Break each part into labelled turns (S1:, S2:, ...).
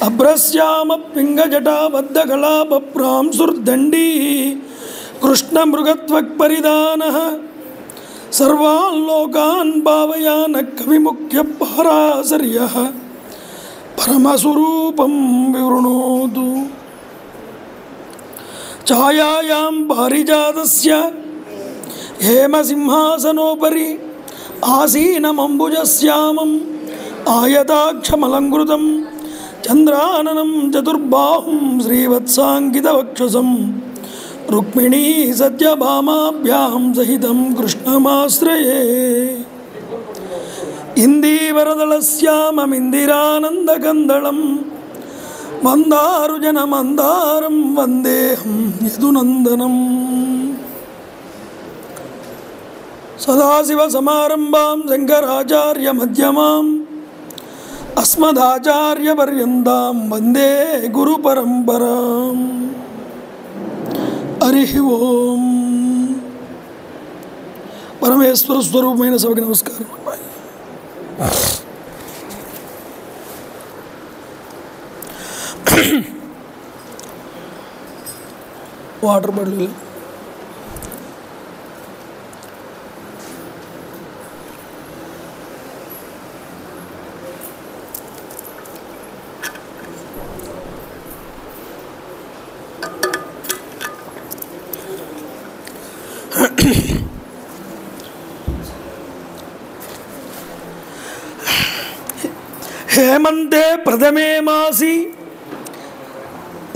S1: అభ్రశ్యామ పింగజటాబద్ధకళాపప్రాంసుర్దండీ కృష్ణమృగత్వక్పరిధానః సర్వాన్ లోకాన్ భావయాన కవిముఖ్య పారాశర్యః పరమస్వరూపం వివృణోతు. ఛాయాయాం పారిజాతస్య హేమసింహాసనోపరి ఆసీనమంబుజశ్యామం ఆయతాక్షమలంకృతం చంద్రాననం చతుర్బాహుం శ్రీవత్సాంకితవక్షసం రుక్మిణీ సత్యభామాభ్యాం సహితం కృష్ణమాశ్రయే. ఇందీవరదళశ్యామమిందిరానందకందళం మందారుజనమందారం వందేహం యదునందనం. సదాశివసమారంభాం శంకరాచార్యమధ్యమాం అస్మదాచార్యపర్యంతాం వందే గురుపరంపరాం. హరి ఓం. పరమేశ్వర స్వరూపమైన సభకి నమస్కారం. వాటర్ బాటిల్ హేమంతే ప్రథమే మాసి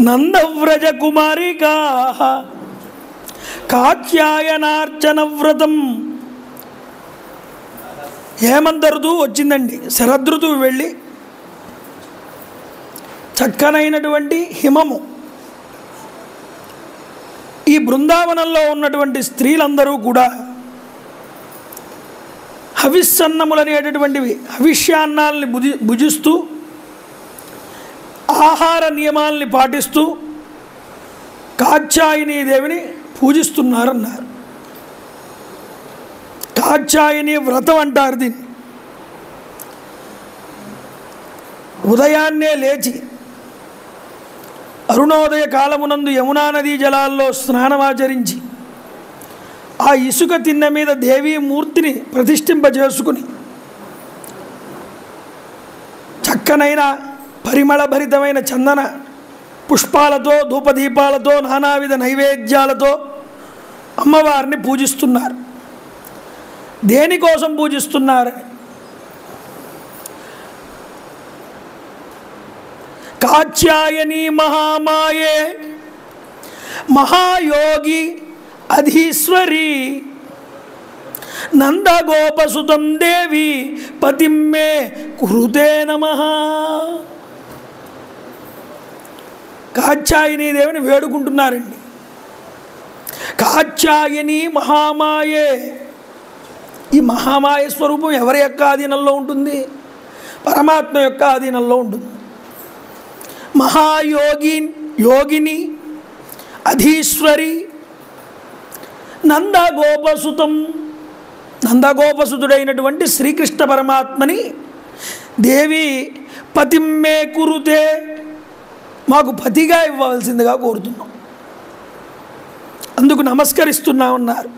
S1: నందవ్రజ కుమారికా కాత్యాయనార్చన వ్రతం. హేమంత ఋతువు వచ్చిందండి. శరదృతువు వెళ్ళి చక్కనైనటువంటి హిమము ఈ బృందావనంలో ఉన్నటువంటి స్త్రీలందరూ కూడా హవిస్సన్నములు అనేటటువంటివి హవిష్యాన్నాల్ని భుజిస్తూ ఆహార నియమాల్ని పాటిస్తూ కాత్యాయని దేవిని పూజిస్తున్నారన్నారు. కాత్యాయని వ్రతం అంటారు దీన్ని. ఉదయాన్నే లేచి అరుణోదయ కాలమునందు యమునా నదీ జలాల్లో స్నానమాచరించి ఆ ఇసుక తిన్న మీద దేవీ మూర్తిని ప్రతిష్ఠింపజేసుకుని చక్కనైన పరిమళభరితమైన చందన పుష్పాలతో ధూపదీపాలతో నానావిధ నైవేద్యాలతో అమ్మవారిని పూజిస్తున్నారు. దేనికోసం పూజిస్తున్నారు? కాత్యాయని మహామాయే మహాయోగి అధీశ్వరి నందగోపసుతం దేవి పతిం మే కురుతే నమః. కాత్యాయని దేవిని వేడుకుంటున్నారండి. కాత్యాయని మహామాయే. ఈ మహామాయ స్వరూపం ఎవరి యొక్క ఆధీనంలో ఉంటుంది? పరమాత్మ యొక్క ఆధీనంలో ఉంటుంది. యోగిని అధీశ్వరి నందగోపసుతం. నందగోపసుతుడైనటువంటి శ్రీకృష్ణ పరమాత్మని దేవి పతిమ్మే కురుతే, మాకు పతిగా ఇవ్వవలసిందిగా కోరుతున్నాం, అందుకు నమస్కరిస్తున్నామన్నారు.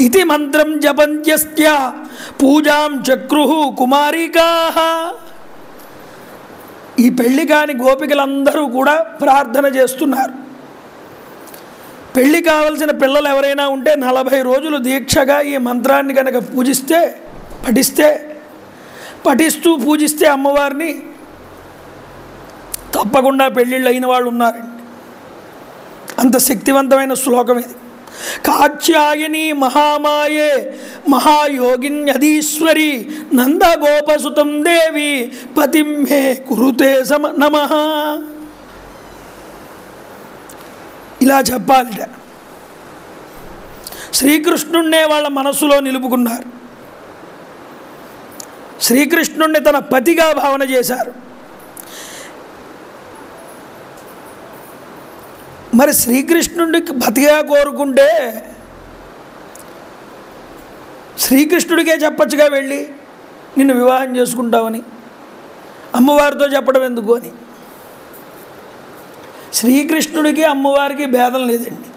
S1: ఇది మంత్రం జపంత్యస్య పూజాం చక్రుః కుమారికాః. ఈ పెళ్లి కాని గోపికలందరూ కూడా ప్రార్థన చేస్తున్నారు. పెళ్ళి కావలసిన పిల్లలు ఎవరైనా ఉంటే 40 రోజులు దీక్షగా ఈ మంత్రాన్ని కనుక పఠిస్తూ పూజిస్తే అమ్మవారిని తప్పకుండా పెళ్ళిళ్ళు అయిన వాళ్ళు ఉన్నారండి. అంత శక్తివంతమైన శ్లోకం ఇది. కాత్యాయని మహామాయే మహాయోగిన్యధీశ్వరి నందగోపసుతం దేవి పతిం మే కురుతే నమః. ఇలా చెప్పాలిట. శ్రీకృష్ణుణ్ణే వాళ్ళ మనస్సులో నిలుపుకున్నారు. శ్రీకృష్ణుణ్ణి తన పతిగా భావన చేశారు. మరి శ్రీకృష్ణుడికి పతిగా కోరుకుంటే శ్రీకృష్ణుడికే చెప్పచ్చుగా వెళ్ళి నిన్ను వివాహం చేసుకుంటామని అమ్మవారితో చెప్పడం ఎందుకు అని. శ్రీకృష్ణుడికి అమ్మవారికి భేదం లేదండి.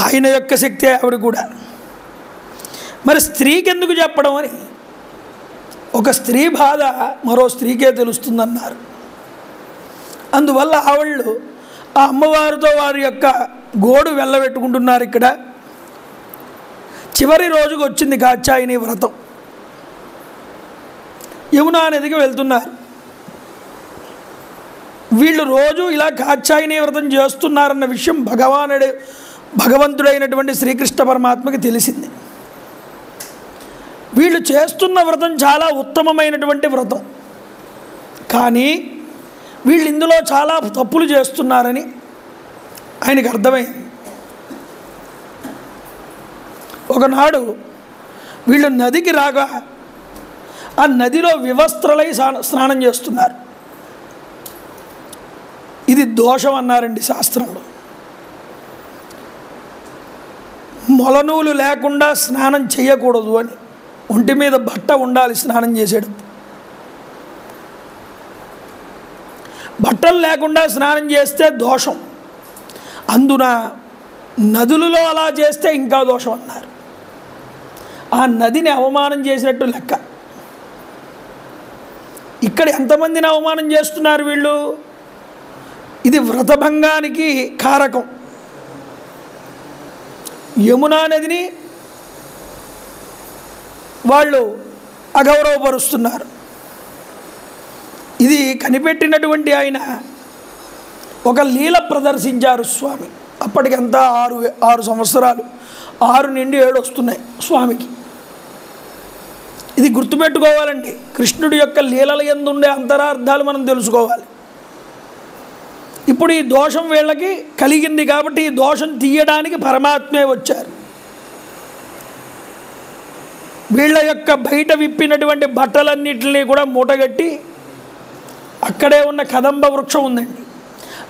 S1: ఆయన యొక్క శక్తి ఆవిడ కూడా. మరి స్త్రీకి ఎందుకు చెప్పడం అని, ఒక స్త్రీ బాధ మరో స్త్రీకే తెలుస్తుందన్నారు. అందువల్ల ఆవిళ్ళు ఆ అమ్మవారితో వారి యొక్క గోడు వెళ్ళబెట్టుకుంటున్నారు. ఇక్కడ చివరి రోజుకు వచ్చింది కాత్యాయని వ్రతం. యమునా నదికి వెళ్తున్నారు. వీళ్ళు రోజు ఇలా కాత్యాయని వ్రతం చేస్తున్నారన్న విషయం భగవంతుడైనటువంటి శ్రీకృష్ణ పరమాత్మకి తెలిసింది. వీళ్ళు చేస్తున్న వ్రతం చాలా ఉత్తమమైనటువంటి వ్రతం, కానీ వీళ్ళు ఇందులో చాలా తప్పులు చేస్తున్నారని ఆయనకు అర్థమైంది. ఒకనాడు వీళ్ళు నదికి రాగా ఆ నదిలో వివస్త్రలై స్నానం చేస్తున్నారు. ఇది దోషం అన్నారండి శాస్త్రంలో. మొలనూలు లేకుండా స్నానం చేయకూడదు అని, ఒంటి మీద బట్ట ఉండాలి స్నానం చేసేటప్పుడు. బట్టలు లేకుండా స్నానం చేస్తే దోషం, అందున నదులలో అలా చేస్తే ఇంకా దోషం అన్నారు. ఆ నదిని అవమానం చేసినట్టు లెక్క. ఇక్కడ ఎంతమందిని అవమానం చేస్తున్నారు వీళ్ళు? ఇది వ్రతభంగానికి కారకం. యమునా నదిని వాళ్ళు అగౌరవపరుస్తున్నారు. ఇది కనిపెట్టినటువంటి ఆయన ఒక లీల ప్రదర్శించారు స్వామి. అప్పటికంతా 6 సంవత్సరాలు, 6 నుండి 7 వస్తున్నాయి స్వామికి. ఇది గుర్తుపెట్టుకోవాలండి. కృష్ణుడి యొక్క లీలల యందు ఉండే అంతరార్థాలు మనం తెలుసుకోవాలి. ఇప్పుడు ఈ దోషం వీళ్ళకి కలిగింది కాబట్టి ఈ దోషం తీయడానికి పరమాత్మే వచ్చారు. వీళ్ళ యొక్క బయట విప్పినటువంటి బట్టలన్నింటినీ కూడా మూటగట్టి అక్కడే ఉన్న కదంబ వృక్షం ఉందండి,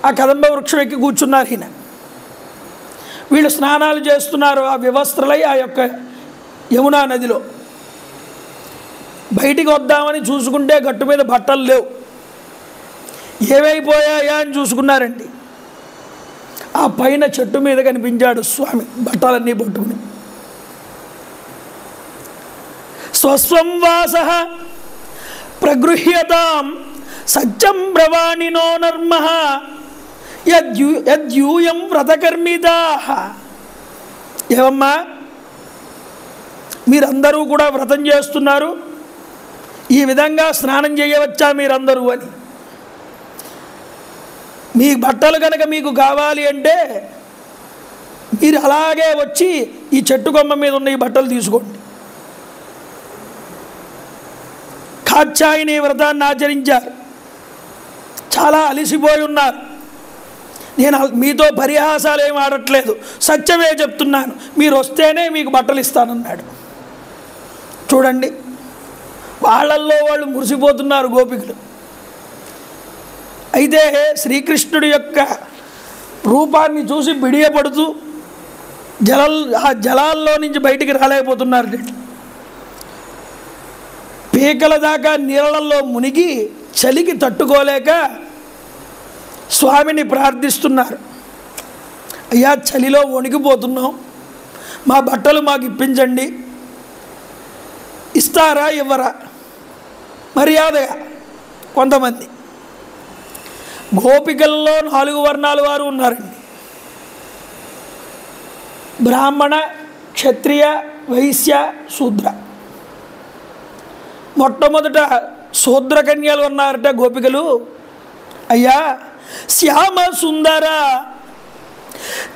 S1: ఆ కదంబ వృక్షం ఎక్కి కూర్చున్నారు ఈయన. వీళ్ళు స్నానాలు చేస్తున్నారు ఆ వివస్త్రలై ఆ యొక్క యమునా నదిలో. బయటికి వద్దామని చూసుకుంటే గట్టు మీద బట్టలు లేవు. ఏవైపోయాయా అని చూసుకున్నారండి. ఆ పైన చెట్టు మీద కనిపించాడు స్వామి బట్టలన్నీ పట్టుకుని. స్వస్వం వాస ప్రగృహ్యతాం సత్యం బ్రవాణినో నర్మ యద్యూయం వ్రతకర్మితా. ఏమమ్మా, మీరందరూ కూడా వ్రతం చేస్తున్నారు, ఈ విధంగా స్నానం చేయవచ్చా మీరందరూ అని. మీ బట్టలు కనుక మీకు కావాలి అంటే మీరు అలాగే వచ్చి ఈ చెట్టు కొమ్మ మీద ఉన్న ఈ బట్టలు తీసుకోండి. కాత్యాయని వ్రతాన్ని ఆచరించారు, చాలా అలిసిపోయి ఉన్నారు. నేను మీతో పరిహాసాలు ఏమి ఆడట్లేదు, సత్యమే చెప్తున్నాను. మీరు వస్తేనే మీకు బట్టలు ఇస్తానన్నాడు. చూడండి, వాళ్ళల్లో వాళ్ళు మురిసిపోతున్నారు గోపికలు. అయితే శ్రీకృష్ణుడి యొక్క రూపాన్ని చూసి బిడియపడుతూ ఆ జలాల్లో నుంచి బయటికి రాలేకపోతున్నారు. పీకల దాకా నీళ్ళల్లో మునిగి చలికి తట్టుకోలేక స్వామిని ప్రార్థిస్తున్నారు. అయ్యా, చలిలో వణికిపోతున్నాం, మా బట్టలు మాకు ఇప్పించండి. ఇస్తారా ఇవ్వరా? మర్యాదగా కొంతమంది. గోపికల్లో 4 వర్ణాల వారు ఉన్నారండి. బ్రాహ్మణ, క్షత్రియ, వైశ్య, శూద్ర. మొట్టమొదట శూద్ర కన్యలు ఉన్నారట గోపికలు. అయ్యా, శ్యామ సుందర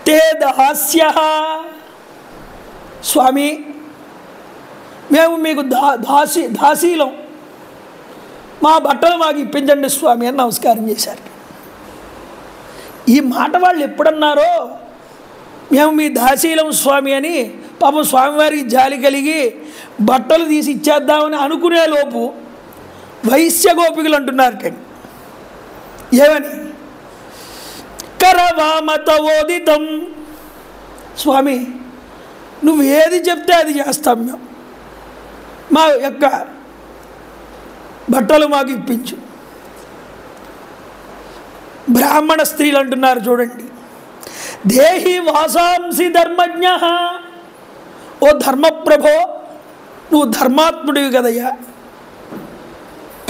S1: తే దాస్య. స్వామి, మేము మీకు దాసీలం, మా బట్టలు మాకు ఇప్పించండి స్వామి అని నమస్కారం చేశారు. ఈ మాట వాళ్ళు ఎప్పుడన్నారో, మేము మీ దాసీలం స్వామి అని పాపం స్వామివారికి జాలి కలిగి బట్టలు తీసి ఇచ్చేద్దామని అనుకునే లోపు వైశ్య గోపికలు అంటున్నారు. ఏమని? కరవామతవోదితం. స్వామి, నువ్వు ఏది చెప్తే అది చేస్తాం మేము, మా యొక్క బట్టలు మాకు ఇప్పించు. బ్రాహ్మణ స్త్రీలు అంటున్నారు చూడండి, దేహి వాసాంసి ధర్మజ్ఞ. ఓ ధర్మప్రభో, నువ్వు ధర్మాత్ముడివి కదయ్యా,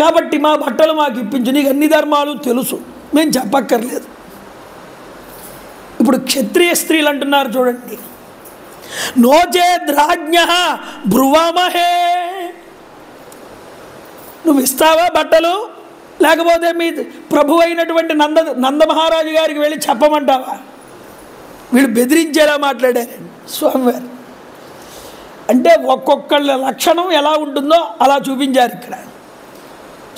S1: కాబట్టి మా బట్టలు మాకు ఇప్పించు. నీకు అన్ని ధర్మాలు తెలుసు, మేము చెప్పక్కర్లేదు. ఇప్పుడు క్షత్రియ స్త్రీలు అంటున్నారు చూడండి, నోచేద్రాజ్ఞ బ్రువామహే. నువ్వు ఇస్తావా బట్టలు, లేకపోతే మీ ప్రభు అయినటువంటి నందమహారాజు గారికి వెళ్ళి చెప్పమంటావా? వీళ్ళు బెదిరించేలా మాట్లాడారండి స్వామివారు. అంటే ఒక్కొక్కళ్ళ లక్షణం ఎలా ఉంటుందో అలా చూపించారు. ఇక్కడ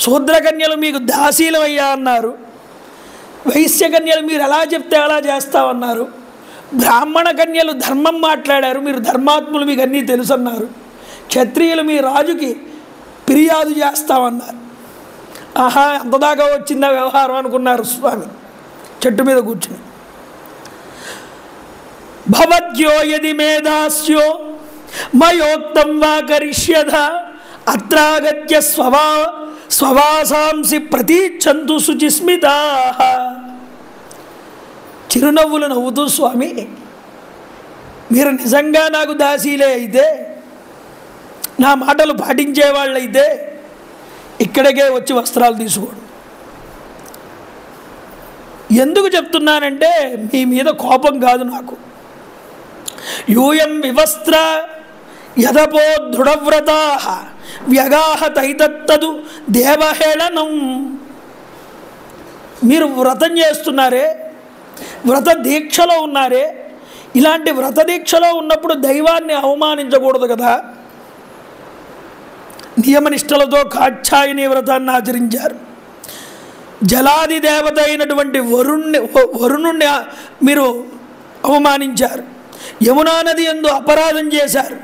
S1: శూద్రకన్యలు మీకు దాసీలమయ్యా అన్నారు, వైశ్యకన్యలు మీరు ఎలా చెప్తే అలా చేస్తామన్నారు, బ్రాహ్మణ కన్యలు ధర్మం మాట్లాడారు, మీరు ధర్మాత్ములు, మీకు అన్నీ తెలుసు అన్నారు, క్షత్రియులు మీ రాజుకి ఫిర్యాదు చేస్తామన్నారు. ఆహా, అంతదాకా వచ్చిందా వ్యవహారం అనుకున్నారు స్వామి చెట్టు మీద కూర్చుని. భవద్యో యది మేధాస్యో మయోక్తం వా కరిష్యథ అత్రాగత్య స్వవాసాంసి ప్రతీచ్ఛంతు శుచిస్మితా. చిరునవ్వులు నవ్వుతూ, స్వామి మీరు నిజంగా నాకు దాసీలే అయితే, నా మాటలు పాటించేవాళ్ళైతే ఇక్కడికే వచ్చి వస్త్రాలు తీసుకోండి. ఎందుకు చెప్తున్నానంటే మీ మీద కోపం కాదు నాకు. యూయం వివస్త్ర యదపో దృఢవ్రతా వ్యగాహ తైతత్తదు దేవహేళనం. మీరు వ్రతం చేస్తున్నారే, వ్రత దీక్షలో ఉన్నారే, ఇలాంటి వ్రత దీక్షలో ఉన్నప్పుడు దైవాన్ని అవమానించకూడదు కదా. నియమనిష్టలతో కాత్యాయని వ్రతాన్ని ఆచరించారు. జలాది దేవత అయినటువంటి వరుణుణ్ణి మీరు అవమానించారు. యమునా నది యందు అపరాధం చేశారు.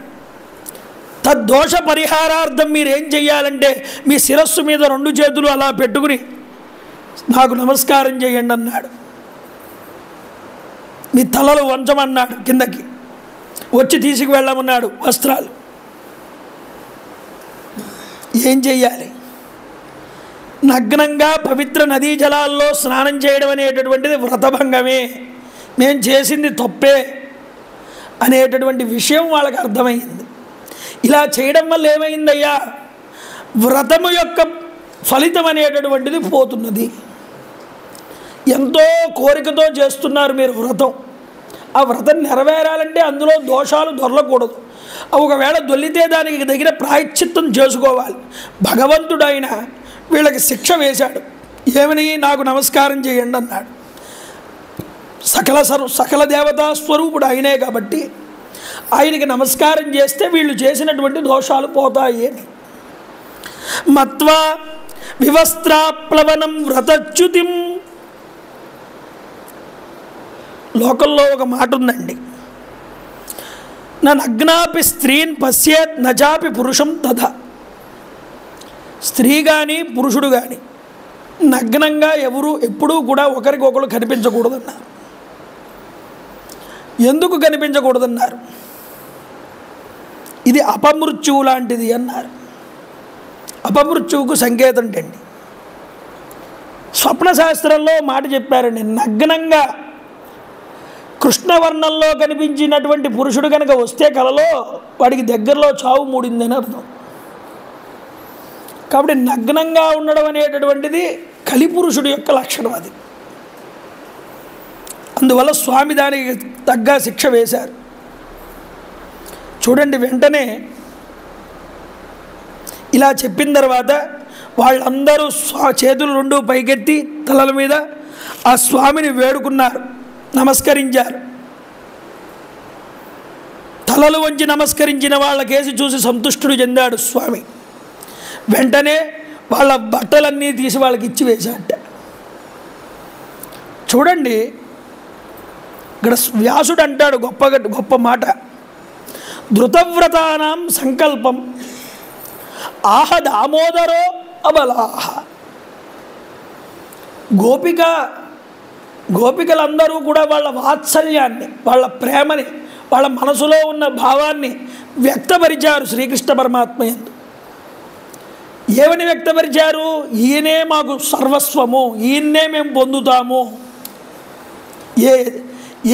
S1: తద్దోష పరిహారార్థం మీరేం చెయ్యాలంటే మీ శిరస్సు మీద 2 చేతులు అలా పెట్టుకుని నాకు నమస్కారం చేయండి అన్నాడు. మీ తలలు వంచమన్నాడు, కిందకి వచ్చి తీసుకువెళ్ళమన్నాడు వస్త్రాలు. ఏం చెయ్యాలి? నగ్నంగా పవిత్ర నదీ జలాల్లో స్నానం చేయడం అనేటటువంటిది వ్రతభంగమే, మేము చేసింది తప్పే అనేటటువంటి విషయం వాళ్ళకి అర్థమైంది. ఇలా చేయడం వల్ల ఏమైందయ్యా, వ్రతము యొక్క ఫలితం అనేటటువంటిది పోతున్నది. ఎంతో కోరికతో చేస్తున్నారు మీరు వ్రతం, ఆ వ్రతం నెరవేరాలంటే అందులో దోషాలు దొరలకూడదు. ఒకవేళ దొల్లితే దానికి తగిన ప్రాయశ్చిత్తం చేసుకోవాలి. భగవంతుడు ఆయన వీళ్ళకి శిక్ష వేశాడు. ఏమని? నాకు నమస్కారం చేయండి అన్నాడు. సకల దేవతా స్వరూపుడు ఆయనే కాబట్టి ఆయనకి నమస్కారం చేస్తే వీళ్ళు చేసినటువంటి దోషాలు పోతాయి అని. మత్వా వివస్త్రాప్లవనం వ్రతచ్యుతిం. లోకంలో ఒక మాట ఉందండి, నగ్నాపి స్త్రీన్ పశ్యేత్ నచాపి పురుషం తథా. స్త్రీ కానీ పురుషుడు కానీ నగ్నంగా ఎప్పుడూ కూడా ఒకరికొకరు కనిపించకూడదన్నారు. ఎందుకు కనిపించకూడదన్నారు? ఇది అపమృత్యువు లాంటిది అన్నారు. అపమృత్యువుకు సంకేతం అండి. స్వప్నశాస్త్రంలో మాట చెప్పారండి, నగ్నంగా కృష్ణవర్ణంలో కనిపించినటువంటి పురుషుడు కనుక వస్తే కలలో వాడికి దగ్గరలో చావు మూడిందని అర్థం. కాబట్టి నగ్నంగా ఉండడం అనేటటువంటిది కలిపురుషుడు యొక్క లక్షణం. అది అందువల్ల స్వామి దానికి తగ్గ శిక్ష వేశారు. చూడండి, వెంటనే ఇలా చెప్పిన తర్వాత వాళ్ళందరూ చేతులు 2 పైకెత్తి తలల మీద ఆ స్వామిని వేడుకున్నారు, నమస్కరించారు. తలలు వంచి నమస్కరించిన వాళ్ళ కేసి చూసి సంతుష్టుడు చెందాడు స్వామి. వెంటనే వాళ్ళ బట్టలన్నీ తీసి వాళ్ళకి ఇచ్చి వేశాట. చూడండి, ఇక్కడ వ్యాసుడు అంటాడు గొప్ప మాట, ధృతవ్రతానాం సంకల్పం ఆహ దామోదరో అబలాహ. గోపికలందరూ కూడా వాళ్ళ వాత్సల్యాన్ని, వాళ్ళ ప్రేమని, వాళ్ళ మనసులో ఉన్న భావాన్ని వ్యక్తపరిచారు శ్రీకృష్ణ పరమాత్మ యందు. ఏమని వ్యక్తపరిచారు? ఈయనే మాకు సర్వస్వము, ఈయన్నే మేము పొందుతాము. ఏ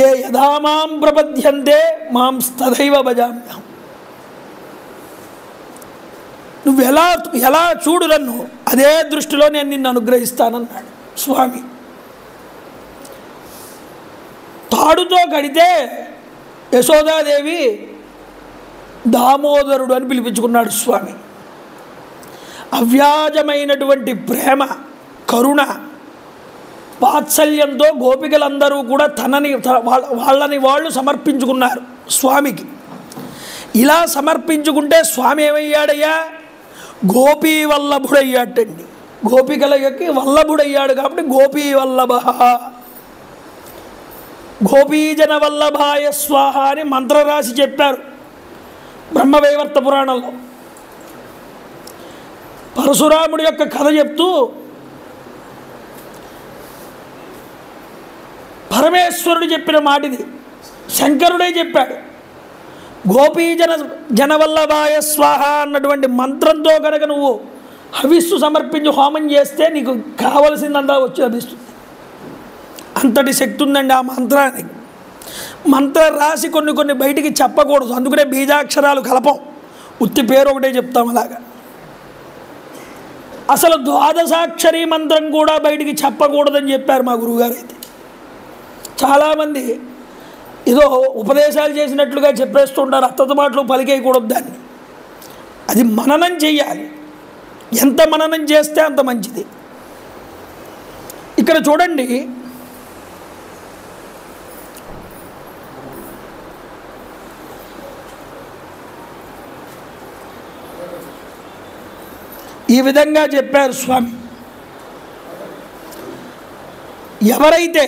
S1: ఏ యథామాం ప్రపద్యంతే మాం తథైవ భజామ్యహం. నువ్వు ఎలా చూడు నన్ను, అదే దృష్టిలో నేను నిన్ను అనుగ్రహిస్తానన్నాడు స్వామి. తాడుతో కడితే యశోదాదేవి దామోదరుడు అని పిలిపించుకున్నాడు స్వామి. అవ్యాజమైనటువంటి ప్రేమ, కరుణ, వాత్సల్యంతో గోపికలందరూ కూడా వాళ్ళని వాళ్ళు సమర్పించుకున్నారు స్వామికి. ఇలా సమర్పించుకుంటే స్వామి ఏమయ్యాడయ్యా? గోపీ వల్లభుడయ్యాడండి. గోపికలకి వల్లభుడయ్యాడు కాబట్టి గోపీ వల్లభ, గోపీజన వల్లభాయ స్వాహ అని మంత్రరాశి చెప్పారు బ్రహ్మవైవర్త పురాణంలో. పరశురాముడి యొక్క కథ చెప్తూ పరమేశ్వరుడు చెప్పిన మాటిది, శంకరుడే చెప్పాడు. గోపీజనవల్లభాయ స్వాహ అన్నటువంటి మంత్రంతో కనుక నువ్వు హవిస్సు సమర్పించి హోమం చేస్తే నీకు కావలసిందంతా వచ్చి లభిస్తుంది. అంతటి శక్తి ఉందండి ఆ మంత్రానికి. మంత్ర రాసి కొన్ని బయటికి చెప్పకూడదు, అందుకనే బీజాక్షరాలు కలపం, ఉత్తి పేరు ఒకటే చెప్తాం. అలాగా అసలు ద్వాదశాక్షరీ మంత్రం కూడా బయటికి చెప్పకూడదని చెప్పారు మా గురువుగారు. అయితే చాలామంది ఏదో ఉపదేశాలు చేసినట్లుగా చెప్పేస్తుంటారు, అత్తమాటలు పలికేయకూడదు దాన్ని. అది మననం చెయ్యాలి, ఎంత మననం చేస్తే అంత మంచిది. ఇక్కడ చూడండి, ఈ విధంగా చెప్పారు స్వామి. ఎవరైతే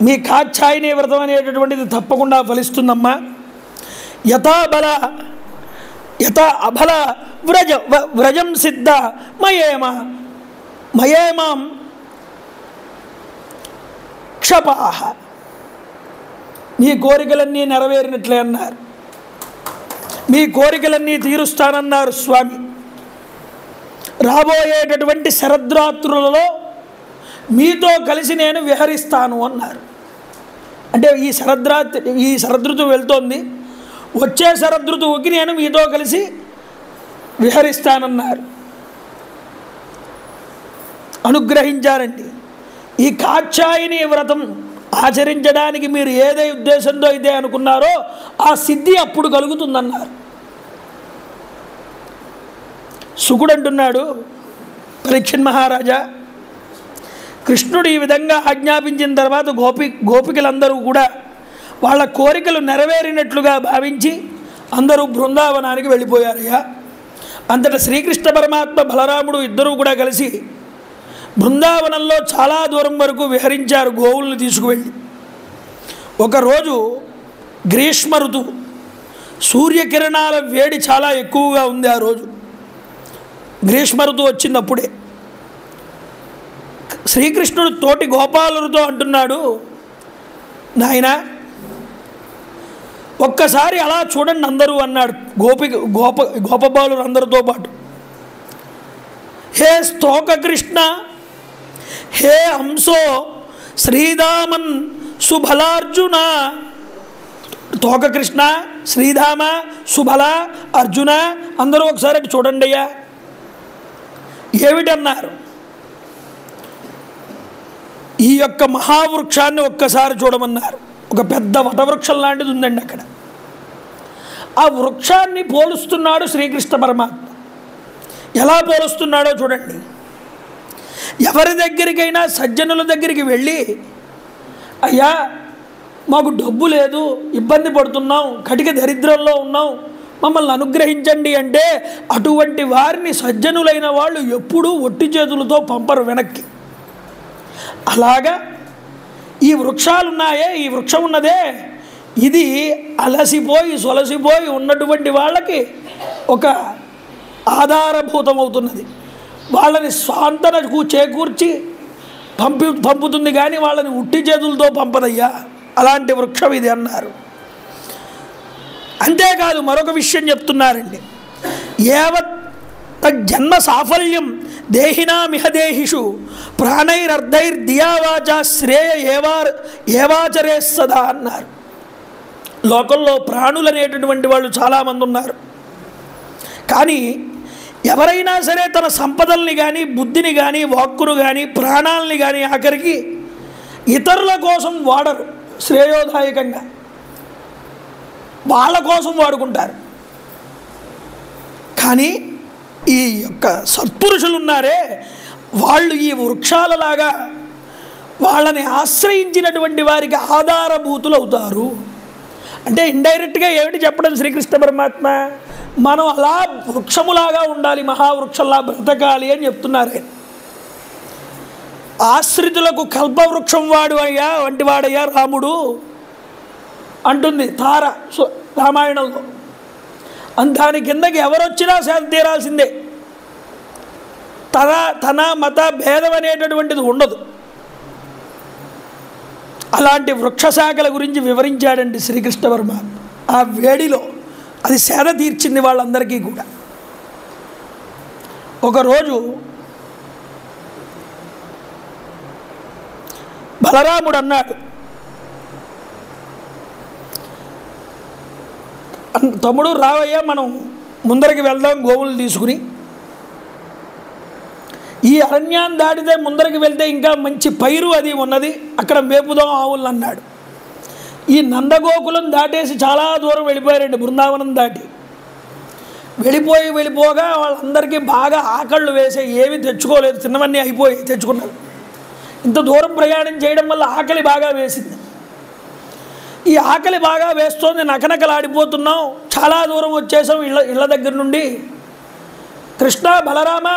S1: మీ కాచ్ఛాయని వ్రతం అనేటటువంటిది తప్పకుండా ఫలిస్తుందమ్మా. యథా అబల వ్రజం సిద్ధ మయేమాం క్షపాహ. మీ కోరికలన్నీ నెరవేరినట్లే అన్నారు, మీ కోరికలన్నీ తీరుస్తానన్నారు స్వామి. రాబోయేటటువంటి శరద్రాత్రులలో మీతో కలిసి నేను విహరిస్తాను అన్నారు. అంటే ఈ శరదృతువు వెళ్తోంది, వచ్చే శరదృతువుకి నేను మీతో కలిసి విహరిస్తానన్నారు, అనుగ్రహించారండి. ఈ కాచ్ఛాయని వ్రతం ఆచరించడానికి మీరు ఏదే ఉద్దేశంతో అయితే అనుకున్నారో ఆ సిద్ధి అప్పుడు కలుగుతుందన్నారు. శుకుడు అంటున్నాడు, పరీక్షణ్ మహారాజా, కృష్ణుడు ఈ విధంగా ఆజ్ఞాపించిన తర్వాత గోపికలందరూ కూడా వాళ్ళ కోరికలు నెరవేరినట్లుగా భావించి అందరూ బృందావనానికి వెళ్ళిపోయారయ్యా. అంతటా శ్రీకృష్ణ పరమాత్మ బలరాముడు ఇద్దరూ కూడా కలిసి బృందావనంలో చాలా దూరం వరకు విహరించారు గోవులను తీసుకువెళ్ళి. ఒకరోజు గ్రీష్మ ఋతువు, సూర్యకిరణాల వేడి చాలా ఎక్కువగా ఉంది. ఆ రోజు గ్రీష్మ ఋతువు వచ్చినప్పుడే శ్రీకృష్ణుడు తోటి గోపాలుడితో అంటున్నాడు, నాయనా ఒక్కసారి అలా చూడండి అందరూ అన్నాడు. గోపబాలురు అందరితో పాటు, హే స్తోక కృష్ణ, హే హంసో శ్రీధామన్ సుబలార్జున. తోక కృష్ణ, శ్రీధామ, సుబల, అర్జున అందరూ ఒకసారి అటు చూడండి అయ్యా. ఏమిటన్నారు? ఈ యొక్క మహావృక్షాన్ని ఒక్కసారి చూడమన్నారు. ఒక పెద్ద వటవృక్షం లాంటిది ఉందండి అక్కడ. ఆ వృక్షాన్ని పోలుస్తున్నాడు శ్రీకృష్ణ పరమాత్మ. ఎలా పోలుస్తున్నాడో చూడండి. ఎవరి దగ్గరికైనా సజ్జనుల దగ్గరికి వెళ్ళి, అయ్యా మాకు డబ్బు లేదు, ఇబ్బంది పడుతున్నాం, కటిక దరిద్రంలో ఉన్నాం, మమ్మల్ని అనుగ్రహించండి అంటే అటువంటి వారిని సజ్జనులైన వాళ్ళు ఎప్పుడూ ఒట్టి చేతులతో పంపరు వెనక్కి. అలాగా ఈ వృక్షాలు ఉన్నాయే, ఈ వృక్షం ఉన్నదే, ఇది అలసిపోయి సొలసిపోయి ఉన్నటువంటి వాళ్ళకి ఒక ఆధారభూతం అవుతున్నది. వాళ్ళని స్వాంతన చేకూర్చి పంపుతుంది, కానీ వాళ్ళని ఉట్టి చేతులతో పంపదయ్యా. అలాంటి వృక్షం ఇది అన్నారు. అంతేకాదు మరొక విషయం చెప్తున్నారండి. యావత్ తజ్జన్మ సాఫల్యం దేహినామిహ దేహిషు ప్రాణైరర్ధైర్దియావాచ శ్రేయ ఏవాచరే సదా అన్నారు. లోకంలో ప్రాణులు అనేటటువంటి వాళ్ళు చాలామంది ఉన్నారు. కానీ ఎవరైనా సరే తన సంపదల్ని కానీ, బుద్ధిని కానీ, వాక్కును కానీ, ప్రాణాలని కానీ ఆఖరికి ఇతరుల కోసం వాడరు. శ్రేయోదాయకంగా వాళ్ళ కోసం వాడుకుంటారు. కానీ ఈ యొక్క సత్పురుషులు ఉన్నారే, వాళ్ళు ఈ వృక్షాలలాగా వాళ్ళని ఆశ్రయించినటువంటి వారికి ఆధారభూతులు అవుతారు. అంటే ఇండైరెక్ట్గా ఏమిటి చెప్పడం శ్రీకృష్ణ పరమాత్మ, మనం అలా వృక్షములాగా ఉండాలి, మహావృక్షంలా బ్రతకాలి అని చెప్తున్నారు. ఆశ్రితులకు కల్పవృక్షం వాడు అయ్యా వంటి వాడయ్యా రాముడు అంటుంది తార రామాయణంలో. దాని కిందకి ఎవరొచ్చినా సేద తీరాల్సిందే. తన మత భేదం అనేటటువంటిది ఉండదు. అలాంటి వృక్షశాఖల గురించి వివరించాడండి శ్రీకృష్ణ వర్మ. ఆ వేడిలో అది సేద తీర్చింది వాళ్ళందరికీ కూడా. ఒకరోజు బలరాముడు అన్నాడు, తమ్ముడు రావయ్యా, మనం ముందరికి వెళ్దాం గోవులు తీసుకుని. ఈ అరణ్యాన్ని దాటితే ముందరికి వెళ్తే ఇంకా మంచి పైరు అది ఉన్నది, అక్కడ మేపుదాం ఆవులను అన్నాడు. ఈ నందగోకులం దాటేసి చాలా దూరం వెళ్ళిపోయారండి. బృందావనం దాటి వెళ్ళిపోగా వాళ్ళందరికీ బాగా ఆకళ్ళు వేసే, ఏమీ తెచ్చుకోలేదు, తిన్నవన్నీ అయిపోయి తెచ్చుకున్నారు. ఇంత దూరం ప్రయాణం చేయడం వల్ల ఆకలి బాగా వేసింది. ఈ ఆకలి బాగా వేస్తోంది, నకనకలాడిపోతున్నాం, చాలా దూరం వచ్చేసాం ఇళ్ళ దగ్గర నుండి. కృష్ణ బలరామ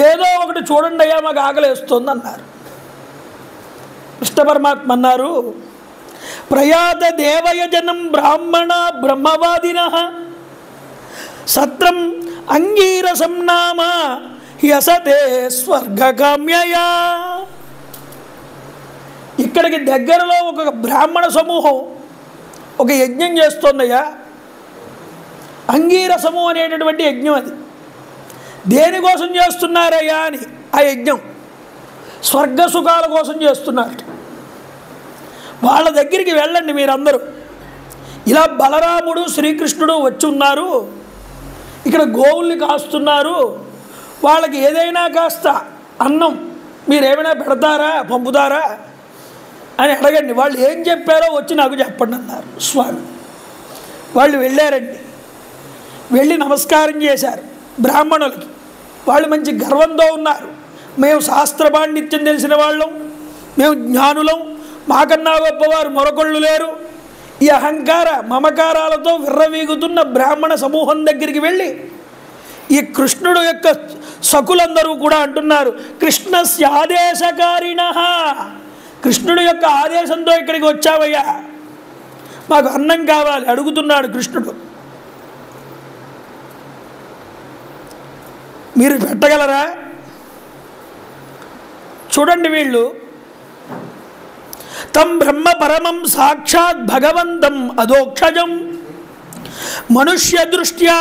S1: ఏదో ఒకటి చూడండి అయ్యా, మాకు ఆకలి వేస్తుంది అన్నారు. కృష్ణ పరమాత్మ అన్నారు, ప్రయాత దేవయజనం బ్రాహ్మణ బ్రహ్మవాదిన సత్రం అంగీరసం నామ యసతే స్వర్గకామ్యయా. ఇక్కడికి దగ్గరలో ఒక బ్రాహ్మణ సమూహం ఒక యజ్ఞం చేస్తోందయ్యా. అంగీరసము అనేటటువంటి యజ్ఞం. అది దేనికోసం చేస్తున్నారయ్యా అని, ఆ యజ్ఞం స్వర్గ సుఖాల కోసం చేస్తున్నారు. వాళ్ళ దగ్గరికి వెళ్ళండి మీరందరూ. ఇలా బలరాముడు శ్రీకృష్ణుడు వచ్చి ఉన్నారు, ఇక్కడ గోవుల్ని కాస్తున్నారు, వాళ్ళకి ఏదైనా కాస్త అన్నం మీరేమైనా పెడతారా, పంపుతారా అని అడగండి. వాళ్ళు ఏం చెప్పారో వచ్చి నాకు చెప్పండి అన్నారు స్వామి. వాళ్ళు వెళ్ళారండి. వెళ్ళి నమస్కారం చేశారు బ్రాహ్మణులకి. వాళ్ళు మంచి గర్వంతో ఉన్నారు. మేము శాస్త్ర పాండిత్యం తెలిసిన వాళ్ళం, మేము జ్ఞానులం, మాకన్నా గొప్పవారు మరొకళ్ళు లేరు. ఈ అహంకార మమకారాలతో విర్రవీగుతున్న బ్రాహ్మణ సమూహం దగ్గరికి వెళ్ళి ఈ కృష్ణుడు యొక్క సకులందరూ కూడా అంటున్నారు, కృష్ణస్య ఆదేశకారిణః, కృష్ణుడు యొక్క ఆదేశంతో ఇక్కడికి వచ్చావయ్యా, మాకు అన్నం కావాలి అడుగుతున్నాడు కృష్ణుడు, మీరు పెట్టగలరా? చూడండి, వీళ్ళు తం బ్రహ్మ పరమం సాక్షాత్ భగవంతం అదోక్షజం మనుష్య దృష్ట్యా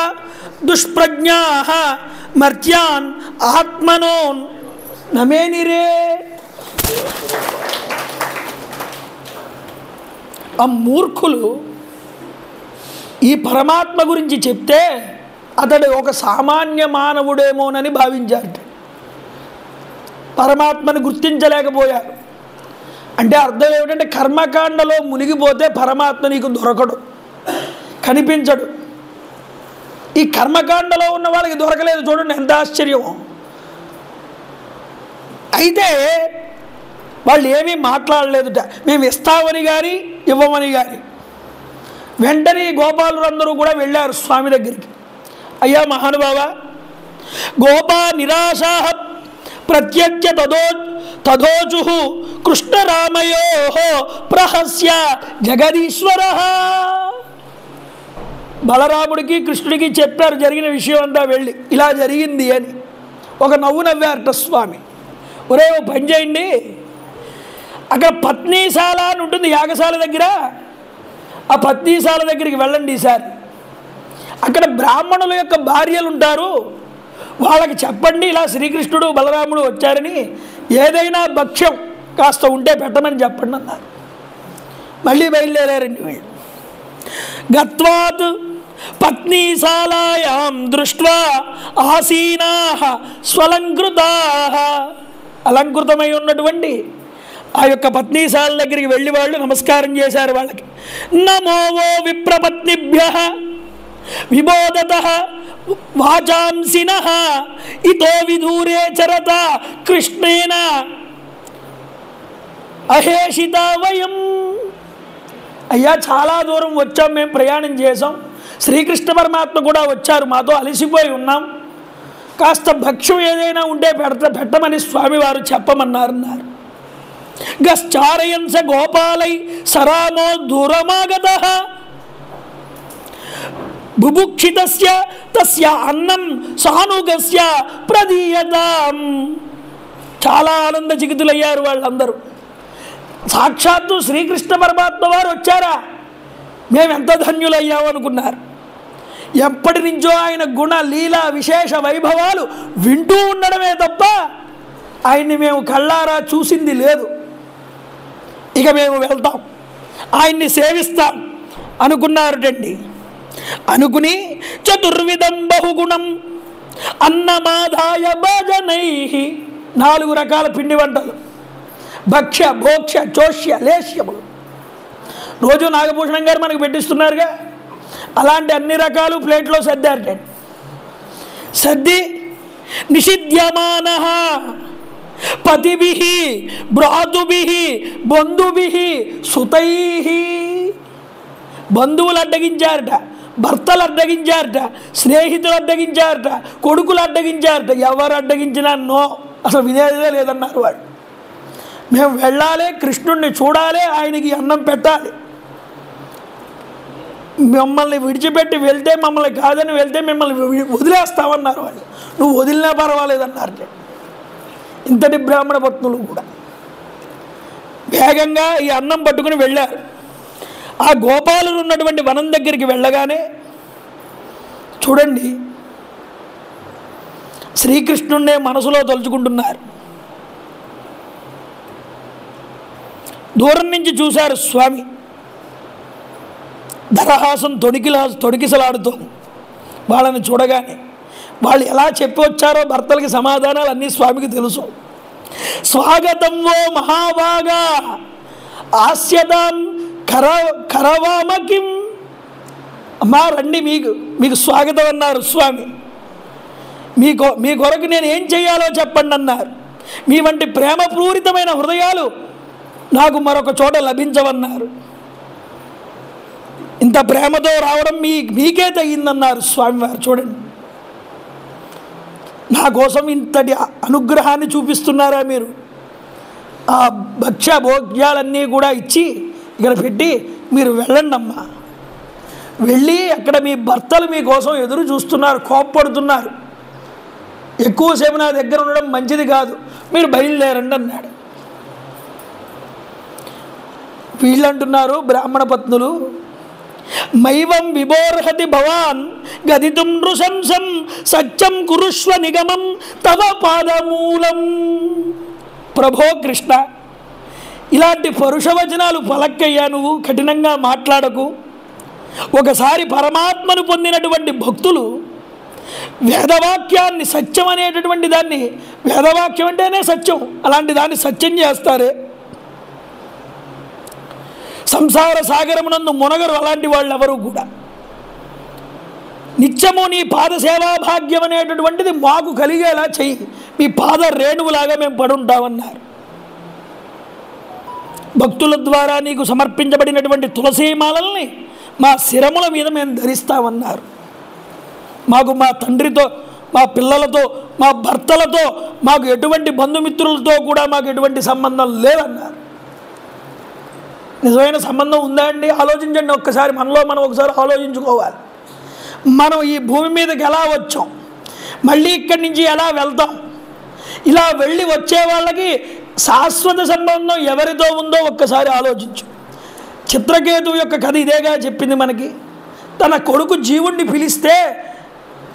S1: దుష్ప్రజ్ఞా మర్త్యాన్ ఆత్మనోన్ నమేనిరే. ఆ మూర్ఖులు ఈ పరమాత్మ గురించి చెప్తే అతడు ఒక సామాన్య మానవుడేమోనని భావించారు. పరమాత్మను గుర్తించలేకపోయారు. అంటే అర్థం ఏమిటంటే, కర్మకాండలో మునిగిపోతే పరమాత్మ నీకు దొరకడు, కనిపించడు. ఈ కర్మకాండలో ఉన్న వాళ్ళకి దొరకలేదు. చూడండి ఎంత ఆశ్చర్యం. అయితే వాళ్ళు ఏమీ మాట్లాడలేదుట, మేము ఇస్తామని కానీ ఇవ్వమని కానీ. వెంటనే గోపాలులందరూ కూడా వెళ్ళారు స్వామి దగ్గరికి. అయ్యా మహానుభావ, గోపా నిరాశా ప్రత్యజ్య తథోచు కృష్ణరామయో ప్రహస్య జగదీశ్వర. బలరాముడికి కృష్ణుడికి చెప్పారు జరిగిన విషయం అంతా. వెళ్ళి ఇలా జరిగింది అని ఒక నవ్వు నవ్వారట స్వామి. ఒరే ఓ పని చేయండి, అక్కడ పత్నీశాల అని ఉంటుంది యాగశాల దగ్గర, ఆ పత్నీశాల దగ్గరికి వెళ్ళండి ఈసారి. అక్కడ బ్రాహ్మణుల యొక్క భార్యలు ఉంటారు, వాళ్ళకి చెప్పండి ఇలా శ్రీకృష్ణుడు బలరాముడు వచ్చారని, ఏదైనా భక్ష్యం కాస్త ఉంటే పెట్టమని చెప్పండి అన్నారు. మళ్ళీ బయలుదేరారండి వీళ్ళు. గత్వాత్ పత్నీశాలాయాం దృష్ట్వా ఆసీనాః స్వలంకృతాః. అలంకృతమై ఉన్నటువంటి ఆ యొక్క పత్నీశాల దగ్గరికి వెళ్ళి వాళ్ళు నమస్కారం చేశారు వాళ్ళకి. నమో వో విప్రపత్నిభ్యః విబోధతః వాచాంసినః ఇతో విదూరే చరత కృష్ణేన అహేషిత వయం. అయ్యా చాలా దూరం వచ్చాం, మేము ప్రయాణం చేసాం, శ్రీకృష్ణ పరమాత్మ కూడా వచ్చారు, మాతో అలసిపోయి ఉన్నాం, కాస్త భక్ష్యం ఏదైనా ఉంటే పెట్టమని స్వామివారు చెప్పమన్నారన్నారు. గశ్చారయన్ స గోపాలై సరామో దూరమాగతః బుభుక్షితస్య తస్య అన్నం సానుగస్య ప్రదీయతాం. చాలా ఆనంద చికితులయ్యారు వాళ్ళందరూ. సాక్షాత్తు శ్రీకృష్ణ పరమాత్మ వారు వచ్చారా, మేమెంత ధన్యులయ్యామనుకున్నారు. ఎప్పటి నుంచో ఆయన గుణ లీలా విశేష వైభవాలు వింటూ ఉండడమే తప్ప ఆయన్ని మేము కళ్ళారా చూసింది లేదు. ఇక మేము వెళ్తాం, ఆయన్ని సేవిస్తాం అనుకున్నారుటండి. అనుకుని చతుర్విధం బహుగుణం అన్నమాదాయ భజనై, 4 రకాల పిండి వంటలు, భక్ష్య భోక్ష చోష్య లేష్యములు. రోజు నాగభూషణం గారు మనకు పెట్టిస్తున్నారుగా, అలాంటి అన్ని రకాలు ప్లేట్లో సర్దారటండి. సర్ది నిషిధ్యమానః పతిభిః భ్రాతుభిః బంధుభిః సుతైః. బంధువులు అడ్డగించారట, భర్తలు అడ్డగించారట, స్నేహితులు అడ్డగించారట, కొడుకులు అడ్డగించారట. ఎవరు అడ్డగించినా నో, అసలు వినేదే లేదన్నారు వాళ్ళు. మేము వెళ్ళాలి, కృష్ణుడిని చూడాలి, ఆయనకి అన్నం పెట్టాలి. మమ్మల్ని విడిచిపెట్టి వెళ్తే, మమ్మల్ని కాదని వెళ్తే మిమ్మల్ని వదిలేస్తామన్నారు వాళ్ళు. నువ్వు వదిలినా పర్వాలేదన్నారు. ఇంతటి బ్రాహ్మణ పత్నులు కూడా వేగంగా ఈ అన్నం పట్టుకుని వెళ్ళారు. ఆ గోపాలుడు ఉన్నటువంటి వనం దగ్గరికి వెళ్ళగానే చూడండి, శ్రీకృష్ణుడినే మనసులో తలుచుకుంటున్నారు. దూరం నుంచి చూశారు స్వామి, ధరహాసం తొడికిసలాడుతూ. వాళ్ళని చూడగానే వాళ్ళు ఎలా చెప్పి వచ్చారో భర్తలకి సమాధానాలు అన్నీ స్వామికి తెలుసు. స్వాగతం ఓ మహాభాగా ఆస్యతాం కరవామకిం. అమ్మా రండి, మీకు స్వాగతం అన్నారు స్వామి. మీ కొరకు నేను ఏం చేయాలో చెప్పండి అన్నారు. మీ వంటి ప్రేమపూరితమైన హృదయాలు నాకు మరొక చోట లభించవన్నారు. ఇంత ప్రేమతో రావడం మీకే తగిందన్నారు స్వామివారు. చూడండి, నా కోసం ఇంతటి అనుగ్రహాన్ని చూపిస్తున్నారా మీరు? ఆ భక్ష్య భోగ్యాలన్నీ కూడా ఇచ్చి ఇక్కడ పెట్టి మీరు వెళ్ళండి అమ్మా. వెళ్ళి అక్కడ మీ భర్తలు మీకోసం ఎదురు చూస్తున్నారు, కోప్పడుతున్నారు. ఎక్కువసేపు నా దగ్గర ఉండడం మంచిది కాదు, మీరు బయలుదేరండి అన్నాడు. వీళ్ళంటున్నారు బ్రాహ్మణ పత్నులు, మైవం విభోర్హతి భవాన్ గదితుం నృశంసం సత్యం కురుష్వ నిగమం తవ పాదమూలం. ప్రభో కృష్ణ, ఇలాంటి పరుషవచనాలు పలక్కయ్యా, నువ్వు కఠినంగా మాట్లాడకు. ఒకసారి పరమాత్మను పొందినటువంటి భక్తులు వేదవాక్యాన్ని, సత్యం అనేటటువంటి దాన్ని, వేదవాక్యం అంటేనే సత్యం, అలాంటి దాన్ని సత్యం చేస్తారే. సంసార సాగరమునందు మునగరు అలాంటి వాళ్ళు ఎవరు కూడా. నిత్యము నీ పాద సేవా భాగ్యం అనేటటువంటిది మాకు కలిగేలా చెయ్యి, మీ పాద రేణువులాగా మేము పడుంటామన్నారు. భక్తుల ద్వారా నీకు సమర్పించబడినటువంటి తులసీమాలల్ని మా శిరముల మీద మేము ధరిస్తామన్నారు. మాకు మా తండ్రితో, మా పిల్లలతో, మా భర్తలతో, మాకు ఎటువంటి బంధుమిత్రులతో కూడా మాకు ఎటువంటి సంబంధం లేదన్నారు. నిజమైన సంబంధం ఉందా అండి? ఆలోచించండి ఒక్కసారి, మనలో మనం ఒకసారి ఆలోచించుకోవాలి. మనం ఈ భూమి మీదకి ఎలా వచ్చాం, మళ్ళీ ఇక్కడి నుంచి ఎలా వెళ్తాం? ఇలా వెళ్ళి వచ్చే వాళ్ళకి శాశ్వత సంబంధం ఎవరితో ఉందో ఒక్కసారి ఆలోచించు. చిత్రకేతువు యొక్క కథ ఇదేగా చెప్పింది మనకి. తన కొడుకు జీవుణ్ణి పిలిస్తే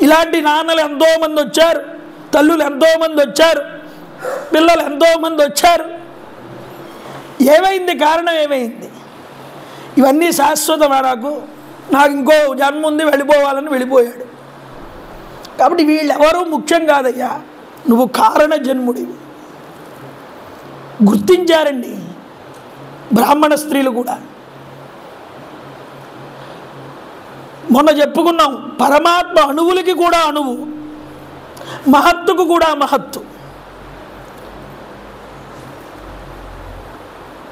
S1: ఇలాంటి నాన్నలు ఎంతోమంది వచ్చారు, తల్లులు ఎంతోమంది వచ్చారు, పిల్లలు ఎంతోమంది వచ్చారు. ఏమైంది? కారణం ఏమైంది? ఇవన్నీ శాశ్వతమా? నాకు ఇంకో జన్మ ఉంది, వెళ్ళిపోవాలని వెళ్ళిపోయాడు. కాబట్టి వీళ్ళెవరూ ముఖ్యం కాదయ్యా, నువ్వు కారణ జన్ముడివి. గుర్తించారండి బ్రాహ్మణ స్త్రీలు కూడా. మొన్న చెప్పుకున్నాం, పరమాత్మ అణువులకి కూడా అణువు, మహత్తుకు కూడా మహత్తు.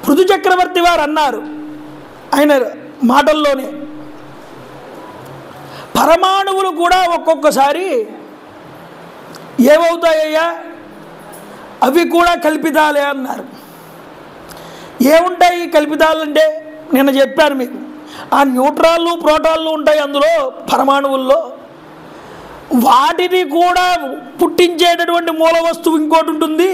S1: పృథు చక్రవర్తి వారు అన్నారు ఆయన మాటల్లోనే, పరమాణువులు కూడా ఒక్కొక్కసారి ఏమవుతాయ్యా, అవి కూడా కల్పితాలే అన్నారు. ఏముంటాయి కల్పితాలంటే? నేను చెప్పాను మీకు, ఆ న్యూట్రాన్లు ప్రోటాన్లు ఉంటాయి అందులో పరమాణువుల్లో, వాటిని కూడా పుట్టించేటటువంటి మూల వస్తువు ఇంకోటి ఉంటుంది.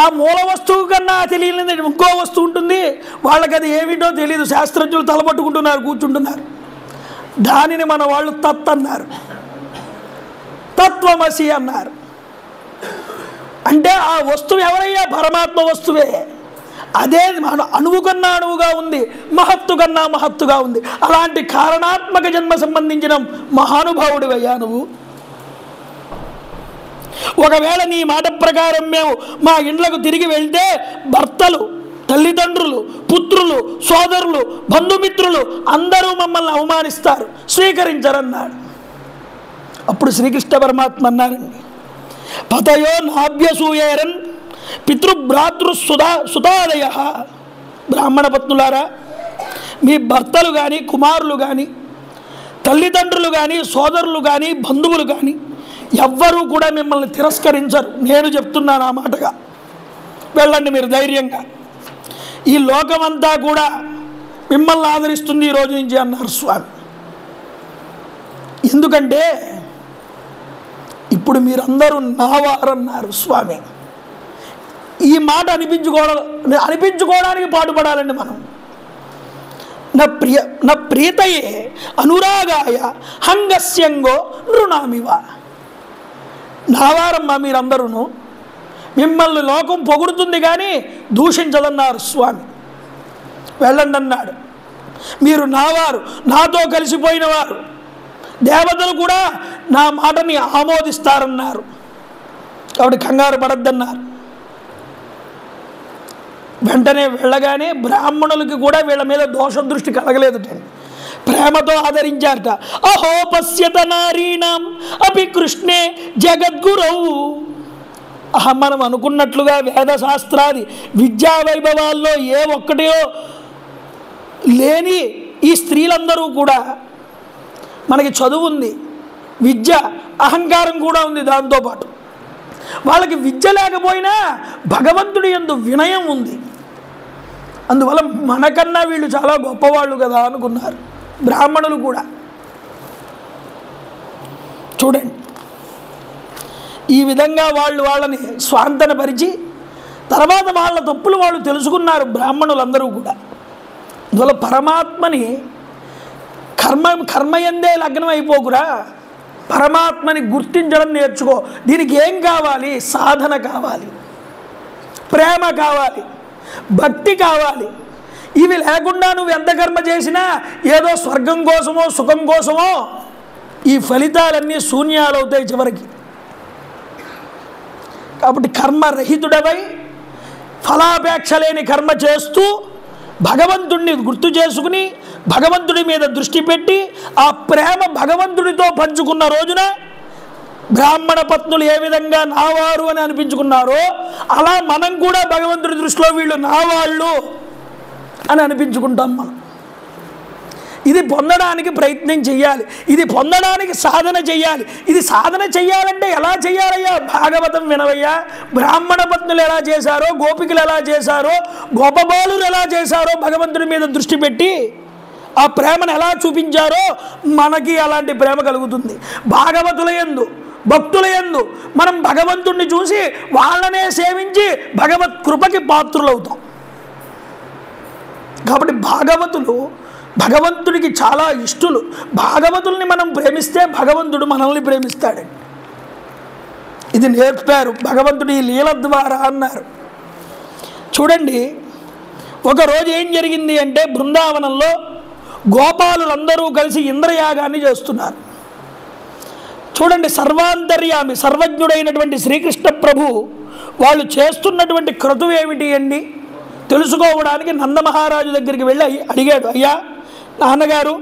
S1: ఆ మూల వస్తువు కన్నా తెలియని ఇంకో వస్తువు ఉంటుంది. వాళ్ళకి అది ఏమిటో తెలియదు, శాస్త్రజ్ఞులు తలపట్టుకుంటున్నారు, కూర్చుంటున్నారు. దానిని మన వాళ్ళు తత్ అన్నారు, తత్వమసి అన్నారు. అంటే ఆ వస్తువు ఎవరయ్యా? పరమాత్మ వస్తువే. అదే అణువు కన్నా అణువుగా ఉంది, మహత్తు కన్నా మహత్తుగా ఉంది. అలాంటి కారణాత్మక జన్మ సంబంధించిన మహానుభావుడివయ్యా నువ్వు. ఒకవేళ నీ మాట ప్రకారం మేము మా ఇండ్లకు తిరిగి వెళ్తే భర్తలు, తల్లిదండ్రులు, పుత్రులు, సోదరులు, బంధుమిత్రులు అందరూ మమ్మల్ని అవమానిస్తారు, స్వీకరించరన్నాడు. అప్పుడు శ్రీకృష్ణ పరమాత్మ అన్నారండి, పతయో నాభ్యసూయేరన్ పితృభ్రాతృ సుతాదయ. బ్రాహ్మణ పత్నులారా, మీ భర్తలు కానీ, కుమారులు కానీ, తల్లిదండ్రులు కానీ, సోదరులు కానీ, బంధువులు కానీ ఎవ్వరూ కూడా మిమ్మల్ని తిరస్కరించరు. నేను చెప్తున్నాను ఆ మాటగా. వెళ్ళండి మీరు ధైర్యంగా, ఈ లోకమంతా కూడా మిమ్మల్ని ఆదరిస్తుంది ఈ రోజు నుంచి అన్నారు స్వామి. ఎందుకంటే ఇప్పుడు మీరందరూ నావారన్నారు స్వామి. ఈ మాట అనిపించుకోవడానికి పాటుపడాలండి మనం. నా ప్రీతయే అనురాగాయ హంగస్యంగో నృణామివ. నావారమ్మ మీరందరూ, మిమ్మల్ని లోకం పొగుడుతుంది కానీ దూషించదన్నారు స్వామి. వెళ్ళండి అన్నాడు. మీరు నావారు, నాతో కలిసిపోయిన వారు, దేవతలు కూడా నా మాటని ఆమోదిస్తారన్నారు. కాబట్టి కంగారు పడద్దన్నారు. వెంటనే వెళ్ళగానే బ్రాహ్మణులకి కూడా వీళ్ళ మీద దోష దృష్టి కలగలేదుట, ప్రేమతో ఆదరించారట. అహో పశ్యత నారీణం అపి కృష్ణే జగద్గురవు. మనం అనుకున్నట్లుగా వేదశాస్త్రాది విద్యా వైభవాల్లో ఏ ఒక్కటో లేని ఈ స్త్రీలందరూ కూడా, మనకి చదువు ఉంది, విద్య, అహంకారం కూడా ఉంది. దాంతోపాటు వాళ్ళకి విద్య లేకపోయినా భగవంతుడి యందు వినయం ఉంది. అందువల్ల మనకన్నా వీళ్ళు చాలా గొప్పవాళ్ళు కదా అనుకున్నారు బ్రాహ్మణులు కూడా. చూడండి, ఈ విధంగా వాళ్ళని స్వాంతనపరిచి తర్వాత వాళ్ళ తప్పులు వాళ్ళు తెలుసుకున్నారు బ్రాహ్మణులందరూ కూడా. అందువల్ల పరమాత్మని కర్మయందే లగ్నం అయిపోకురా, పరమాత్మని గుర్తించడం నేర్చుకో. దీనికి ఏం కావాలి? సాధన కావాలి, ప్రేమ కావాలి, భక్తి కావాలి. ఇవి లేకుండా నువ్వు ఎంత కర్మ చేసినా ఏదో స్వర్గం కోసమో సుఖం కోసమో ఈ ఫలితాలన్నీ శూన్యాలవుతాయి చివరికి. కాబట్టి కర్మరహితుడవై ఫలాపేక్ష లేని కర్మ చేస్తూ భగవంతుడిని గుర్తు చేసుకుని భగవంతుడి మీద దృష్టి పెట్టి ఆ ప్రేమ భగవంతుడితో పంచుకున్న రోజున బ్రాహ్మణ పత్నులు ఏ విధంగా నావారు అని అనిపించుకున్నారో అలా మనం కూడా భగవంతుడి దృష్టిలో వీళ్ళు నావాళ్ళు అని అనిపించుకుంటాం మనం. ఇది పొందడానికి ప్రయత్నం చెయ్యాలి, ఇది పొందడానికి సాధన చెయ్యాలి. ఇది సాధన చెయ్యాలంటే ఎలా చెయ్యాలయ్యా? భాగవతం వినవయ్యా. బ్రాహ్మణ పత్నులు ఎలా చేశారో, గోపికలు ఎలా చేశారో, గోపబాలురు ఎలా చేశారో భగవంతుడి మీద దృష్టి పెట్టి ఆ ప్రేమను ఎలా చూపించారో మనకి అలాంటి ప్రేమ కలుగుతుంది. భాగవతుల యందు, భక్తుల యందు మనం భగవంతుడిని చూసి వాళ్ళనే సేవించి భగవత్ కృపకి పాత్రులవుతాం. కాబట్టి భాగవతులు భగవంతుడికి చాలా ఇష్టలు. భాగవతుల్ని మనం ప్రేమిస్తే భగవంతుడు మనల్ని ప్రేమిస్తాడండి. ఇది నేర్పారు భగవంతుడి లీల ద్వారా అన్నారు. చూడండి, ఒకరోజు ఏం జరిగింది అంటే బృందావనంలో గోపాలులందరూ కలిసి ఇంద్రయాగాన్ని చేస్తున్నారు. చూడండి, సర్వాంతర్యామి సర్వజ్ఞుడైనటువంటి శ్రీకృష్ణ ప్రభు వాళ్ళు చేస్తున్నటువంటి క్రతువు ఏమిటి అండి తెలుసుకోవడానికి నందమహారాజు దగ్గరికి వెళ్ళి అడిగాడు, అయ్యా నాన్నగారు,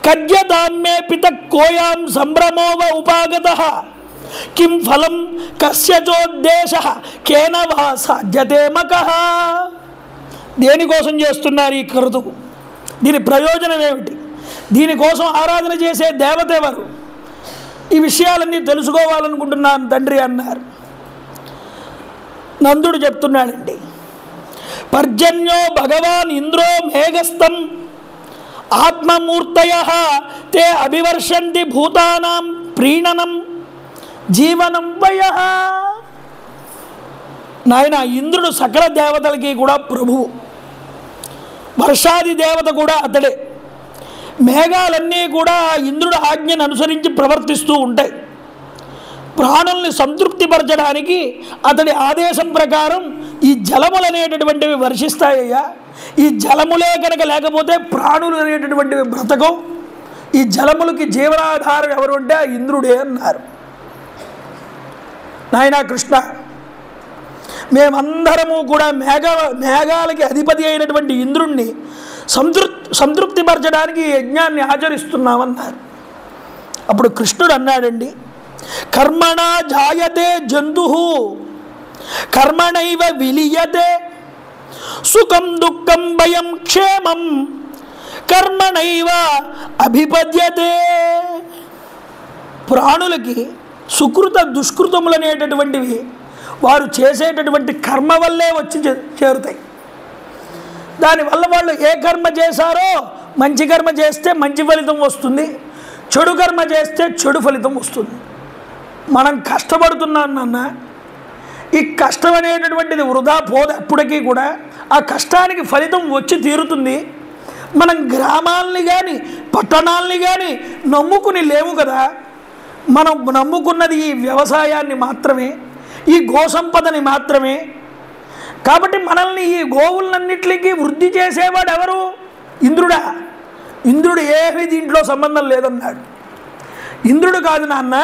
S1: కద్యతామ్మే పిత కోయాం సంభ్రమోవ ఉపాగత కిం ఫలం కస్యచోద్దేశ కేన వా సాధ్యతే మకః. దేనికోసం చేస్తున్నారు ఈ క్రతువు? దీని ప్రయోజనం ఏమిటి? దీనికోసం ఆరాధన చేసే దేవత ఎవరు? ఈ విషయాలన్నీ తెలుసుకోవాలనుకుంటున్నాను తండ్రి అన్నారు. నందుడు చెప్తున్నాడండి, పర్జన్యో భగవాన్ ఇంద్రో మేఘస్థం ఆత్మమూర్తయః తే అభివర్షంతి భూతానాం ప్రీణనం జీవనం వయః. నాయన, ఇంద్రుడు సకల దేవతలకి కూడా ప్రభువు, వర్షాది దేవత కూడా అతడే. మేఘాలన్నీ కూడా ఇంద్రుడు ఆజ్ఞను అనుసరించి ప్రవర్తిస్తూ ఉంటాయి. ప్రాణుల్ని సంతృప్తిపరచడానికి అతడి ఆదేశం ప్రకారం ఈ జలములు అనేటటువంటివి వర్షిస్తాయ్యా. ఈ జలములే కనుక లేకపోతే ప్రాణులు అనేటటువంటివి బ్రతకం. ఈ జలములకి జీవనాధారం ఎవరు అంటే ఆ ఇంద్రుడే అన్నారు. నాయనా కృష్ణ, మేమందరము కూడా మేఘాలకి అధిపతి అయినటువంటి ఇంద్రుణ్ణి సంతృప్తిపరచడానికి ఈ యజ్ఞాన్ని ఆచరిస్తున్నామన్నారు. అప్పుడు కృష్ణుడు అన్నాడండి, కర్మణ జాయతే జంతు కర్మణైవ విలీయతే సుఖం దుఃఖం భయం క్షేమం కర్మణైవ అభిపద్యతే. ప్రాణులకి సుకృత దుష్కృతములు అనేటటువంటివి వారు చేసేటటువంటి కర్మ వల్లే వచ్చి చేరుతాయి. దానివల్ల వాళ్ళు ఏ కర్మ చేశారో మంచి కర్మ చేస్తే మంచి ఫలితం వస్తుంది, చెడు కర్మ చేస్తే చెడు ఫలితం వస్తుంది. మనం కష్టపడుతున్నాం నాన్న, ఈ కష్టం అనేటటువంటిది వృధా పోదు ఎప్పటికీ కూడా. ఆ కష్టానికి ఫలితం వచ్చి తీరుతుంది. మనం గ్రామాలని కానీ పట్టణాలని కానీ నమ్ముకుని లేవు కదా. మనం నమ్ముకున్నది ఈ వ్యవసాయాన్ని మాత్రమే, ఈ గోసంపదని మాత్రమే. కాబట్టి మనల్ని ఈ గోవులన్నిటికీ వృద్ధి చేసేవాడు ఎవరు? ఇంద్రుడా. ఇంద్రుడు ఏమీ దీంట్లో సంబంధం లేదన్నాడు. ఇంద్రుడు కాదు నాన్న,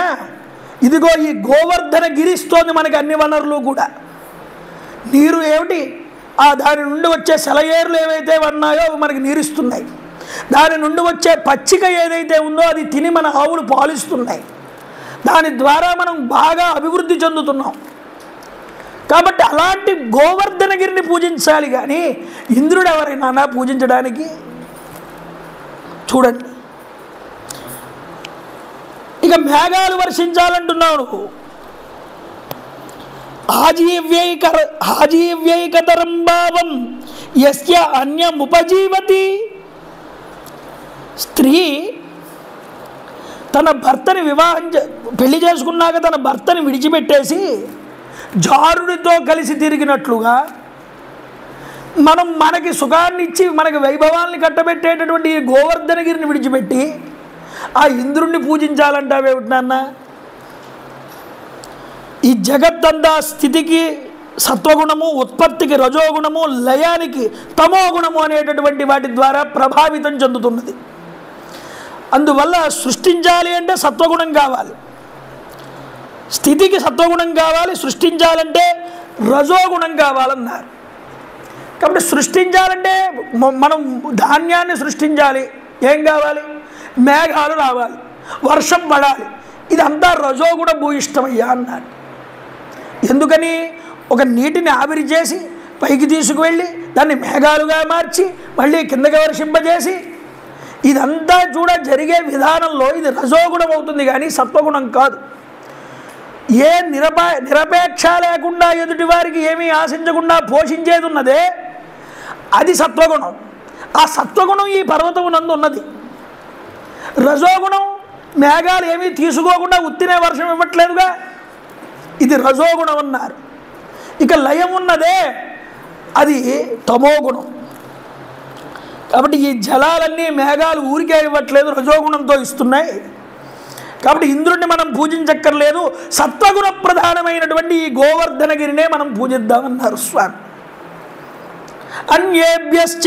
S1: ఇదిగో ఈ గోవర్ధన గిరిస్తోంది మనకి అన్ని వనరులు కూడా. నీరు ఏమిటి? దాని నుండి వచ్చే సెలయేరులు ఏవైతే ఉన్నాయో అవి మనకి నీరుస్తున్నాయి. దాని నుండి వచ్చే పచ్చిక ఏదైతే ఉందో అది తిని మన ఆవులు పాలిస్తున్నాయి. దాని ద్వారా మనం బాగా అభివృద్ధి చెందుతున్నాం. కాబట్టి అలాంటి గోవర్ధనగిరిని పూజించాలి కానీ ఇంద్రుడు ఎవరైనా పూజించడానికి? చూడండి, ఇక మేఘాలు వర్షించాలంటున్నావు. ఆజీవ్యైకతరం భావం యస్య అన్యముపజీవతి. స్త్రీ తన భర్తని పెళ్లి చేసుకున్నాక తన భర్తని విడిచిపెట్టేసి జారుడితో కలిసి తిరిగినట్లుగా మనకి సుఖాన్ని ఇచ్చి మనకి వైభవాల్ని కట్టబెట్టేటటువంటి ఈ గోవర్ధనగిరిని విడిచిపెట్టి ఆ ఇంద్రుణ్ణి పూజించాలంటావేమిటి నాన్న? ఈ జగత్తంతా స్థితికి సత్వగుణము, ఉత్పత్తికి రజోగుణము, లయానికి తమోగుణము అనేటటువంటి వాటి ద్వారా ప్రభావితం చెందుతున్నది. అందువల్ల సృష్టించాలి అంటే సత్వగుణం కావాలి, స్థితికి సత్వగుణం కావాలి, సృష్టించాలంటే రజోగుణం కావాలన్నారు. కాబట్టి సృష్టించాలంటే మనం ధాన్యాన్ని సృష్టించాలి. ఏం కావాలి? మేఘాలు రావాలి, వర్షం పడాలి. ఇదంతా రజోగుణ భూయిష్టమయ్యా అన్నాడు. ఎందుకని? ఒక నీటిని ఆవిరి చేసి పైకి తీసుకువెళ్ళి దాన్ని మేఘాలుగా మార్చి మళ్ళీ కిందకి వర్షింపజేసి ఇదంతా జరిగే విధానంలో ఇది రజోగుణం అవుతుంది కానీ సత్వగుణం కాదు. ఏ నిరపేక్ష లేకుండా ఎదుటి వారికి ఏమీ ఆశించకుండా పోషించేది ఉన్నదే అది సత్వగుణం. ఆ సత్వగుణం ఈ పర్వతమునందు ఉన్నది. రజోగుణం మేఘాలు ఏమీ తీసుకోకుండా ఉత్తినే వర్షం ఇవ్వట్లేదుగా, ఇది రజోగుణం అన్నారు. ఇక లయం ఉన్నదే అది తమోగుణం. కాబట్టి ఈ జలాలన్నీ మేఘాలు ఊరికే ఇవ్వట్లేదు, రజోగుణంతో ఇస్తున్నాయి. కాబట్టి ఇంద్రుడిని మనం పూజించక్కర్లేదు, సత్వగుణ ప్రధానమైనటువంటి ఈ గోవర్ధనగిరినే మనం పూజిద్దామన్నారు స్వామి. అన్యేభ్యశ్చ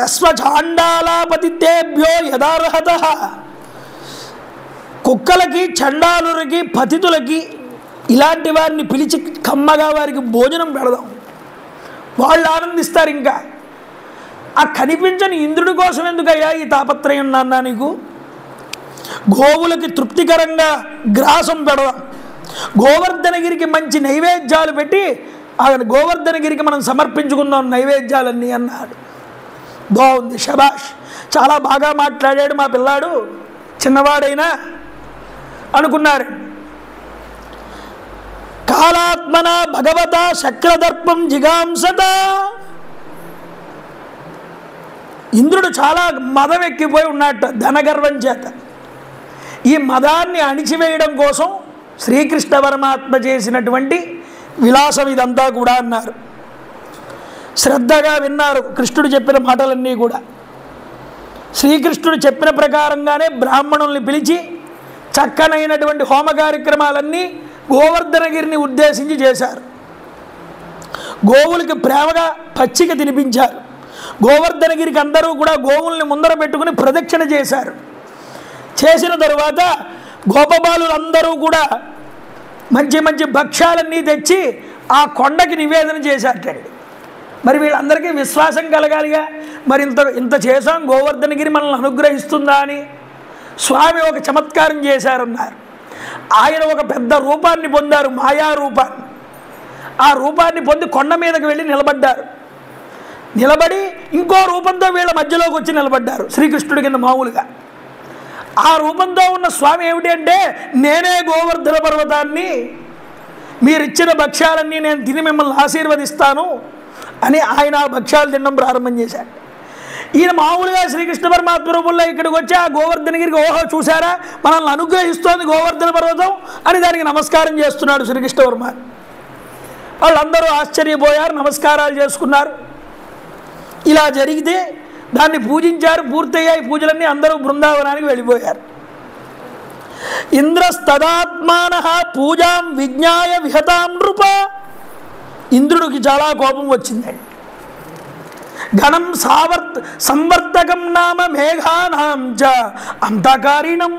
S1: అశ్వచాండాలాపతితేభ్యో యదార్హత. కుక్కలకి, చండాలులకి, పతితులకి ఇలాంటి వారిని పిలిచి కమ్మగా వారికి భోజనం పెడదాం, వాళ్ళు ఆనందిస్తారు. ఇంకా ఆ కనిపించని ఇంద్రుడి కోసం ఎందుకయ్యా ఈ తాపత్రయం నాన్న నీకు? గోవులకి తృప్తికరంగా గ్రాసం పెడదాం, గోవర్ధనగిరికి మంచి నైవేద్యాలు పెట్టి ఆ గోవర్ధనగిరికి మనం సమర్పించుకుందాం నైవేద్యాలన్నీ అన్నాడు. బాగుంది, శబాష్, చాలా బాగా మాట్లాడాడు మా పిల్లాడు, చిన్నవాడైనా అనుకున్నారు. కాలాత్మన భగవత శక్రదర్పం జిగాంసత. ఇంద్రుడు చాలా మదం ఎక్కిపోయి ఉన్నట్ట ధనగర్వం చేత. ఈ మదాన్ని అణిచివేయడం కోసం శ్రీకృష్ణ పరమాత్మ చేసినటువంటి విలాసం ఇదంతా కూడా అన్నారు. శ్రద్ధగా విన్నారు కృష్ణుడు చెప్పిన మాటలన్నీ కూడా. శ్రీకృష్ణుడు చెప్పిన ప్రకారంగానే బ్రాహ్మణుల్ని పిలిచి చక్కనైనటువంటి హోమ కార్యక్రమాలన్నీ గోవర్ధనగిరిని ఉద్దేశించి చేశారు. గోవులకి ప్రేమగా పచ్చిక తినిపించారు. గోవర్ధనగిరికి అందరూ కూడా గోవుల్ని ముందర పెట్టుకుని ప్రదక్షిణ చేశారు. చేసిన తరువాత గోపబాలులందరూ కూడా మంచి మంచి భక్ష్యాలన్నీ తెచ్చి ఆ కొండకి నివేదన చేశారటండి. మరి వీళ్ళందరికీ విశ్వాసం కలగాలిగా, మరి ఇంత చేశాం గోవర్ధనగిరి మనల్ని అనుగ్రహిస్తుందా అని. స్వామి ఒక చమత్కారం చేశారన్నారు. ఆయన ఒక పెద్ద రూపాన్ని పొందారు, మాయా రూపాన్ని. ఆ రూపాన్ని పొంది కొండ మీదకి వెళ్ళి నిలబడ్డారు. నిలబడి ఇంకో రూపంతో వీళ్ళ మధ్యలోకి వచ్చి నిలబడ్డారు శ్రీకృష్ణుడి కింద మామూలుగా. ఆ రూపంతో ఉన్న స్వామి ఏమిటి అంటే, నేనే గోవర్ధన పర్వతాన్ని, మీరిచ్చిన భక్ష్యాలన్నీ నేను తిని మిమ్మల్ని ఆశీర్వదిస్తాను అని ఆయన ఆ భక్ష్యాలు తినడం ప్రారంభం చేశాడు. ఈయన మామూలుగా శ్రీకృష్ణ పరమాత్మ రూపంలో ఇక్కడికి వచ్చి ఆ గోవర్ధనగిరికి, ఓహో చూసారా మనల్ని అనుగ్రహిస్తోంది గోవర్ధన పర్వతం అని దానికి నమస్కారం చేస్తున్నాడు శ్రీకృష్ణ పరమాత్మ. వాళ్ళందరూ ఆశ్చర్యపోయారు, నమస్కారాలు చేసుకున్నారు. ఇలా జరిగితే దాన్ని పూజించారు, పూర్తయ్యాయి పూజలన్నీ, అందరూ బృందావనానికి వెళ్ళిపోయారు. ఇంద్రస్తదాత్మాన పూజాం విజ్ఞాయ విహతాం నృప. ఇంద్రుడికి చాలా కోపం వచ్చిందండి. ఘనం సంవర్తకం నామ మేఘానాం చ అంతకారిణం.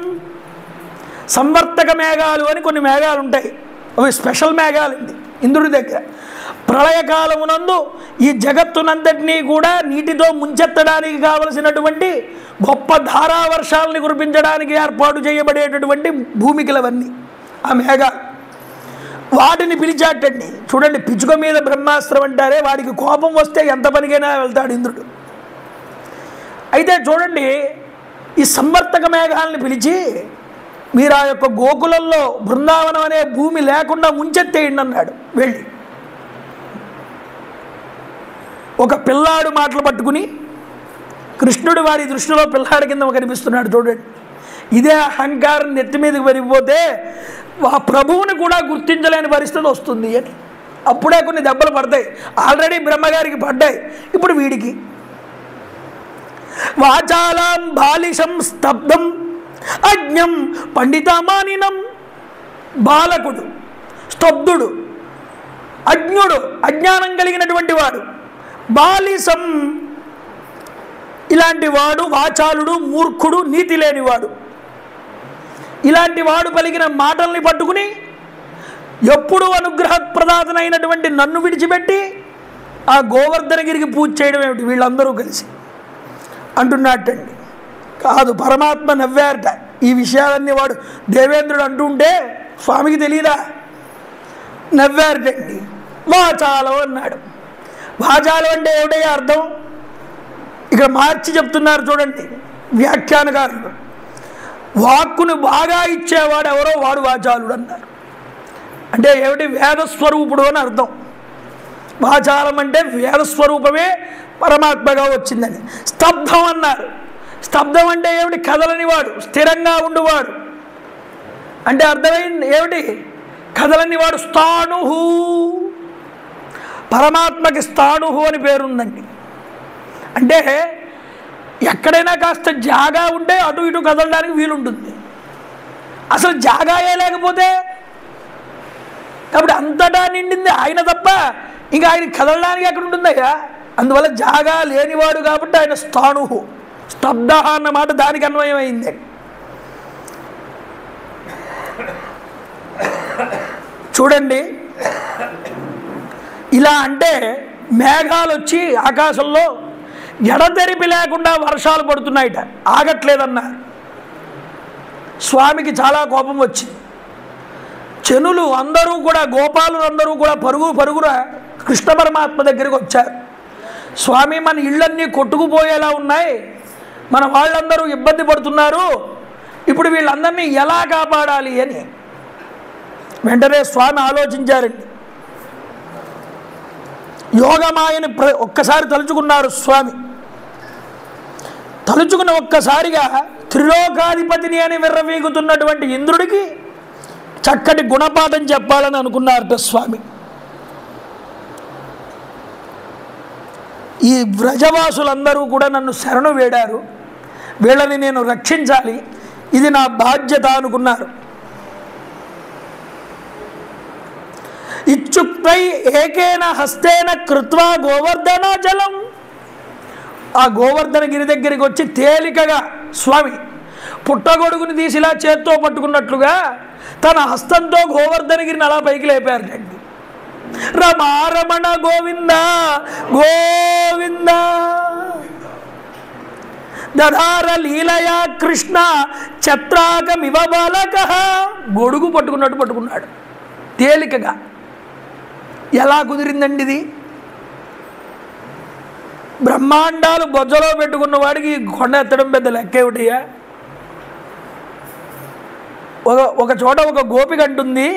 S1: సంవర్తక మేఘాలు అని కొన్ని మేఘాలు ఉంటాయి, అవి స్పెషల్ మేఘాలండి ఇంద్రుడి దగ్గర. ప్రళయకాలమునందు ఈ జగత్తునంతటినీ కూడా నీటితో ముంచెత్తడానికి కావలసినటువంటి గొప్ప ధారావర్షాలని కురిపించడానికి ఏర్పాటు చేయబడేటటువంటి భూమికలవన్నీ ఆ మేఘాలు. వాటిని పిలిచాటండి. చూడండి, పిచ్చుక మీద బ్రహ్మాస్త్రం అంటారే, వాడికి కోపం వస్తే ఎంత పనికైనా వెళ్తాడు ఇంద్రుడు. అయితే చూడండి, ఈ సంవర్తక మేఘాలను పిలిచి మీరు ఆ యొక్క గోకులంలో బృందావనం అనే భూమి లేకుండా ముంచెత్తేయండి అన్నాడు. వెళ్ళి ఒక పిల్లాడు మాటలు పట్టుకుని, కృష్ణుడు వారి దృష్టిలో పిల్లాడి కింద కనిపిస్తున్నాడు. చూడండి, ఇదే అహంకారం నెత్తి మీదకి పెరిగిపోతే ఆ ప్రభువుని కూడా గుర్తించలేని పరిస్థితి వస్తుంది అని. అప్పుడే కొన్ని దెబ్బలు పడతాయి. ఆల్రెడీ బ్రహ్మగారికి పడ్డాయి, ఇప్పుడు వీడికి. వాచాలాం బాలిషం స్తబ్దం అజ్ఞం పండితమానినం. బాలకుడు, స్తబ్దుడు, అజ్ఞుడు, అజ్ఞానం కలిగినటువంటి వాడు. బాలిసం ఇలాంటి వాడు, వాచాలుడు, మూర్ఖుడు, నీతి లేనివాడు. ఇలాంటి వాడు పలికిన మాటల్ని పట్టుకుని ఎప్పుడు అనుగ్రహప్రదాతనైనటువంటి నన్ను విడిచిపెట్టి ఆ గోవర్ధనగిరికి పూజ చేయడం ఏమిటి వీళ్ళందరూ కలిసి అంటున్నట్టండి. కాదు, పరమాత్మ నవ్వారట. ఈ విషయాలన్నీ వాడు దేవేంద్రుడు అంటుంటే స్వామికి తెలియదా? నవ్వారటండి. వాచాలం అన్నాడు. వాచాలం అంటే ఏమిటయ్యా అర్థం? ఇక్కడ మార్చి చెప్తున్నారు చూడండి వ్యాఖ్యానకారులు. వాక్కును బాగా ఇచ్చేవాడు ఎవరో వాడు వాచాలుడు అన్నారు. అంటే ఏమిటి? వేదస్వరూపుడు అని అర్థం. వాచాలం అంటే వేదస్వరూపమే పరమాత్మగా వచ్చిందని. స్తబ్ధం అన్నారు. స్తబ్దం అంటే ఏమిటి? కదలని వాడు, స్థిరంగా ఉండువాడు. అంటే అర్థమైంది ఏమిటి? కదలని వాడు. స్థాణుహు, పరమాత్మకి స్థాణుహు అని పేరుందండి. అంటే ఎక్కడైనా కాస్త జాగా ఉంటే అటు ఇటు కదలడానికి వీలుంటుంది, అసలు జాగాయే లేకపోతే, కాబట్టి అంతటా నిండింది ఆయన తప్ప ఇంకా ఆయన కదలడానికి ఎక్కడ ఉంటుందయ్యా. అందువల్ల జాగా లేనివాడు కాబట్టి ఆయన స్థాణు, స్తబ్ద అన్నమాట దానికి అన్వయమైంది. చూడండి, ఇలా అంటే మేఘాలు వచ్చి ఆకాశంలో ఎడతెరిపి లేకుండా వర్షాలు పడుతున్నాయిట, ఆగట్లేదన్నారు. స్వామికి చాలా కోపం వచ్చింది. జనులు అందరూ కూడా, గోపాలు అందరూ కూడా పరుగున కృష్ణ పరమాత్మ దగ్గరికి వచ్చారు. స్వామి, మన ఇళ్ళన్నీ కొట్టుకుపోయేలా ఉన్నాయి, మన వాళ్ళందరూ ఇబ్బంది పడుతున్నారు, ఇప్పుడు వీళ్ళందరినీ ఎలా కాపాడాలి అని. వెంటనే స్వామి ఆలోచించారండి. యోగమాయని ఒక్కసారి తలుచుకున్నారు స్వామి. తలుచుకున్న ఒక్కసారిగా త్రిలోకాధిపతిని అని విర్రవీగుతున్నటువంటి ఇంద్రుడికి చక్కటి గుణపాఠం చెప్పాలని అనుకున్నారట స్వామి. ఈ వ్రజవాసులందరూ కూడా నన్ను శరణు వేడారు, వీళ్ళని నేను రక్షించాలి, ఇది నా బాధ్యత అనుకున్నారు. ఇచ్చుక్తై ఏకేన హస్తేన కృత్వా గోవర్ధనాచలం. ఆ గోవర్ధనగిరి దగ్గరికి వచ్చి తేలికగా స్వామి పుట్టగొడుగుని తీసిలా చేత్తో పట్టుకున్నట్లుగా తన హస్తంతో గోవర్ధనగిరిని అలా పైకి లేపారండి. రమారమణ గోవింద గోవింద దధార లీలయా కృష్ణ ఛత్రాకమివ బాలకః. గొడుగు పట్టుకున్నట్టు పట్టుకున్నాడు తేలికగా. ఎలా కుదిరిందండి ఇది? బ్రహ్మాండాలు బొజ్జలో పెట్టుకున్న వాడికి కొండ ఎత్తడం పెద్ద లెక్క ఏమిటయ్యా. ఒక చోట ఒక గోపిక అంటుంది,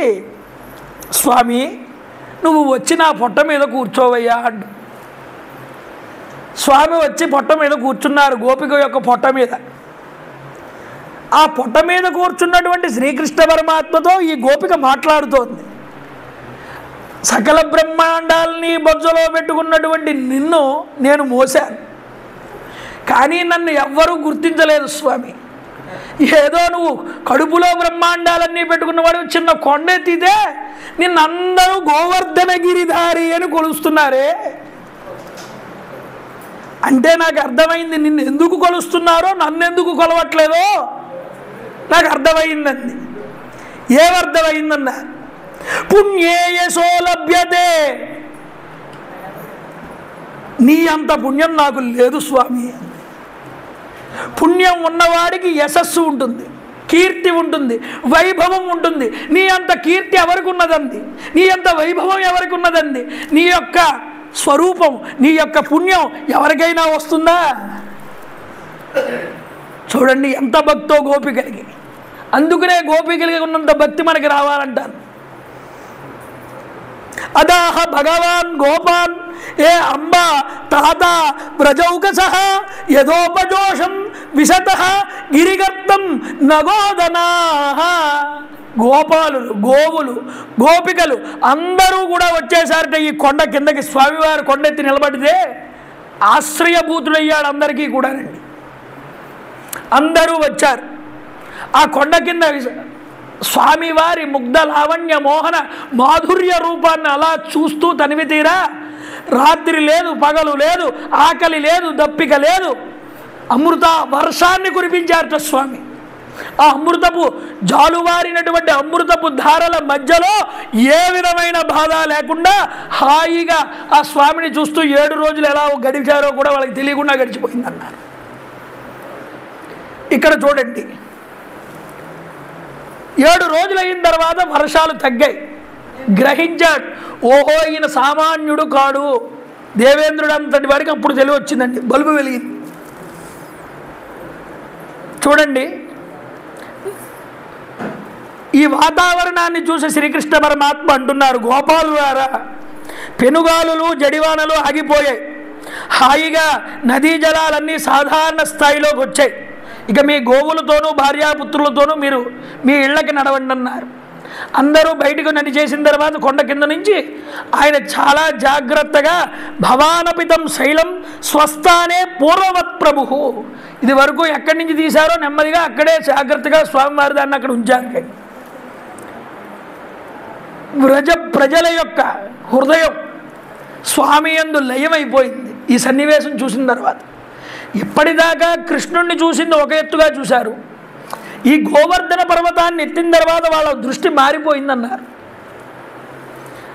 S1: స్వామి నువ్వు వచ్చి నా పొట్ట మీద కూర్చోవయ్యా అంటు. స్వామి వచ్చి పొట్ట మీద కూర్చున్నారు, గోపిక యొక్క పొట్ట మీద. ఆ పొట్ట మీద కూర్చున్నటువంటి శ్రీకృష్ణ పరమాత్మతో ఈ గోపిక మాట్లాడుతోంది. సకల బ్రహ్మాండాలని బొజ్జలో పెట్టుకున్నటువంటి నిన్ను నేను మోసాను, కానీ నన్ను ఎవ్వరూ గుర్తించలేదు స్వామి. ఏదో నువ్వు కడుపులో బ్రహ్మాండాలన్నీ పెట్టుకున్నవాడు చిన్న కొండెత్తితే నిన్నందరూ గోవర్ధనగిరిధారి అని కొలుస్తున్నారే. అంటే నాకు అర్థమైంది, నిన్ను ఎందుకు కొలుస్తున్నారో నన్నెందుకు కొలవట్లేదో నాకు అర్థమైందండి. ఏమర్థమైందన్నా, పుణ్యే యశో లభ్యతే. నీ అంత పుణ్యం నాకు లేదు స్వామి. పుణ్యం ఉన్నవాడికి యశస్సు ఉంటుంది, కీర్తి ఉంటుంది, వైభవం ఉంటుంది. నీ అంత కీర్తి ఎవరికి ఉన్నదండి, నీ అంత వైభవం ఎవరికి ఉన్నదండి? నీ యొక్క స్వరూపం, నీ యొక్క పుణ్యం ఎవరికైనా వస్తుందా? చూడండి ఎంత భక్తో గోపికలకి. అందుకనే గోపికలకి ఉన్నంత భక్తి మనకి రావాలంటాను. అదాహ భగవాన్ గోపాన్ ఏ అంబా తాత వ్రజౌకసః యథోపజోషం విశతః గిరిగర్తం నగోదనాః. గోపాలులు, గోవులు, గోపికలు అందరూ కూడా వచ్చేసరికి ఈ కొండ కిందకి స్వామివారు కొండెత్తి నిలబడితే ఆశ్రయభూతుడయ్యాడు అందరికీ కూడానండి. అందరూ వచ్చారు. ఆ కొండ కింద స్వామివారి ముగ్ధ లావణ్య మోహన మాధుర్య రూపాన్ని అలా చూస్తూ తనివి తీరా. రాత్రి లేదు, పగలు లేదు, ఆకలి లేదు, దప్పిక లేదు, అమృత వర్షాన్ని కురిపించారట స్వామి. ఆ అమృతపు జాలువారినటువంటి అమృతపు ధారల మధ్యలో ఏ విధమైన బాధ లేకుండా హాయిగా ఆ స్వామిని చూస్తూ 7 రోజులు ఎలా గడిచారో కూడా వాళ్ళకి తెలియకుండా గడిచిపోయిందన్నారు. ఇక్కడ చూడండి, 7 రోజులు అయిన తర్వాత వర్షాలు తగ్గాయి. గ్రహించాడు, ఓహో ఈయన సామాన్యుడు కాడు. దేవేంద్రుడు అంతటి వాడికి అప్పుడు తెలివి వచ్చిందండి, బల్బు వెలిగింది. చూడండి, ఈ వాతావరణాన్ని చూసి శ్రీకృష్ణ పరమాత్మ అంటున్నారు, గోపాలులారా పెనుగాలులు జడివానలు ఆగిపోయాయి, హాయిగా నదీ జలాలన్నీ సాధారణ స్థాయిలోకి వచ్చాయి. ఇక మీ గోవులతోనూ భార్యాపుత్రులతోనూ మీరు మీ ఇళ్ళకి నడవండి అన్నారు. అందరూ బయటకు నడిచేసిన తర్వాత కొండ కింద నుంచి ఆయన చాలా జాగ్రత్తగా భవానపితం శైలం స్వస్థానే పూర్వవత్ ప్రభు, ఇది వరకు ఎక్కడి నుంచి తీశారో నెమ్మదిగా అక్కడే జాగ్రత్తగా స్వామివారి దాన్ని అక్కడ ఉంచారు. ప్రజల యొక్క హృదయం స్వామి యందు లయమైపోయింది ఈ సన్నివేశం చూసిన తర్వాత. ఇప్పటిదాకా కృష్ణుణ్ణి చూసింది ఒక ఎత్తుగా చూశారు, ఈ గోవర్ధన పర్వతాన్ని ఎత్తిన తర్వాత వాళ్ళ దృష్టి మారిపోయిందన్నారు.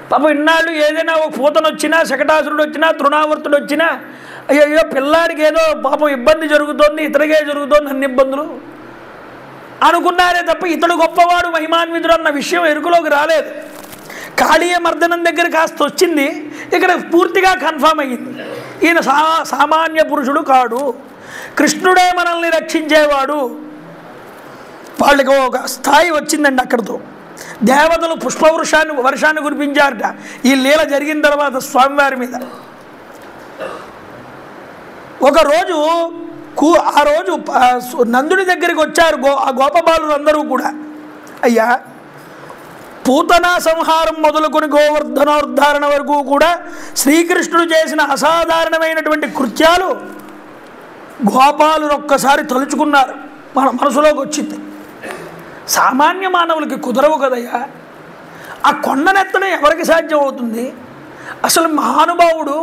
S1: పాపం ఇన్నాళ్ళు ఏదైనా ఒక పూతను వచ్చినా, శకటాసురుడు వచ్చినా, తృణావర్తుడు వచ్చినా అయ్యో పిల్లాడికి ఏదో పాపం ఇబ్బంది జరుగుతోంది, ఇతడికే జరుగుతోంది అన్ని ఇబ్బందులు అనుకున్నారే తప్ప ఇతడు గొప్పవాడు మహిమాన్వితుడు అన్న విషయం ఎరుకలోకి రాలేదు. కాళీయ మర్దనం దగ్గర కాస్త వచ్చింది, ఇక్కడ పూర్తిగా కన్ఫామ్ అయ్యింది ఈయన సామాన్య పురుషుడు కాడు, కృష్ణుడే మనల్ని రక్షించేవాడు. వాళ్ళకి ఒక స్థాయి వచ్చిందండి. అక్కడితో దేవతలు వర్షాన్ని కురిపించారట ఈ లీల జరిగిన తర్వాత స్వామివారి మీద. ఒకరోజు ఆ రోజు నందుడి దగ్గరికి వచ్చారు ఆ గోపబాలురు అందరూ కూడా. అయ్యా, పూతనా సంహారం మొదలుకొని గోవర్ధనోద్ధారణ వరకు కూడా శ్రీకృష్ణుడు చేసిన అసాధారణమైనటువంటి కృత్యాలు గోపాలురు ఒక్కసారి తలుచుకున్నారు, మన మనసులోకి వచ్చింది. సామాన్య మానవులకి కుదరవు కదయ్యా, ఆ కొండనెత్తడం ఎవరికి సాధ్యం అవుతుంది? అసలు మహానుభావుడు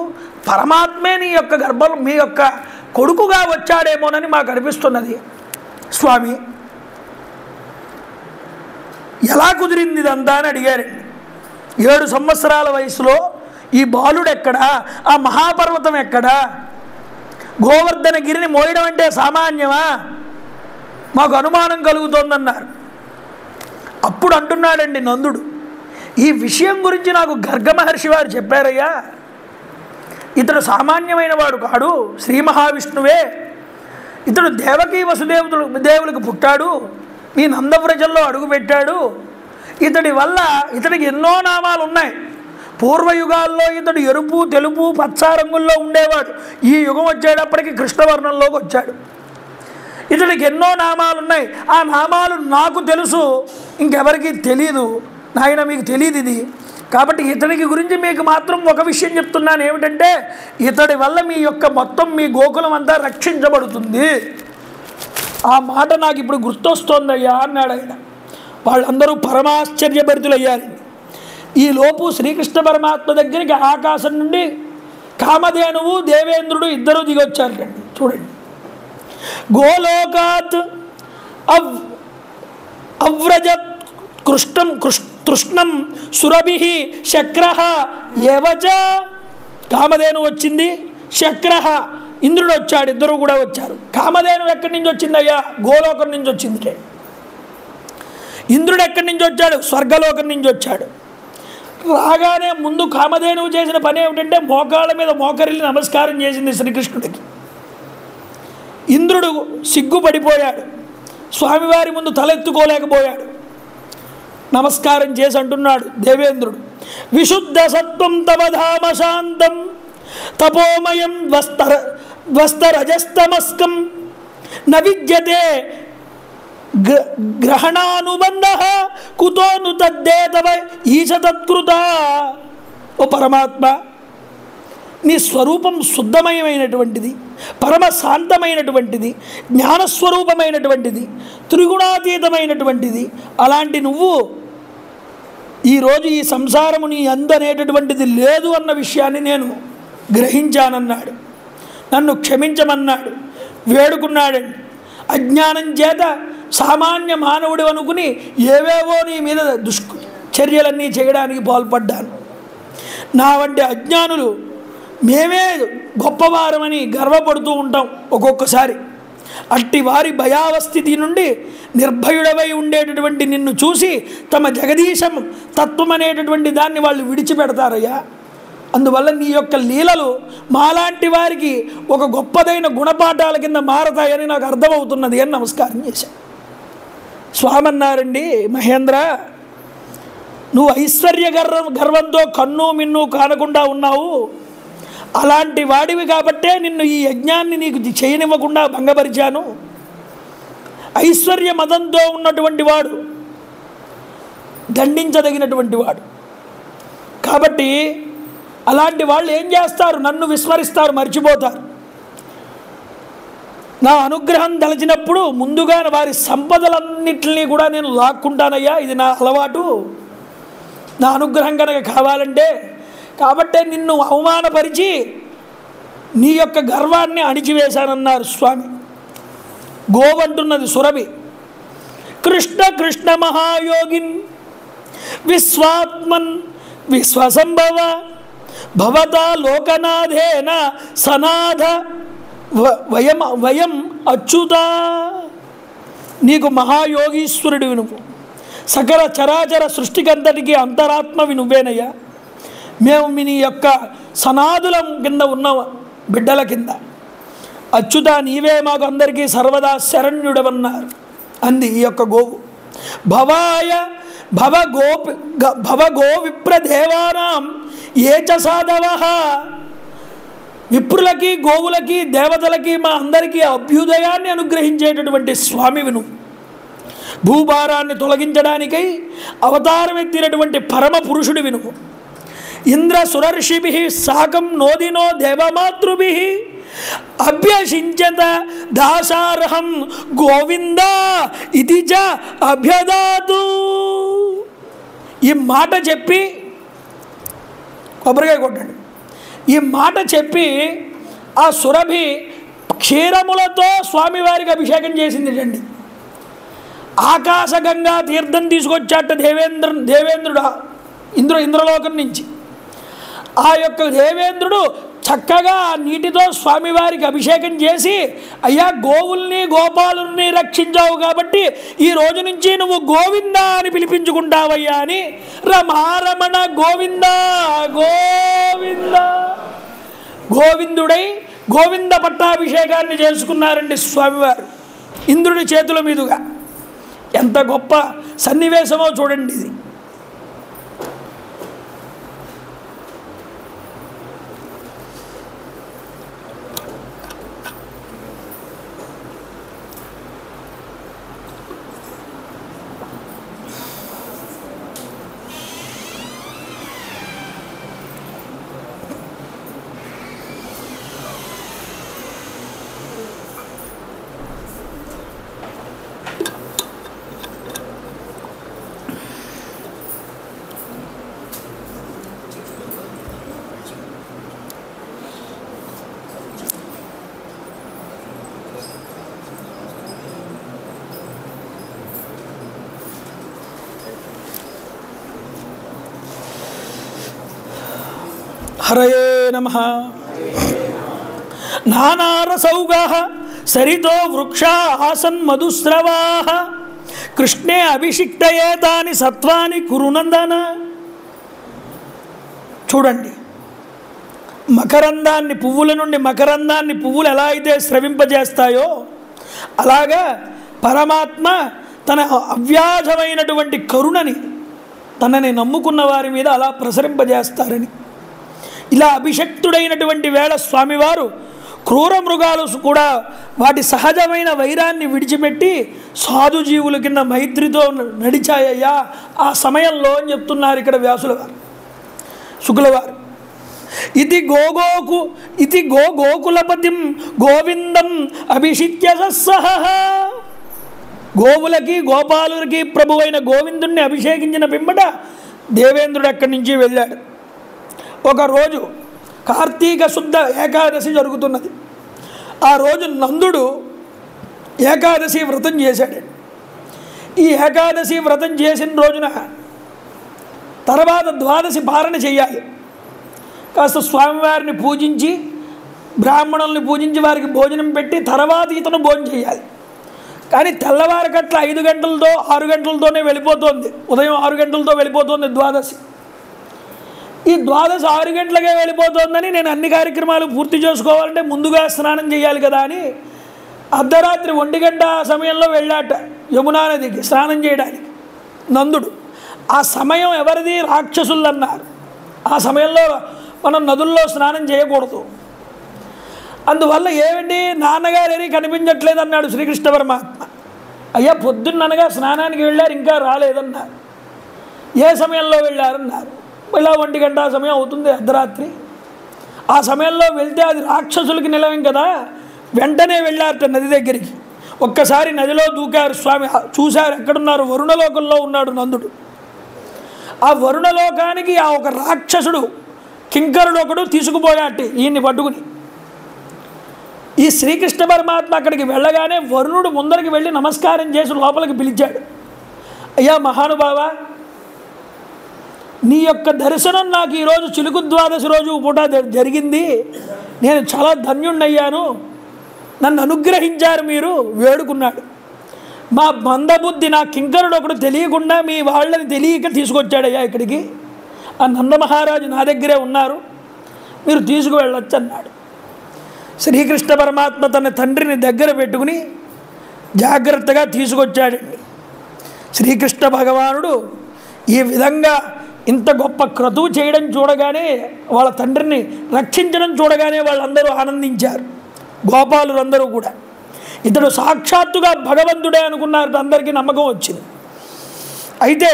S1: పరమాత్మే నీ యొక్క గర్భంలో మీ యొక్క కొడుకుగా వచ్చాడేమోనని మాకు అనిపిస్తున్నది స్వామి, ఎలా కుదిరింది ఇదంతా అని అడిగారండి. 7 సంవత్సరాల వయసులో ఈ బాలుడు ఎక్కడా, ఆ మహాపర్వతం ఎక్కడా, గోవర్ధన గిరిని మోయడం అంటే సామాన్యమా, మాకు అనుమానం కలుగుతోందన్నారు. అప్పుడు అంటున్నాడండి నందుడు, ఈ విషయం గురించి నాకు గర్గ మహర్షి వారు చెప్పారయ్యా, ఇతడు సామాన్యమైన వాడు కాడు, శ్రీ మహావిష్ణువే, ఇతడు దేవకీ వసుదేవులకు పుట్టాడు, మీ నందవ్రజంలో అడుగుపెట్టాడు, ఇతడి వల్ల ఇతడికి ఎన్నో నామాలు ఉన్నాయి. పూర్వయుగాల్లో ఇతడు ఎరుపు, తెలుపు, పచ్చ రంగుల్లో ఉండేవాడు, ఈ యుగం వచ్చేటప్పటికి కృష్ణవర్ణంలోకి వచ్చాడు. ఇతడికి ఎన్నో నామాలు ఉన్నాయి, ఆ నామాలు నాకు తెలుసు, ఇంకెవరికి తెలియదు. నాయన మీకు తెలియదు ఇది, కాబట్టి ఇతడికి గురించి మీకు మాత్రం ఒక విషయం చెప్తున్నాను, ఏమిటంటే ఇతడి వల్ల మీ యొక్క మొత్తం మీ గోకులం అంతా రక్షించబడుతుంది. ఆ మాట నాకు ఇప్పుడు గుర్తొస్తోందయ్యా అన్నాడు ఆయన. వాళ్ళందరూ పరమాశ్చర్యభరితులయ్యారు. ఈలోపు శ్రీకృష్ణ పరమాత్మ దగ్గరికి ఆకాశం నుండి కామధేనువు దేవేంద్రుడు ఇద్దరు దిగొచ్చారు. చూడండి, గోలోకాత్ అవ్రజత్ తృష్ణం సురభి శక్ర ఏవచ. కామధేను వచ్చింది, శక్ర ఇంద్రుడు వచ్చాడు, ఇద్దరు కూడా వచ్చారు. కామధేను ఎక్కడి నుంచి వచ్చిందయ్యా? గోలోకం నుంచి వచ్చింది. ఇంద్రుడు ఎక్కడి నుంచి వచ్చాడు? స్వర్గలోకం నుంచి వచ్చాడు. రాగానే ముందు కామధేనువు చేసిన పని ఏమిటంటే మోకాళ్ళ మీద మోకరిల్లి నమస్కారం చేసింది శ్రీకృష్ణుడికి. ఇంద్రుడు సిగ్గుపడిపోయాడు, స్వామివారి ముందు తలెత్తుకోలేకపోయాడు. నమస్కారం చేసి అంటున్నాడు దేవేంద్రుడు, విశుద్ధ సత్వం తవ ధామ శాంతం తపోమయం వస్తరజస్తమస్కం న విద్యతే గ్రహణానుబంధ కుతోను తద్దేతవ ఈశతత్కృత. ఓ పరమాత్మ, నీ స్వరూపం శుద్ధమయమైనటువంటిది, పరమ శాంతమైనటువంటిది, జ్ఞానస్వరూపమైనటువంటిది, త్రిగుణాతీతమైనటువంటిది. అలాంటి నువ్వు ఈరోజు ఈ సంసారము నీ అందనేటటువంటిది లేదు అన్న విషయాన్ని నేను గ్రహించానన్నాడు. నన్ను క్షమించమన్నాడు, వేడుకున్నాడండి. అజ్ఞానం చేత సామాన్య మానవుడు అనుకుని ఏవేవో నీ మీద చర్యలన్నీ చేయడానికి పాల్పడ్డాను. నా వంటి అజ్ఞానులు మేమే గొప్పవారమని గర్వపడుతూ ఉంటాం ఒక్కొక్కసారి. అట్టి వారి భయావస్థితి నుండి నిర్భయుడవై ఉండేటటువంటి నిన్ను చూసి తమ జగదీశం తత్వం అనేటటువంటి దాన్ని వాళ్ళు విడిచిపెడతారయ్యా. అందువల్ల నీ యొక్క లీలలు మాలాంటి వారికి ఒక గొప్పదైన గుణపాఠాల కింద మారతాయని నాకు అర్థమవుతున్నది అని నమస్కారం చేశాను. స్వామి అన్నారండి, మహేంద్ర, నువ్వు ఐశ్వర్య గర్వంతో కన్ను మిన్ను కానకుండా ఉన్నావు. అలాంటి వాడివి కాబట్టే నిన్ను ఈ యజ్ఞాన్ని నీకు చేయనివ్వకుండా భంగపరిచాను. ఐశ్వర్య మదంతో ఉన్నటువంటి వాడు దండించదగినటువంటి వాడు. కాబట్టి అలాంటి వాళ్ళు ఏం చేస్తారు? నన్ను విస్మరిస్తారు, మర్చిపోతారు. నా అనుగ్రహం తలచినప్పుడు ముందుగా వారి సంపదలన్నింటినీ కూడా నేను లాక్కుంటానయ్యా, ఇది నా అలవాటు, నా అనుగ్రహం కనుక కావాలంటే. కాబట్టే నిన్ను అవమానపరిచి నీ యొక్క గర్వాన్ని అణిచివేశానన్నారు స్వామి. గోవంటున్నది సురభి. కృష్ణ కృష్ణ మహాయోగిన్ విశ్వాత్మన్ విశ్వసంభవ భవతా లోకనాథేన సనాథ వయం అచ్యుత. నీకు మహాయోగీశ్వరుడివి నువ్వు, సకల చరాచర సృష్టికంతటికి అంతరాత్మవి నువ్వేనయ్యా. మేము నీ యొక్క సనాదులం కింద ఉన్న బిడ్డల కింద. అచ్యుత నీవే మాకు అందరికీ సర్వదా శరణ్యుడవన్నారు అంది ఈ యొక్క గోవు. భవాయ భవ గో విప్రదేవానాం ఏ చ సాధవ. విప్రులకి గోవులకి దేవతలకి మా అందరికీ అభ్యుదయాన్ని అనుగ్రహించేటటువంటి స్వామివి నువ్వు. భూభారాన్ని తొలగించడానికై అవతారం ఎత్తినటువంటి పరమ పురుషుడివి నువ్వు. ఇంద్ర సురర్షిభి సాకం నోదినో దేవమాతృభి అభ్యసించత దాసార్హం గోవింద ఇది చ అభ్యదాతు. ఈ మాట చెప్పి కొబ్బరికాయ కొట్టండి. ఈ మాట చెప్పి ఆ సురభి క్షీరములతో స్వామివారికి అభిషేకం చేసింది అండి. ఆకాశగంగా తీర్థం తీసుకొచ్చాట దేవేంద్రుడు ఇంద్రలోకం నుంచి. ఆ యొక్క దేవేంద్రుడు చక్కగా ఆ నీటితో స్వామివారికి అభిషేకం చేసి, అయ్యా గోవుల్ని గోపాలుల్ని రక్షించావు కాబట్టి ఈ రోజు నుంచి నువ్వు గోవింద అని పిలిపించుకుంటావయ్యా అని రమారమణ గోవింద గోవింద గోవిందుడై గోవింద పట్టాభిషేకాన్ని చేసుకున్నారండి స్వామివారు ఇంద్రుడి చేతుల మీదుగా. ఎంత గొప్ప సన్నివేశమో చూడండి ఇది. హరయే నమః. నానారసౌగాః సరితో వృక్షా ఆసన్ మధుస్రవాః కృష్ణే అభిషిక్తయే తాని సత్వాని కురునందన. చూడండి, మకరందాన్ని పువ్వుల నుండి మకరందాన్ని పువ్వులు ఎలా అయితే స్రవింపజేస్తాయో అలాగా పరమాత్మ తన అవ్యాజమైనటువంటి కరుణని తనని నమ్ముకున్న వారి మీద అలా ప్రసరింపజేస్తారని. ఇలా అభిషక్తుడైనటువంటి వేళ స్వామివారు క్రూర మృగాలు కూడా వాటి సహజమైన వైరాన్ని విడిచిపెట్టి సాధుజీవుల కింద మైత్రితో నడిచాయ్యా ఆ సమయంలో అని చెప్తున్నారు ఇక్కడ వ్యాసుల వారు శుక్లవారు. ఇది గోకులపతిం గోవిందం అభిషిత్య సహ. గోవులకి గోపాలులకి ప్రభువైన గోవిందుణ్ణి అభిషేకించిన పిమ్మట దేవేంద్రుడు అక్కడి నుంచి వెళ్ళాడు. ఒకరోజు కార్తీక శుద్ధ ఏకాదశి జరుగుతున్నది. ఆ రోజు నందుడు ఏకాదశి వ్రతం చేశాడు. ఈ ఏకాదశి వ్రతం చేసిన రోజున తర్వాత ద్వాదశి పారణ చేయాలి. కాస్త స్వామివారిని పూజించి బ్రాహ్మణుల్ని పూజించి వారికి భోజనం పెట్టి తర్వాత ఇతను భోజనం చేయాలి. కానీ తెల్లవారికట్ల 5 గంటలతో 6 గంటలతోనే వెళ్ళిపోతుంది. ఉదయం 6 గంటలతో వెళ్ళిపోతుంది ద్వాదశి. ఈ ద్వాదశి 6 గంటలకే వెళ్ళిపోతుందని నేను అన్ని కార్యక్రమాలు పూర్తి చేసుకోవాలంటే ముందుగా స్నానం చేయాలి కదా అని అర్ధరాత్రి 1 గంట సమయంలో వెళ్ళాట యమునా నదికి స్నానం చేయడానికి నందుడు. ఆ సమయం ఎవరిది? రాక్షసులు అన్నారు. ఆ సమయంలో మనం నదుల్లో స్నానం చేయకూడదు. అందువల్ల ఏమిటి నాన్నగారేని కనిపించట్లేదు అన్నాడు శ్రీకృష్ణ పరమాత్మ. అయ్యా పొద్దున్ననగా స్నానానికి వెళ్ళారు ఇంకా రాలేదన్నారు. ఏ సమయంలో వెళ్ళారన్నారు. ఇలా 1 గంట సమయం అవుతుంది, అర్ధరాత్రి. ఆ సమయంలో వెళ్తే అది రాక్షసులకి నిలవం కదా, వెంటనే వెళ్ళారట నది దగ్గరికి. ఒక్కసారి నదిలో దూకారు స్వామి. చూశారు ఎక్కడున్నారు, వరుణలోకంలో ఉన్నాడు నందుడు. ఆ వరుణలోకానికి ఆ ఒక రాక్షసుడు కింకరుడు ఒకడు తీసుకుపోయాటి ఈయన్ని పట్టుకుని. ఈ శ్రీకృష్ణ పరమాత్మ అక్కడికి వెళ్ళగానే వరుణుడు ముందరికి వెళ్ళి నమస్కారం చేసి లోపలికి పిలిచాడు. అయ్యా మహానుభావ, నీ యొక్క దర్శనం నాకు ఈరోజు చిలుకు ద్వాదశి రోజు పూట జరిగింది. నేను చాలా ధన్యుణ్ణయ్యాను, నన్ను అనుగ్రహించారు మీరు వేడుకున్నాడు. మా మందబుద్ధి నా కింకరుడు ఒకడు తెలియకుండా మీ వాళ్ళని తెలియక తీసుకొచ్చాడయ్యా ఇక్కడికి. ఆ నందమహారాజు నా దగ్గరే ఉన్నారు, మీరు తీసుకువెళ్ళొచ్చు అన్నాడు. శ్రీకృష్ణ పరమాత్మ తన తండ్రిని దగ్గర పెట్టుకుని జాగ్రత్తగా తీసుకొచ్చాడండి. శ్రీకృష్ణ భగవానుడు ఈ విధంగా ఇంత గొప్ప క్రతువు చేయడం చూడగానే, వాళ్ళ తండ్రిని రక్షించడం చూడగానే వాళ్ళందరూ ఆనందించారు. గోపాలులందరూ కూడా ఇతడు సాక్షాత్తుగా భగవంతుడే అనుకున్నారు. అందరికీ నమ్మకం వచ్చింది. అయితే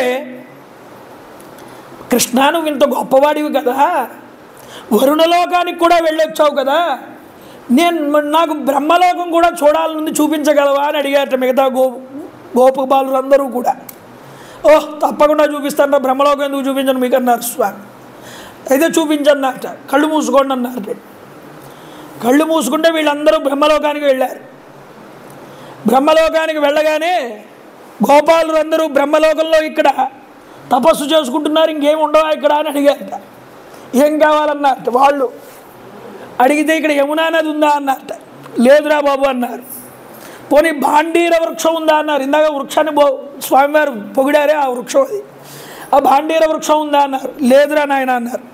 S1: కృష్ణ, నువ్వు ఇంత గొప్పవాడివి కదా, వరుణలోకానికి కూడా వెళ్ళొచ్చావు కదా, నాకు బ్రహ్మలోకం కూడా చూడాలని చూపించగలవా అని అడిగారట మిగతా గోపబాలులందరూ కూడా. ఓహ్ తప్పకుండా చూపిస్తాను, బ్రహ్మలోకం ఎందుకు చూపించను మీకు అన్నారు స్వామి. అయితే చూపించన్నట, కళ్ళు మూసుకోండి అన్నారు. కళ్ళు మూసుకుంటే వీళ్ళందరూ బ్రహ్మలోకానికి వెళ్ళారు. బ్రహ్మలోకానికి వెళ్ళగానే గోపాలులందరూ బ్రహ్మలోకంలో ఇక్కడ తపస్సు చేసుకుంటున్నారు, ఇంకేం ఉండవా ఇక్కడ అని అడిగారట. ఏం కావాలన్నారట వాళ్ళు. అడిగితే ఇక్కడ యమునా నది ఉందా అన్నారట. లేదురా బాబు అన్నారు. పోనీ భాండీర వృక్షం ఉందా అన్నారు. ఇందాక వృక్షాన్ని స్వామివారు పొగిడారే, ఆ వృక్షం అది. ఆ భాండీర వృక్షం ఉందా అన్నారు. లేదురా నాయన అన్నారు.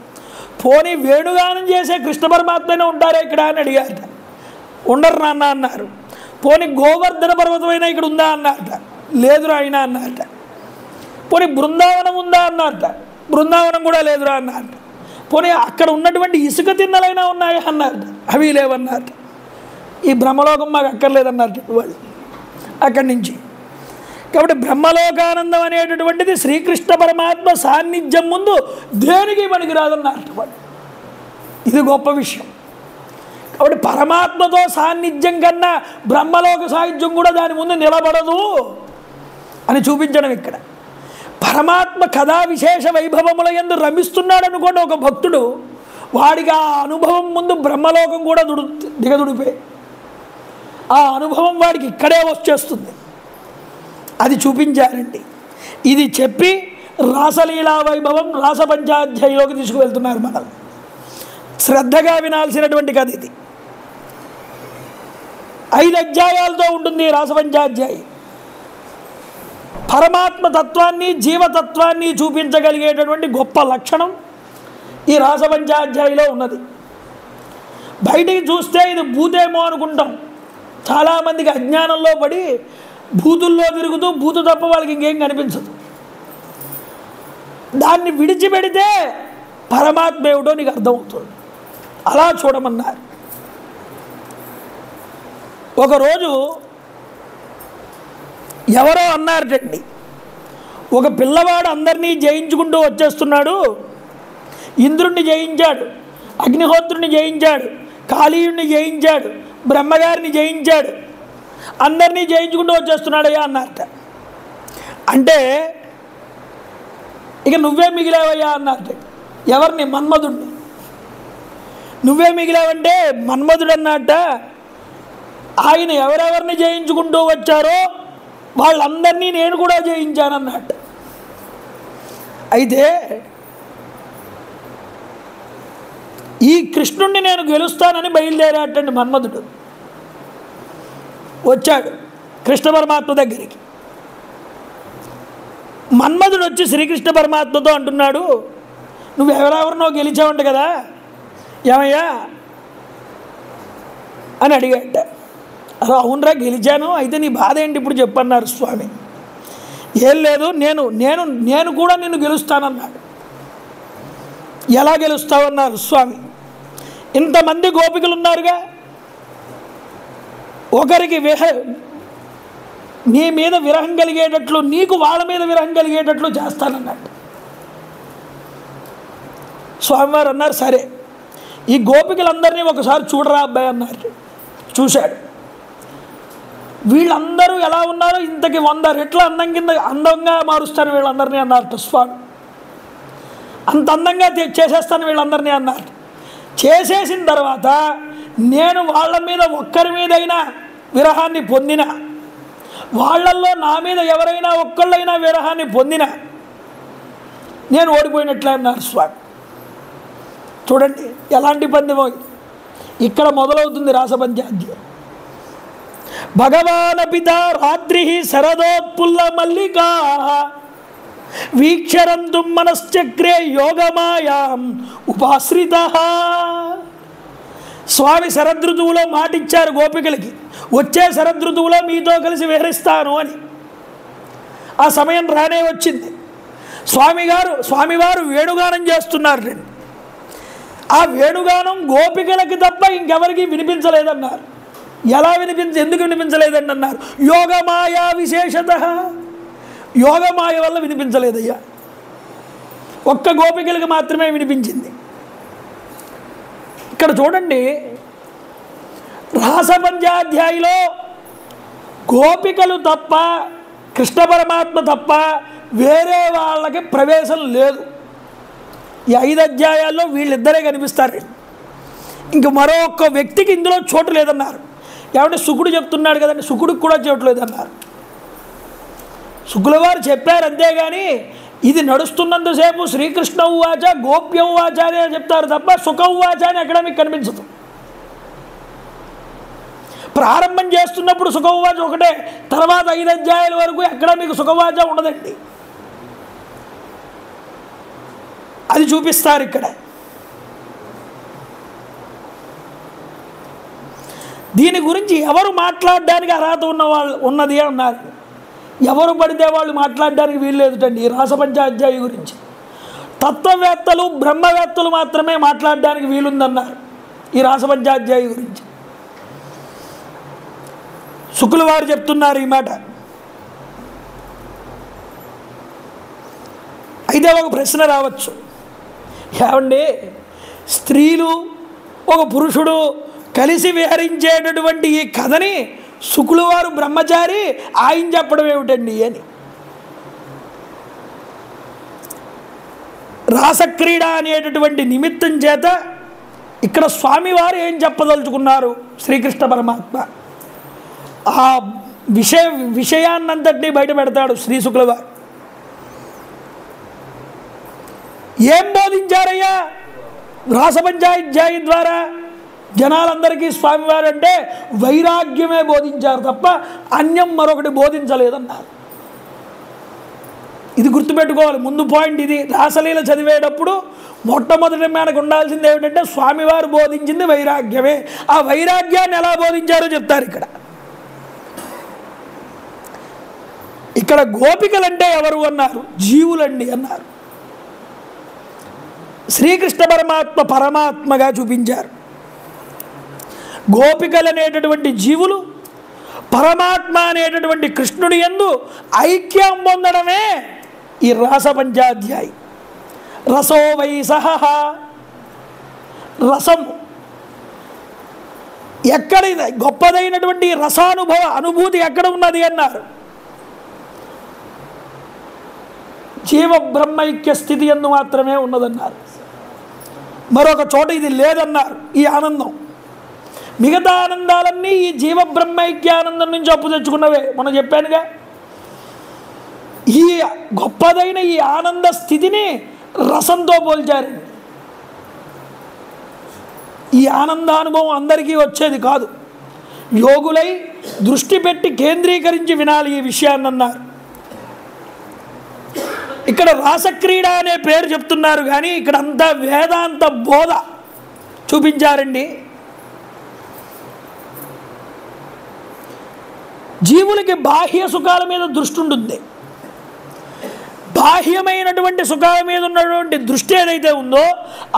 S1: పోనీ వేణుగానం చేసే కృష్ణ పరమాత్మైనా ఉంటారా ఇక్కడ అని అడిగారట. ఉండరు నాన్న అన్నారు. పోనీ గోవర్ధన పర్వతమైనా ఇక్కడ ఉందా అన్నారట. లేదురా అయినా అన్నారట. పోనీ బృందావనం ఉందా అన్నారట. బృందావనం కూడా లేదురా అన్నారట. పోనీ అక్కడ ఉన్నటువంటి ఇసుక తిన్నలైనా ఉన్నాయా అన్నారట. అవి లేవన్నారట. ఈ బ్రహ్మలోకం మాకు అక్కర్లేదన్నారట వాళ్ళు అక్కడి నుంచి. కాబట్టి బ్రహ్మలోకానందం అనేటటువంటిది శ్రీకృష్ణ పరమాత్మ సాన్నిధ్యం ముందు దేనికి పనికిరాదన్నారట వాళ్ళు. ఇది గొప్ప విషయం. కాబట్టి పరమాత్మతో సాన్నిధ్యం కన్నా బ్రహ్మలోక సాహిత్యం కూడా దాని ముందు నిలబడదు అని చూపించడం ఇక్కడ. పరమాత్మ కథా విశేష వైభవముల యందు రమిస్తున్నాడు అనుకోండి ఒక భక్తుడు, వాడికి ఆ అనుభవం ముందు బ్రహ్మలోకం కూడా దిగదుడిపే. ఆ అనుభవం వాడికి ఇక్కడే వచ్చేస్తుంది. అది చూపించారండి. ఇది చెప్పి రాసలీలా వైభవం రాసపంచాధ్యాయంలోకి తీసుకువెళ్తున్నారు మనల్ని. శ్రద్ధగా వినాల్సినటువంటి కథ ఇది. 5 అధ్యాయాలతో ఉంటుంది రాసపంచాధ్యాయి. పరమాత్మ తత్వాన్ని జీవతత్వాన్ని చూపించగలిగేటటువంటి గొప్ప లక్షణం ఈ రాసపంచాధ్యాయిలో ఉన్నది. బయటికి చూస్తే ఇది భూతేమో అనుకుంటాం. చాలామందికి అజ్ఞానంలో పడి భూతుల్లో తిరుగుతూ భూతు తప్ప వాళ్ళకి ఇంకేం కనిపించదు. దాన్ని విడిచిపెడితే పరమాత్మ ఏమిటో నీకు అర్థమవుతుంది. అలా చూడమన్నారు. ఒకరోజు ఎవరో అన్నారటండి, ఒక పిల్లవాడు అందరినీ జయించుకుంటూ వచ్చేస్తున్నాడు. ఇంద్రుణ్ణి జయించాడు, అగ్నిహోత్రుని జయించాడు, కాళీయుణ్ణి జయించాడు, బ్రహ్మగారిని జయించాడు, అందరినీ జయించుకుంటూ వచ్చేస్తున్నాడయ్యా అన్నారట. అంటే ఇక నువ్వే మిగిలావయ్యా అన్నారట. ఎవరిని? మన్మధుడిని. నువ్వే మిగిలావంటే మన్మధుడు అన్నట్ట. ఆయన ఎవరెవరిని జయించుకుంటూ వచ్చారో వాళ్ళందరినీ నేను కూడా జయించానన్నట్టు. అయితే ఈ కృష్ణుణ్ణి నేను గెలుస్తానని బయలుదేరాటండి మన్మధుడు. వచ్చాడు కృష్ణ పరమాత్మ దగ్గరికి. మన్మధుడు వచ్చి శ్రీకృష్ణ పరమాత్మతో అంటున్నాడు, నువ్వు ఎవరెవరినో గెలిచావంట కదా, ఏమయ్యా అని అడిగాట. అలా అవునరా గెలిచాను, అయితే నీ బాధ ఏంటి ఇప్పుడు చెప్పన్నారు స్వామి. ఏం లేదు, నేను నేను నేను కూడా నిన్ను గెలుస్తానన్నాడు. ఎలా గెలుస్తావన్నారు స్వామి. ఇంతమంది గోపికలు ఉన్నారుగా, ఒకరికి నీ మీద విరహం కలిగేటట్లు నీకు వాళ్ళ మీద విరహం కలిగేటట్లు చేస్తానన్నాడు. స్వామివారు అన్నారు, సరే ఈ గోపికలందరినీ ఒకసారి చూడరా అబ్బాయి అన్నారు. చూశాడు. వీళ్ళందరూ ఎలా ఉన్నారో ఇంతకి 100 రెట్ల అందంగా మారుస్తాను వీళ్ళందరినీ అన్నారు స్వామి. అంత అందంగా చేసేస్తాను వీళ్ళందరినీ అన్నారు. చేసేసిన తర్వాత నేను వాళ్ళ మీద ఒక్కరి మీదైనా విరహాన్ని పొందిన, వాళ్ళల్లో నా మీద ఎవరైనా ఒక్కళ్ళైనా విరహాన్ని పొందిన నేను ఓడిపోయినట్లే అన్నారు స్వామి. చూడండి ఎలాంటి పందెమో. ఇక్కడ మొదలవుతుంది రాసపంచాధ్యాయం. భగవానపిత రాత్రి శరదోత్పుల్ల మల్లికా వీక్షరంతు మనశ్చక్రే యోగమాయాం ఉపాశ్రిత. స్వామి శరదృతువులో మాటిచ్చారు గోపికలకి, వచ్చే శరదృతువులో మీతో కలిసి విహరిస్తాను అని. ఆ సమయం రానే వచ్చింది. స్వామివారు వేణుగానం చేస్తున్నారు. ఆ వేణుగానం గోపికలకి తప్ప ఇంకెవరికి వినిపించలేదన్నారు. ఎందుకు వినిపించలేదండి అన్నారు. యోగమాయా విశేషత, యోగమాయ వల్ల వినిపించలేదయ్యా, ఒక్క గోపికలకు మాత్రమే వినిపించింది. ఇక్కడ చూడండి, రాసపంచాధ్యాయిలో గోపికలు తప్ప, కృష్ణ పరమాత్మ తప్ప వేరే వాళ్ళకి ప్రవేశం లేదు. ఈ 5 అధ్యాయాల్లో వీళ్ళిద్దరే కనిపిస్తారు. ఇంక మరో ఒక్క వ్యక్తికి ఇందులో చోటు లేదన్నారు. ఏమంటే శుకుడు చెప్తున్నాడు కదండి, శుకుడికి కూడా చోటు లేదన్నారు. శుకుల వారు చెప్పారు అంతేగాని ఇది నడుస్తున్నంతసేపు శ్రీకృష్ణ ఉవాచ గోప్య ఉవాచ అనే చెప్తారు తప్ప సుఖ ఉవాచ అని ఎక్కడ మీకు కనిపించదు. ప్రారంభం చేస్తున్నప్పుడు సుఖ ఉవాచ ఒకటే, తర్వాత 5 అధ్యాయాల వరకు ఎక్కడ మీకు సుఖవాచ ఉండదండి. అది చూపిస్తారు ఇక్కడ. దీని గురించి ఎవరు మాట్లాడడానికి అర్హత ఉన్నది అన్నారు. ఎవరు పడితే వాళ్ళు మాట్లాడడానికి వీలు లేదుటండి ఈ రాసపంచాధ్యాయి గురించి. తత్వవేత్తలు బ్రహ్మవేత్తలు మాత్రమే మాట్లాడడానికి వీలుందన్నారు ఈ రాసపంచాధ్యాయి గురించి. శుకుల వారు చెప్తున్నారు ఈ మాట. అయితే ఒక ప్రశ్న రావచ్చు, ఏమండి స్త్రీలు ఒక పురుషుడు కలిసి విహరించేటటువంటి ఈ కథని శుకుల వారు బ్రహ్మచారి ఆయన చెప్పడం ఏమిటండి అని. రాసక్రీడ అనేటటువంటి నిమిత్తం చేత ఇక్కడ స్వామివారు ఏం చెప్పదలుచుకున్నారు శ్రీకృష్ణ పరమాత్మ, ఆ విషయాన్నంతటినీ బయట పెడతాడు శ్రీ శుకుల వారు. ఏం బోధించారయ్యా రాసపంచాధ్యాయం ద్వారా జనాలందరికీ స్వామివారు అంటే వైరాగ్యమే బోధించారు తప్ప అన్యం మరొకటి బోధించలేదన్నారు. ఇది గుర్తుపెట్టుకోవాలి. ముందు పాయింట్ ఇది. రాసలీల చదివేటప్పుడు మొట్టమొదటి మనకు ఉండాల్సింది ఏమిటంటే స్వామివారు బోధించింది వైరాగ్యమే. ఆ వైరాగ్యాన్ని ఎలా బోధించారో చెప్తారు ఇక్కడ. ఇక్కడ గోపికలంటే ఎవరు అన్నారు, జీవులండి అన్నారు. శ్రీకృష్ణ పరమాత్మ పరమాత్మగా చూపించారు. గోపికలు అనేటటువంటి జీవులు పరమాత్మ అనేటటువంటి కృష్ణుడి యందు ఐక్యం పొందడమే ఈ రాసపంచాధ్యాయి. రసో వై సహ, రసము ఎక్కడ గొప్పదైనటువంటి అనుభూతి ఎక్కడ ఉన్నది అన్నారు. జీవ బ్రహ్మైక్య స్థితి యందు మాత్రమే ఉన్నదన్నారు. మరొక చోట ఇది లేదన్నారు. ఈ ఆనందం మిగతా ఆనందాలన్నీ ఈ జీవ బ్రహ్మైక్య ఆనందం నుంచి అప్పు తెచ్చుకున్నవే. మనం చెప్పానుగా, ఈ గొప్పదైన ఈ ఆనంద స్థితిని రసంతో పోల్చారు. ఈ ఆనందానుభవం అందరికీ వచ్చేది కాదు. యోగులై దృష్టి పెట్టి కేంద్రీకరించి వినాలి ఈ విషయాన్ని అన్నారు. ఇక్కడ రాసక్రీడ అనే పేరు చెప్తున్నారు కానీ ఇక్కడ అంతా వేదాంత బోధ చూపించారండి. జీవులకి బాహ్య సుఖాల మీద దృష్టి ఉంటుంది. బాహ్యమైనటువంటి సుఖాల మీద ఉన్నటువంటి దృష్టి ఏదైతే ఉందో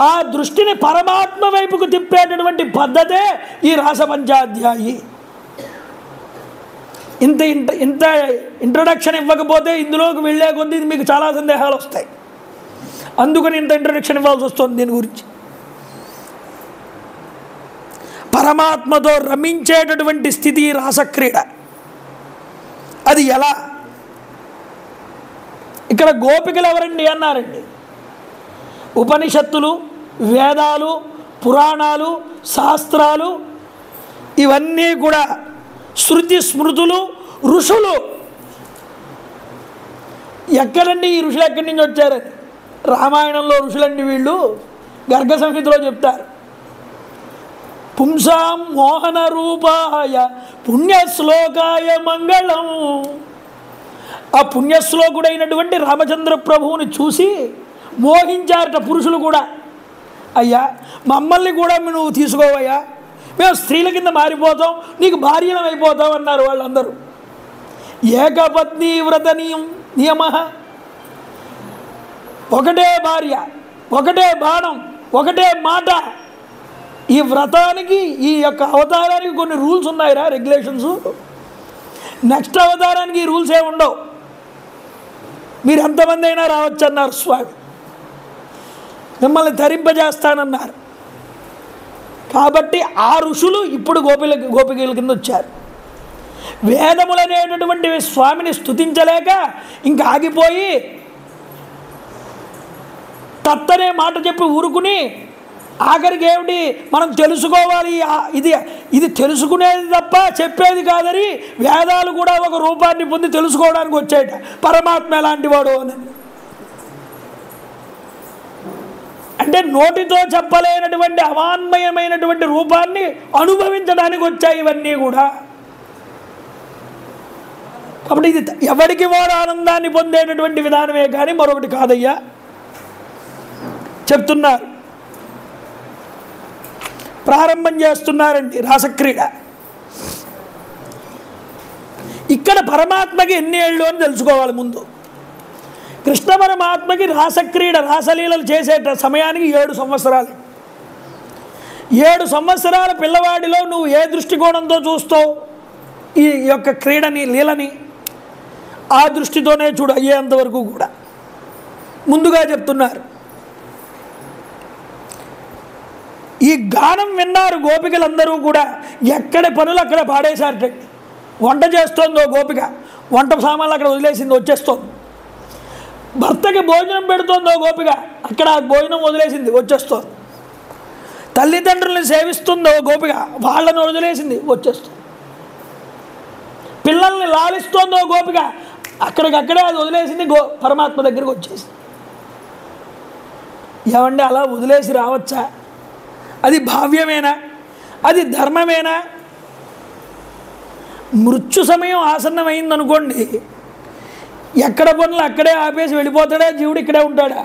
S1: ఆ దృష్టిని పరమాత్మ వైపుకు తిప్పేటటువంటి పద్ధతే ఈ రాసపంచాధ్యాయి. ఇంత ఇంట్రడక్షన్ ఇవ్వకపోతే ఇందులోకి వెళ్ళే కొద్దీ మీకు చాలా సందేహాలు వస్తాయి. అందుకని ఇంత ఇంట్రడక్షన్ ఇవ్వాల్సి వస్తుంది దీని గురించి. పరమాత్మతో రమించేటటువంటి స్థితి రాసక్రీడ. అది ఎలా? ఇక్కడ గోపికలు ఎవరండి అన్నారండి. ఉపనిషత్తులు, వేదాలు, పురాణాలు, శాస్త్రాలు ఇవన్నీ కూడా శృతి స్మృతులు, ఋషులు. ఎక్కడండి ఈ ఋషులు ఎక్కడి నుంచి వచ్చారని? రామాయణంలో ఋషులండి వీళ్ళు. గర్గ సంహితలో చెప్తారు, పుంసాం మోహన రూపాయ పుణ్యశ్లోకాయ మంగళం. ఆ పుణ్యశ్లోకుడైనటువంటి రామచంద్ర ప్రభువుని చూసి మోహించారట పురుషులు కూడా. అయ్యా మమ్మల్ని కూడా నువ్వు తీసుకోవయ్యా, మేము స్త్రీల కింద మారిపోతాం, నీకు భార్యలం అయిపోతాం అన్నారు వాళ్ళందరూ. ఏకపత్ని వ్రత నియమ, ఒకటే భార్య, ఒకటే బాణం, ఒకటే మాట. ఈ వ్రతానికి, ఈ యొక్క అవతారానికి కొన్ని రూల్స్ ఉన్నాయిరా, రెగ్యులేషన్స్. నెక్స్ట్ అవతారానికి ఈ రూల్స్ ఏమి ఉండవు, మీరు ఎంతమంది అయినా రావచ్చు అన్నారు స్వామి. మిమ్మల్ని ధరింపజేస్తానన్నారు. కాబట్టి ఆ ఋషులు ఇప్పుడు గోపికల కింద వచ్చారు. వేదములు అనేటటువంటి స్వామిని స్తుతించలేక ఇంకా ఆగిపోయి తత్తనే మాట చెప్పి ఊరుకుని ఆఖరికి ఏమిటి మనం తెలుసుకోవాలి, ఇది తెలుసుకునేది తప్ప చెప్పేది కాదని వేదాలు కూడా ఒక రూపాన్ని పొంది తెలుసుకోవడానికి వచ్చాయట పరమాత్మ ఎలాంటి వాడు అని. అంటే నోటితో చెప్పలేనటువంటి అవాన్మయమైనటువంటి రూపాన్ని అనుభవించడానికి వచ్చాయి ఇవన్నీ కూడా. కాబట్టి ఇది ఎవరికి వాడు ఆనందాన్ని పొందేటటువంటి విధానమే కానీ మరొకటి కాదయ్యా చెప్తున్నారు. ప్రారంభం చేస్తున్నారండి రాసక్రీడ. ఇక్కడ పరమాత్మకి ఎన్ని ఏళ్ళు అని తెలుసుకోవాలి ముందు. కృష్ణ పరమాత్మకి రాసక్రీడ, రాసలీలలు చేసే సమయానికి 7 సంవత్సరాలు. 7 సంవత్సరాల పిల్లవాడిలో నువ్వు ఏ దృష్టికోణంతో చూస్తావు ఈ యొక్క క్రీడని, లీలని? ఆ దృష్టితోనే చూడు అయ్యేంతవరకు కూడా ముందుగా చెప్తున్నారు. ఈ గానం విన్నారు గోపికలందరూ కూడా. ఎక్కడ పనులు అక్కడ పాడేశారట. వంట చేస్తోందో గోపిక, వంట సామాన్లు అక్కడ వదిలేసింది, వచ్చేస్తోంది. భర్తకి భోజనం పెడుతోందో గోపిక, అక్కడ భోజనం వదిలేసింది, వచ్చేస్తోంది. తల్లిదండ్రులను సేవిస్తుందో గోపిక, వాళ్ళని వదిలేసింది, వచ్చేస్తుంది. పిల్లల్ని లాలిస్తోందో గోపిక, అక్కడికక్కడే అది వదిలేసింది, పరమాత్మ దగ్గరికి వచ్చేసింది. ఏమండి అలా వదిలేసి రావచ్చా? అది భావ్యమేనా? అది ధర్మమేనా? మృత్యు సమయం ఆసన్నమైందనుకోండి, ఎక్కడ పనులు అక్కడే ఆపేసి వెళ్ళిపోతాడా జీవుడు? ఇక్కడే ఉంటాడా?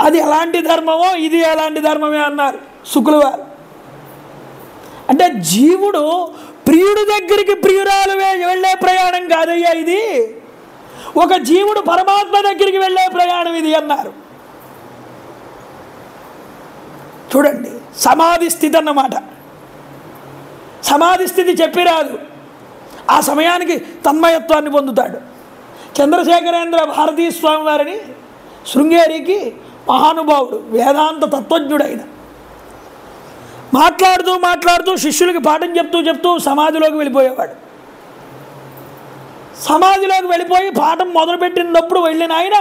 S1: అది ఎలాంటి ధర్మమో ఇది ఎలాంటి ధర్మమే అన్నారు శుకుల వారు. అంటే జీవుడు ప్రియుడి దగ్గరికి ప్రియురాలు వెళ్ళే ప్రయాణం కాదయ్యా ఇది, ఒక జీవుడు పరమాత్మ దగ్గరికి వెళ్ళే ప్రయాణం ఇది అన్నారు. చూడండి, సమాధి స్థితి అన్నమాట. సమాధి స్థితి చెప్పిరాదు, ఆ సమయానికి తన్మయత్వాన్ని పొందుతాడు. చంద్రశేఖరేంద్ర భారతీ స్వామి వారిని శృంగేరికి మహానుభావుడు, వేదాంత తత్వజ్ఞుడైన, మాట్లాడుతూ మాట్లాడుతూ శిష్యులకి పాఠం చెప్తూ సమాధిలోకి వెళ్ళిపోయేవాడు. సమాధిలోకి వెళ్ళిపోయి పాఠం మొదలుపెట్టినప్పుడు వెళ్ళిన ఆయన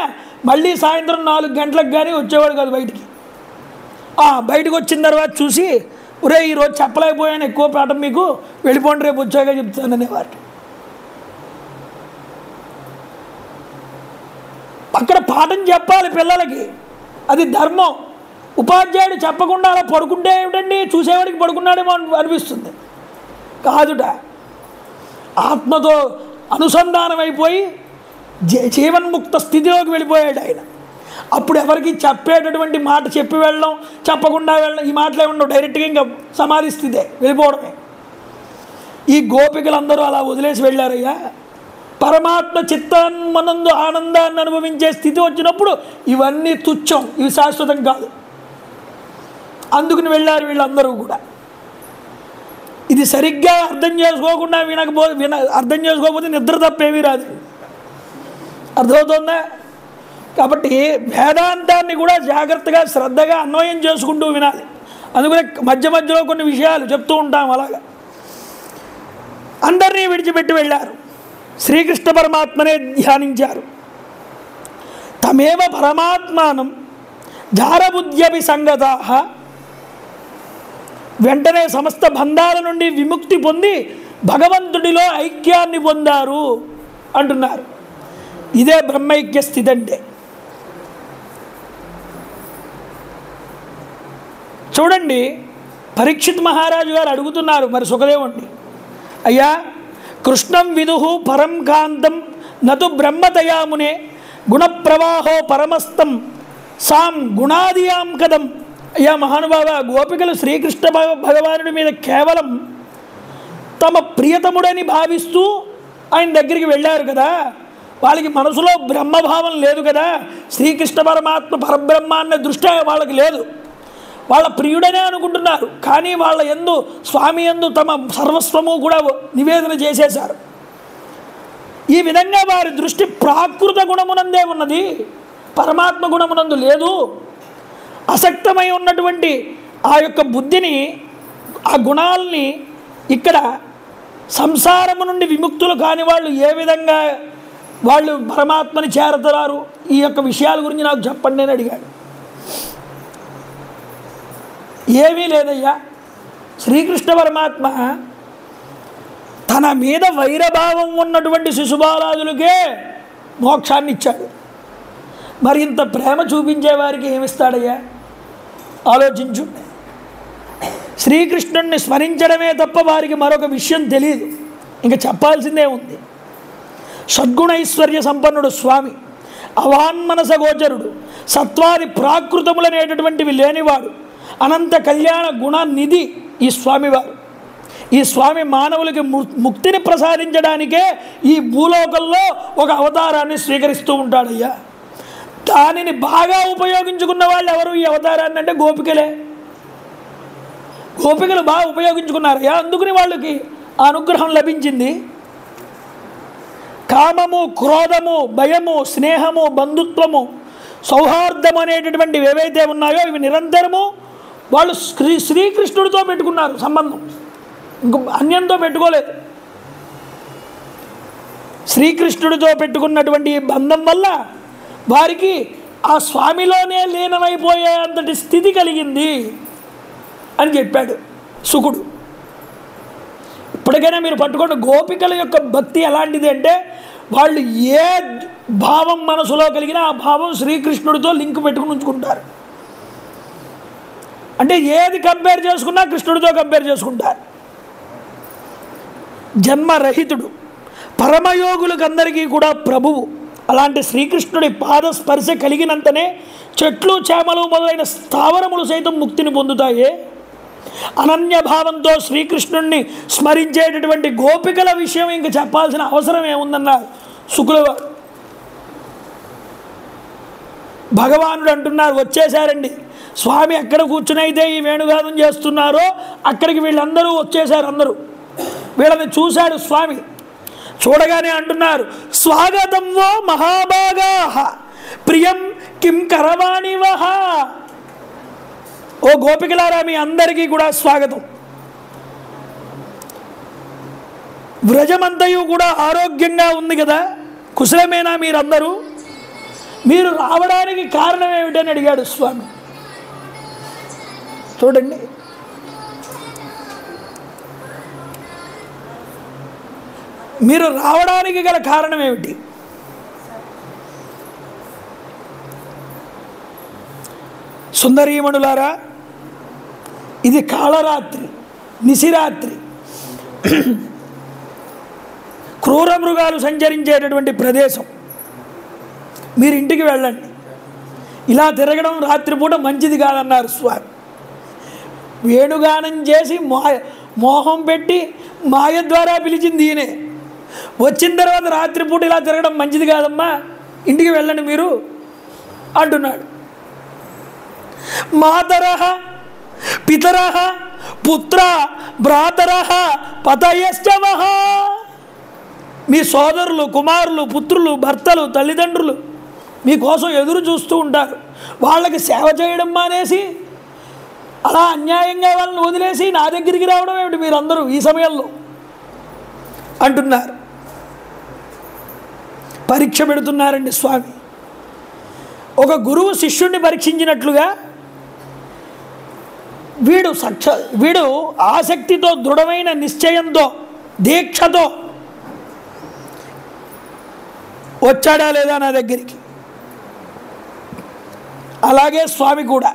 S1: మళ్ళీ సాయంత్రం 4 గంటలకు కానీ వచ్చేవాడు కాదు బయటికి. బయటకు వచ్చిన తర్వాత చూసి, ఒరే ఈరోజు చెప్పలేకపోయాను, ఎక్కువ పాఠం మీకు, వెళ్ళిపోండి, రేపు వచ్చాక చెప్తాననేవాడు. అక్కడ పాఠం చెప్పాలి పిల్లలకి, అది ధర్మం. ఉపాధ్యాయుడు చెప్పకుండా అలా పడుకుంటే ఏమిటండి, చూసేవాడికి పడుకున్నాడేమో అనిపిస్తుంది. కాదుట, ఆత్మతో అనుసంధానం అయిపోయి జీవన్ముక్త స్థితిలోకి వెళ్ళిపోయాడు ఆయన. అప్పుడు ఎవరికి చెప్పేటటువంటి మాట చెప్పి వెళ్ళడం, చెప్పకుండా వెళ్ళడం, ఈ మాటలే ఉండవు. డైరెక్ట్గా ఇంకా సమాధి స్థితే, వెళ్ళిపోవడమే. ఈ గోపికలందరూ అలా వదిలేసి వెళ్ళారయ్యా. పరమాత్మ చిత్తాన్మనందు ఆనందాన్ని అనుభవించే స్థితి వచ్చినప్పుడు ఇవన్నీ తుచ్చం, ఇవి శాశ్వతం కాదు. అందుకుని వెళ్ళారు వీళ్ళందరూ కూడా. ఇది సరిగ్గా అర్థం చేసుకోకుండా అర్థం చేసుకోకపోతే నిద్ర తప్పేమీ రాదు. అర్థమవుతుందా? కాబట్టి వేదాంతాన్ని కూడా జాగ్రత్తగా శ్రద్ధగా అన్వయం చేసుకుంటూ వినాలి. అందుకనే మధ్య మధ్యలో కొన్ని విషయాలు చెప్తూ ఉంటాం. అలాగా అందరినీ విడిచిపెట్టి వెళ్ళారు. శ్రీకృష్ణ పరమాత్మనే ధ్యానించారు. తమేవ పరమాత్మానం జారబుద్ధ్యపి సంగతాః, వెంటనే సమస్త బంధాల నుండి విముక్తి పొంది భగవంతుడిలో ఐక్యాన్ని పొందారు అంటున్నారు. ఇదే బ్రహ్మైక్య స్థితి అంటే. చూడండి, పరీక్షిత్ మహారాజు గారు అడుగుతున్నారు మరి సుఖదేవుణ్ణి, అయ్యా కృష్ణం విదుహు పరం కాంతం నతు బ్రహ్మతయామునే గుణప్రవాహో పరమస్తం సాం గుణాదియాం కదం. అయ్యా మహానుభావ, గోపికలు శ్రీకృష్ణ భగవానుడి మీద కేవలం తమ ప్రియతముడని భావిస్తూ ఆయన దగ్గరికి వెళ్ళారు కదా, వాళ్ళకి మనసులో బ్రహ్మభావం లేదు కదా, శ్రీకృష్ణ పరమాత్మ పరబ్రహ్మ అనే దృష్టి వాళ్ళకి లేదు. వాళ్ళ ప్రియుడనే అనుకుంటున్నారు, కానీ వాళ్ళ యందు స్వామి యందు తమ సర్వస్వము కూడా నివేదన చేసేశారు. ఈ విధంగా వారి దృష్టి ప్రాకృత గుణమునందే ఉన్నది, పరమాత్మ గుణమునందు లేదు. అసక్తమై ఉన్నటువంటి ఆ యొక్క బుద్ధిని, ఆ గుణాలని ఇక్కడ సంసారము నుండి విముక్తులు కాని వాళ్ళు ఏ విధంగా వాళ్ళు పరమాత్మని చేరతారు, ఈ యొక్క విషయాల గురించి నాకు చెప్పండి అని అడిగాడు. ఏమీ లేదయ్యా, శ్రీకృష్ణ పరమాత్మ తన మీద వైరభావం ఉన్నటువంటి శిశుబాలాదులకే మోక్షాన్ని ఇచ్చాడు. మరి ఇంత ప్రేమ చూపించే వారికి ఏమిస్తాడయ్యా? ఆలోచించు. శ్రీకృష్ణుడిని స్మరించడమే తప్ప వారికి మరొక విషయం తెలియదు. ఇంకా చెప్పాల్సిందే ఉంది. షడ్గుణైశ్వర్య సంపన్నుడు స్వామి, అవాన్మనస గోచరుడు, సత్వాది ప్రాకృతములనేటటువంటివి లేనివాడు, అనంత కళ్యాణ గుణ నిధి ఈ స్వామివారు. ఈ స్వామి మానవులకి ముక్తిని ప్రసాదించడానికే ఈ భూలోకంలో ఒక అవతారాన్ని స్వీకరిస్తూ ఉంటాడయ్యా. దానిని బాగా ఉపయోగించుకున్న వాళ్ళు ఎవరు ఈ అవతారాన్ని అంటే గోపికలే. గోపికలు బాగా ఉపయోగించుకున్నారయ్యా, అందుకని వాళ్ళకి ఆ అనుగ్రహం లభించింది. కామము, క్రోధము, భయము, స్నేహము, బంధుత్వము, సౌహార్దం అనేటటువంటివి ఏవైతే ఉన్నాయో ఇవి నిరంతరము వాళ్ళు శ్రీకృష్ణుడితో పెట్టుకున్నారు సంబంధం, ఇంకో అన్యంతో పెట్టుకోలేదు. శ్రీకృష్ణుడితో పెట్టుకున్నటువంటి ఈ బంధం వల్ల వారికి ఆ స్వామిలోనే లీనమైపోయే అంతటి స్థితి కలిగింది అని చెప్పాడు శుకుడు. ఇప్పటికైనా మీరు పట్టుకోండి, గోపికల యొక్క భక్తి ఎలాంటిది అంటే వాళ్ళు ఏ భావం మనసులో కలిగినా ఆ భావం శ్రీకృష్ణుడితో లింక్ పెట్టుకుని ఉంచుకుంటారు. అంటే ఏది కంపేర్ చేసుకున్నా కృష్ణుడితో కంపేర్ చేసుకుంటారు. జన్మరహితుడు, పరమయోగులకు అందరికీ కూడా ప్రభువు. అలాంటి శ్రీకృష్ణుడి పాదస్పర్శ కలిగినంతనే చెట్లు, చేమలు మొదలైన స్థావరములు సైతం ముక్తిని పొందుతాయి. అనన్య భావంతో శ్రీకృష్ణుడిని స్మరించేటటువంటి గోపికల విషయం ఇంక చెప్పాల్సిన అవసరం ఏముందన్నారు శుకులవారు. భగవానుడు అంటున్నారు, వచ్చేసారండి స్వామి ఎక్కడ కూర్చునైతే ఈ వేణుగానం చేస్తున్నారో అక్కడికి వీళ్ళందరూ వచ్చేసారు. అందరూ వీళ్ళని చూశాడు స్వామి. చూడగానే అంటున్నారు, స్వాగతం వో మహాభాగా ప్రియం కిం కరవాణివహ. ఓ గోపికలారా, మీ అందరికీ కూడా స్వాగతం. వ్రజమంతయు కూడా ఆరోగ్యంగా ఉంది కదా, కుశలమేనా మీరందరూ? మీరు రావడానికి కారణం ఏమిటని అడిగాడు స్వామి. చూడండి, మీరు రావడానికి గల కారణం ఏమిటి? సుందరీమణులారా, ఇది కాళరాత్రి, నిశిరాత్రి, క్రూర మృగాలు సంచరించేటటువంటి ప్రదేశం. మీరు ఇంటికి వెళ్ళండి. ఇలా తిరగడం రాత్రిపూట మంచిది కాదన్నారు స్వామి. వేణుగానం చేసి మోహం పెట్టి మాయ ద్వారా పిలిచింది ఈయనే. వచ్చిన తర్వాత రాత్రిపూట ఇలా తిరగడం మంచిది కాదమ్మా, ఇంటికి వెళ్ళండి మీరు అంటున్నాడు. మాతరః పితరః పుత్ర భ్రాతరః పతయశ్చవః. మీ సోదరులు, కుమారులు, పుత్రులు, భర్తలు, తల్లిదండ్రులు మీకోసం ఎదురు చూస్తూ ఉంటారు. వాళ్ళకి సేవ చేయడం మానేసి అలా అన్యాయంగా వాళ్ళని వదిలేసి నా దగ్గరికి రావడం ఏమిటి మీరందరూ ఈ సమయంలో అంటున్నారు. పరీక్ష పెడుతున్నారండి స్వామి. ఒక గురువు శిష్యుణ్ణి పరీక్షించినట్లుగా వీడు ఆసక్తితో, దృఢమైన నిశ్చయంతో, దీక్షతో వచ్చాడా లేదా నా దగ్గరికి. అలాగే స్వామి కూడా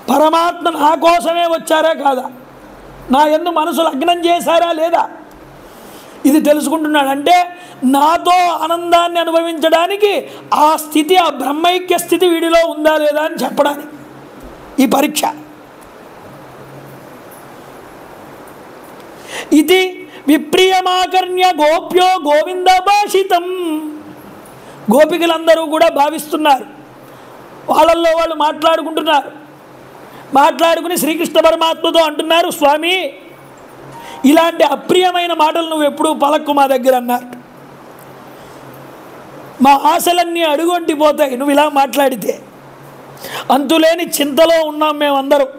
S1: పరమాత్మ నా కోసమే వచ్చారా కాదా, నా యందు మనసు లగ్నం చేశారా లేదా, ఇది తెలుసుకుంటున్నాడు. అంటే నాతో ఆనందాన్ని అనుభవించడానికి ఆ స్థితి, ఆ బ్రహ్మైక్య స్థితి వీడిలో ఉందా లేదా అని చెప్పడానికి ఈ పరీక్ష. ఇది విప్రియమాకర్ణ్య గోప్యో గోవింద భాషితం. గోపికలందరూ కూడా భావిస్తున్నారు, వాళ్ళల్లో వాళ్ళు మాట్లాడుకుంటున్నారు. మాట్లాడుకుని శ్రీకృష్ణ పరమాత్మతో అంటున్నారు, స్వామి ఇలాంటి అప్రియమైన మాటలు నువ్వు ఎప్పుడూ పలక్కు మా దగ్గర అన్నారు. మా ఆశలన్నీ అడుగొంటిపోతాయి నువ్వు ఇలా మాట్లాడితే. అంతులేని చింతలో ఉన్నాం మేమందరం.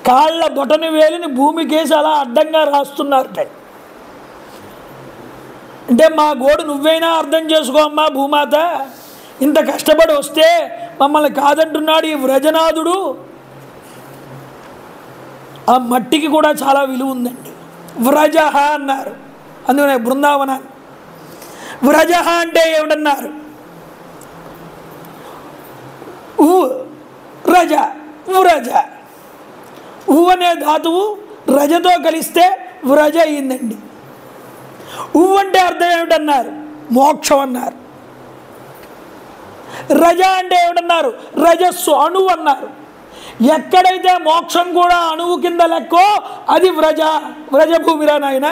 S1: కాళ్ళ బొటని వేలిని భూమికేసి అలా అడ్డంగా రాస్తున్నారట. అంటే మా గోడు నువ్వైనా అర్థం చేసుకో అమ్మా భూమాత, ఇంత కష్టపడి వస్తే మమ్మల్ని కాదంటున్నాడు ఈ వ్రజనాథుడు. ఆ మట్టికి కూడా చాలా విలువ ఉందండి. వ్రజ అన్నారు, అందుకనే బృందావనాన్ని. వ్రజ అంటే ఏమిటన్నారు? రజ, వ్రజ. అనే ధాతువు రజతో కలిస్తే వ్రజ అయిందండి. అంటే అర్థం ఏమిటన్నారు? మోక్షం అన్నారు. రజ అంటే ఏమిటన్నారు? రజస్సు, అణువు అన్నారు. ఎక్కడైతే మోక్షం కూడా అణువు కింద లెక్కో అది వ్రజభూమిరా నాయన.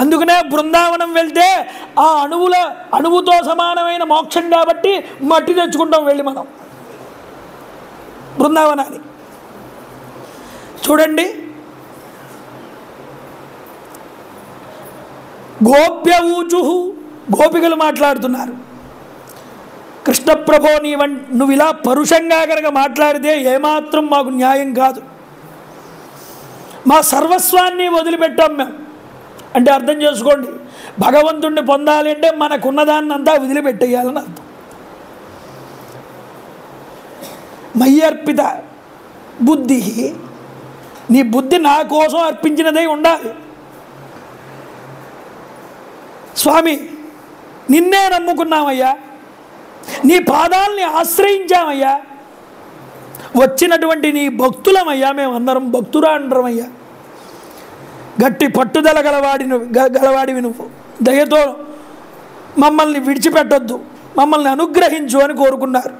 S1: అందుకనే బృందావనం వెళ్తే ఆ అణువుతో సమానమైన మోక్షం కాబట్టి మట్టి తెచ్చుకుంటాం వెళ్ళి మనం బృందావనాన్ని. చూడండి, గోప్యఊచు, గోపికలు మాట్లాడుతున్నారు. కృష్ణప్రభో నువ్వు ఇలా పరుషంగా కనుక మాట్లాడితే ఏమాత్రం మాకు న్యాయం కాదు. మా సర్వస్వాన్ని వదిలిపెట్టాం మేము. అంటే అర్థం చేసుకోండి, భగవంతుణ్ణి పొందాలి అంటే మనకున్నదాన్నంతా వదిలిపెట్టేయాలని అర్థం. మయ్యర్పిత బుద్ధి, నీ బుద్ధి నా కోసం అర్పించినదై ఉండాలి. స్వామి నిన్నే నమ్ముకున్నామయ్యా, నీ పాదాలని ఆశ్రయించామయ్యా, వచ్చినటువంటి నీ భక్తులమయ్యా, మేమందరం భక్తురాండ్రమయ్యా. గట్టి పట్టుదల గలవాడివి నువ్వు, దయతో మమ్మల్ని విడిచిపెట్టొద్దు, మమ్మల్ని అనుగ్రహించు అని కోరుకున్నారు.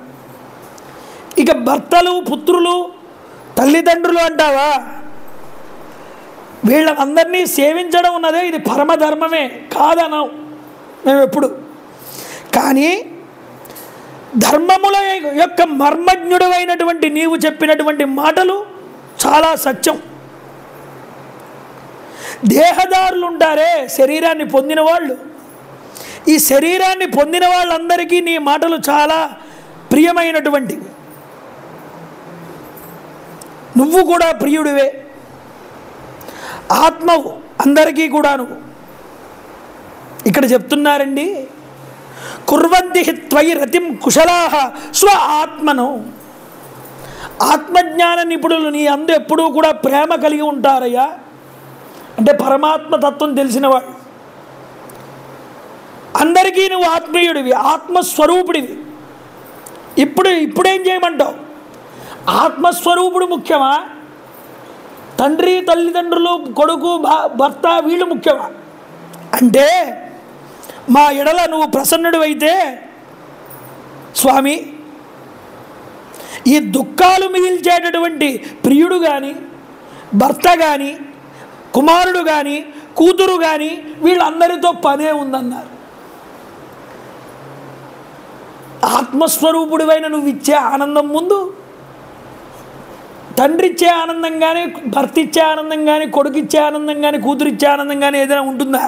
S1: ఇక భర్తలు, పుత్రులు, తల్లిదండ్రులు అంటావా, వీళ్ళందరినీ సేవించడం ఉన్నదే ఇది పరమధర్మమే కాదనం మేము ఎప్పుడు. కానీ ధర్మముల యొక్క మర్మజ్ఞుడు అయినటువంటి నీవు చెప్పినటువంటి మాటలు చాలా సత్యం. దేహదారులు ఉంటారే, శరీరాన్ని పొందిన వాళ్ళు, ఈ శరీరాన్ని పొందిన వాళ్ళందరికీ నీ మాటలు చాలా ప్రియమైనటువంటివి. నువ్వు కూడా ప్రియుడివే, ఆత్మవు అందరికీ కూడా. నువ్వు ఇక్కడ చెప్తున్నారండి, కుర్వంతి త్వయి రతిం కుశలాహ స్వ ఆత్మను. ఆత్మజ్ఞాన నిపుణులు నీ అందు ఎప్పుడూ కూడా ప్రేమ కలిగి ఉంటారయ్యా. అంటే పరమాత్మ తత్వం తెలిసిన వాడు. అందరికీ నువ్వు ఆత్మీయుడివి, ఆత్మస్వరూపుడివి. ఇప్పుడేం చేయమంటావు? ఆత్మస్వరూపుడు ముఖ్యమా, తండ్రి తల్లిదండ్రులు కొడుకు భర్త వీళ్ళు ముఖ్యమా? అంటే మా ఎడల నువ్వు ప్రసన్నుడు అయితే స్వామి, ఈ దుఃఖాలు మిగిల్చేటటువంటి ప్రియుడు కానీ, భర్త కానీ, కుమారుడు కానీ, కూతురు కానీ వీళ్ళందరితో పనే ఉందన్నారు. ఆత్మస్వరూపుడివైన నువ్వు ఇచ్చే ఆనందం ముందు తండ్రి ఇచ్చే ఆనందం కానీ, భర్త ఇచ్చే ఆనందం కానీ, కొడుకు ఇచ్చే ఆనందం కానీ, కూతురు ఇచ్చే ఆనందం కానీ ఏదైనా ఉంటుందా?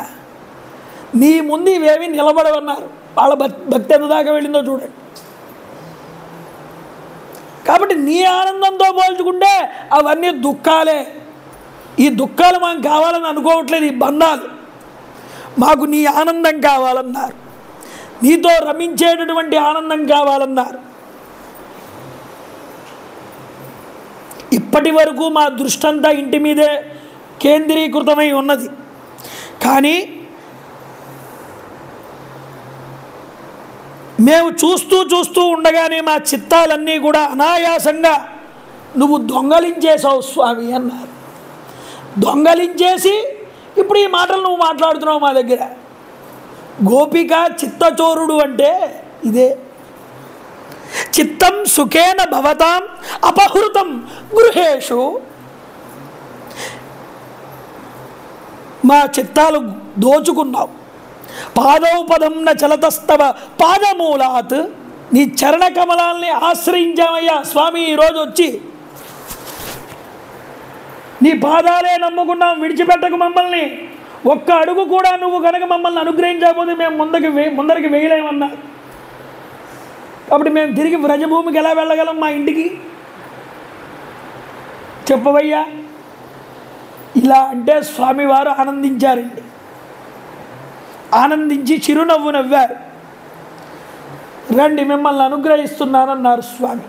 S1: నీ ముందు ఇవేమీ నిలబడవన్నారు. వాళ్ళ భక్తి ఎంత దాకా వెళ్ళిందో చూడండి. కాబట్టి నీ ఆనందంతో పోల్చుకుంటే అవన్నీ దుఃఖాలే. ఈ దుఃఖాలు మాకు కావాలని అనుకోవట్లేదు, ఈ బంధాలు. మాకు నీ ఆనందం కావాలన్నారు, నీతో రమించేటటువంటి ఆనందం కావాలన్నారు. ఇప్పటి వరకు మా దృష్టి అంతా ఇంటి మీదే కేంద్రీకృతమై ఉన్నది. కానీ మేము చూస్తూ చూస్తూ ఉండగానే మా చిత్తాలన్నీ కూడా అనాయాసంగా నువ్వు దొంగలించేసావు స్వామి అన్నారు. దొంగలించేసి ఇప్పుడు ఈ మాటలు నువ్వు మాట్లాడుతున్నావు మా దగ్గర. గోపిక చిత్తచోరుడు అంటే ఇదే. చిత్తం సుఖేన భవతాం అపహృతం గృహేషు. మా చిత్తాలు దోచుకున్నావు. పాదౌపదం న చలతస్తవ పాదమూలాత్. నీ చరణ కమలాల్ని ఆశ్రయించామయ్యా స్వామి. ఈరోజు వచ్చి నీ పాదాలే నమ్ముకున్నాం, విడిచిపెట్టకు మమ్మల్ని. ఒక్క అడుగు కూడా నువ్వు కనుక మమ్మల్ని అనుగ్రహించకపోతే మేము ముందరికి వేయలేమన్నా. కాబట్టి మేము తిరిగి వ్రజభూమికి ఎలా వెళ్ళగలం? మా ఇంటికి చెప్పవయ్యా. ఇలా అంటే స్వామివారు ఆనందించారండి. ఆనందించి చిరునవ్వు నవ్వారు. రండి మిమ్మల్ని అనుగ్రహిస్తున్నానన్నారు స్వామి.